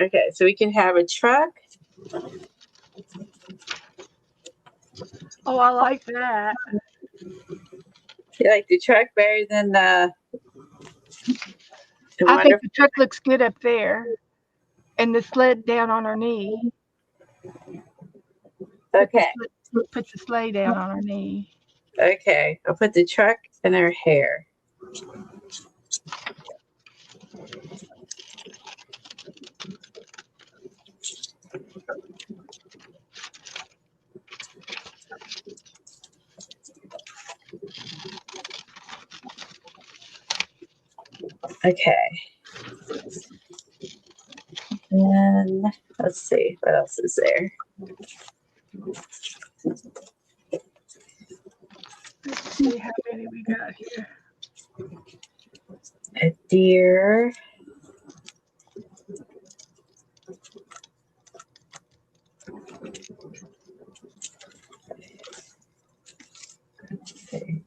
Okay, so we can have a truck. Oh, I like that. You like the truck better than the I think the truck looks good up there. And the sled down on her knee. Okay. Put the sleigh down on her knee. Okay, I'll put the truck in her hair. Okay. And let's see, what else is there? Let's see how many we got here. A deer. Let's see.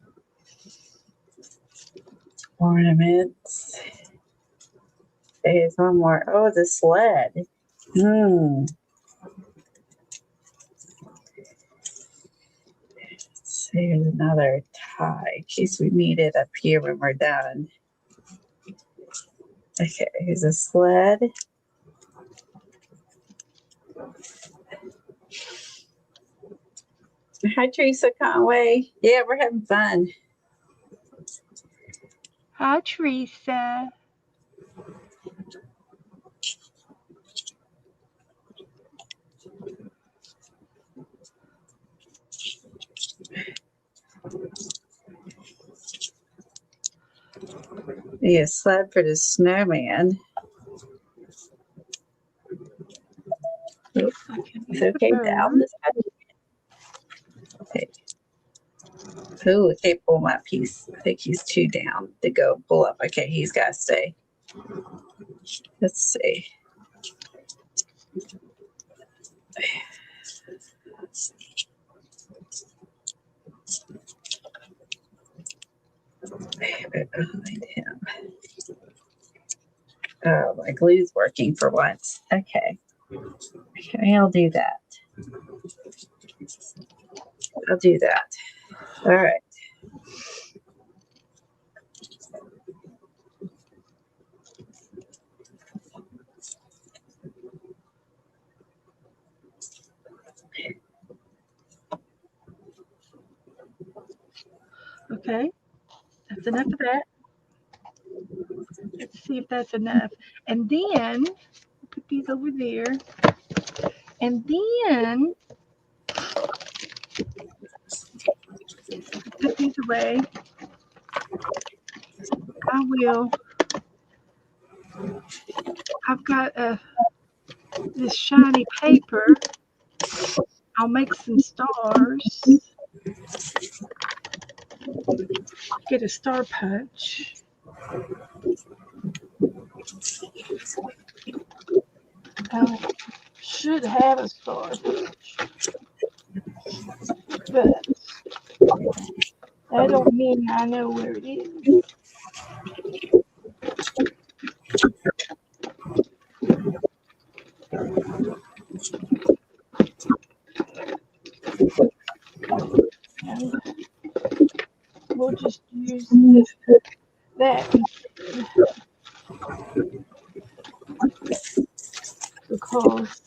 Ornaments. There's one more. Oh, the sled. Let's see, here's another tie in case we need it up here when we're done. Okay, here's a sled. Hi, Teresa Conway. Yeah, we're having fun. Hi, Teresa. Yeah, sled for the snowman. It's okay down this. Okay, Ooh, I can't pull my piece. I think he's too down to go pull up. Okay, he's got to stay. Let's see. Behind him. Oh, my glue's working for once. Okay. Okay, I'll do that. I'll do that. All right. Okay, that's enough of that. Let's see if that's enough. And then put these over there. And then put these away. I've got this shiny paper. I'll make some stars. Get a star punch. Should have a star punch. But that don't mean I know where it is. And we'll just use that because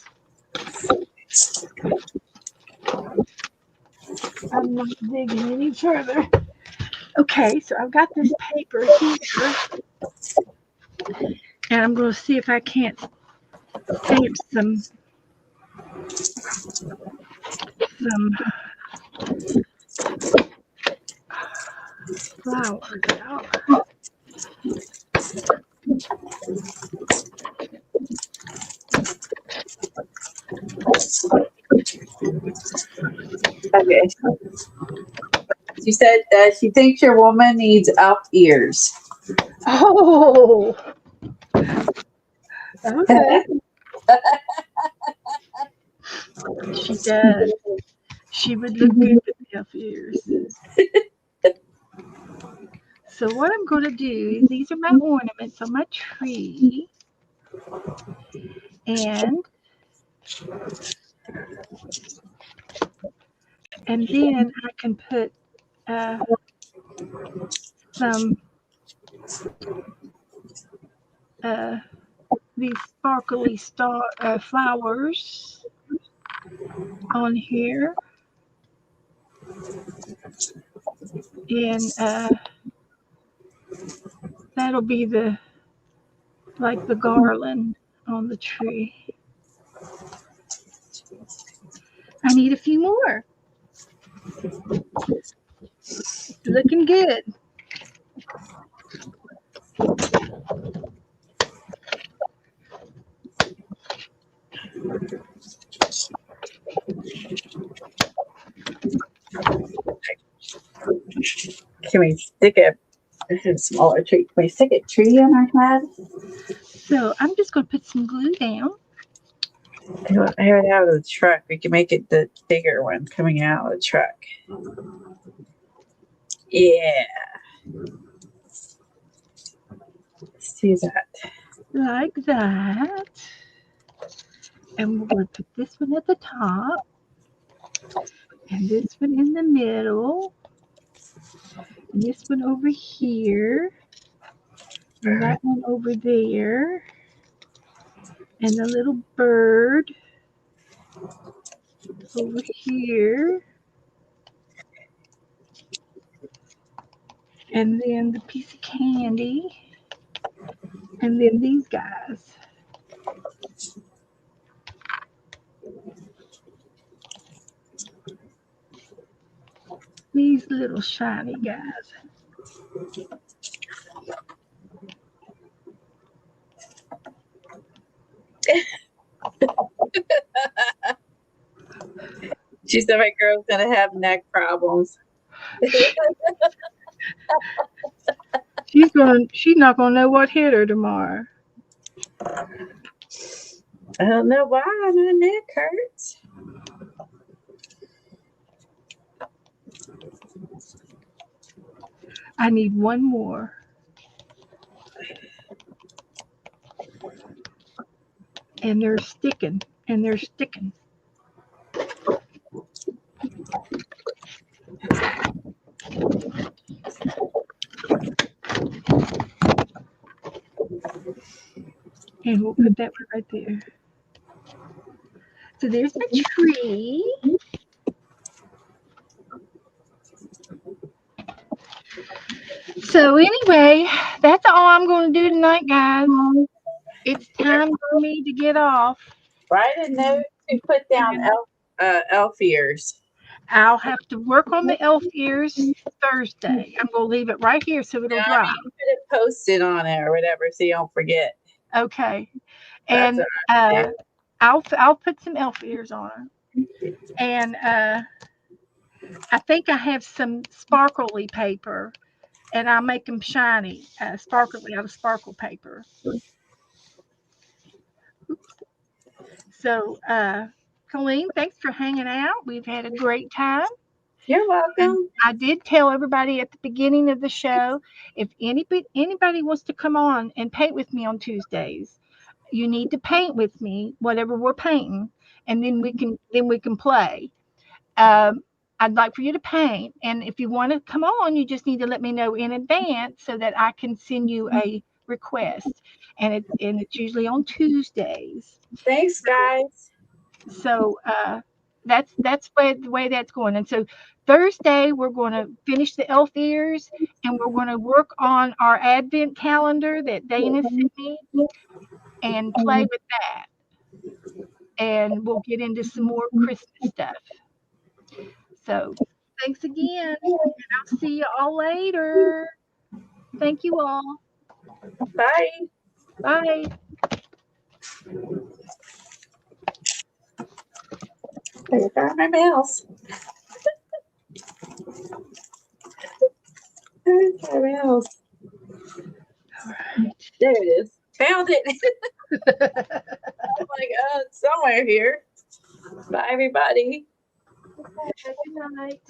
I'm not digging any further. Okay, so I've got this paper here, and I'm going to see if I can't stamp some flowers out. Okay. She said she thinks your woman needs up ears. Oh, okay. She does. She would look good with elf ears. So what I'm going to do is these are my ornaments on my tree. And then I can put some these sparkly star flowers on here. And that'll be the garland on the tree. I need a few more. It's looking good. Can we stick a smaller tree? Can we stick a tree on our head? So I'm just going to put some glue down. I have it out of the truck. We can make it the bigger one coming out of the truck. Yeah. Let's do that. Like that. And we're going to put this one at the top. And this one in the middle. And this one over here. And that one over there. And the little bird over here. And then the piece of candy. And then these guys. These little shiny guys. She said my girl's gonna have neck problems. She's not gonna know what hit her tomorrow. I don't know why my neck hurts. I need one more. And they're sticking. And they're sticking. And we'll put that one right there. So there's my tree. So anyway, that's all I'm going to do tonight, guys. It's time for me to get off. Write a note to put down elf ears. I'll have to work on the elf ears Thursday. I'm going to leave it right here so it'll dry. Put it posted on it or whatever so you don't forget. Okay. And I'll put some elf ears on her. And I think I have some sparkly paper, and I'll make them shiny, sparkly out of sparkle paper. So, Coleen, thanks for hanging out. We've had a great time. You're welcome. And I did tell everybody at the beginning of the show, if anybody wants to come on and paint with me on Tuesdays, you need to paint with me, whatever we're painting, and then we can play. I'd like for you to paint, and if you want to come on, you just need to let me know in advance so that I can send you a request. And it's usually on Tuesdays. Thanks, guys. So that's the way that's going. And so Thursday we're going to finish the elf ears, and we're going to work on our Advent calendar that Dana sent me, and play with that. And we'll get into some more Christmas stuff. So thanks again, and I'll see you all later. Thank you all. Bye. Bye. I got my mouse. There's my mouse. All right. There it is. Found it. Oh my God, it's somewhere here. Bye, everybody. Good night.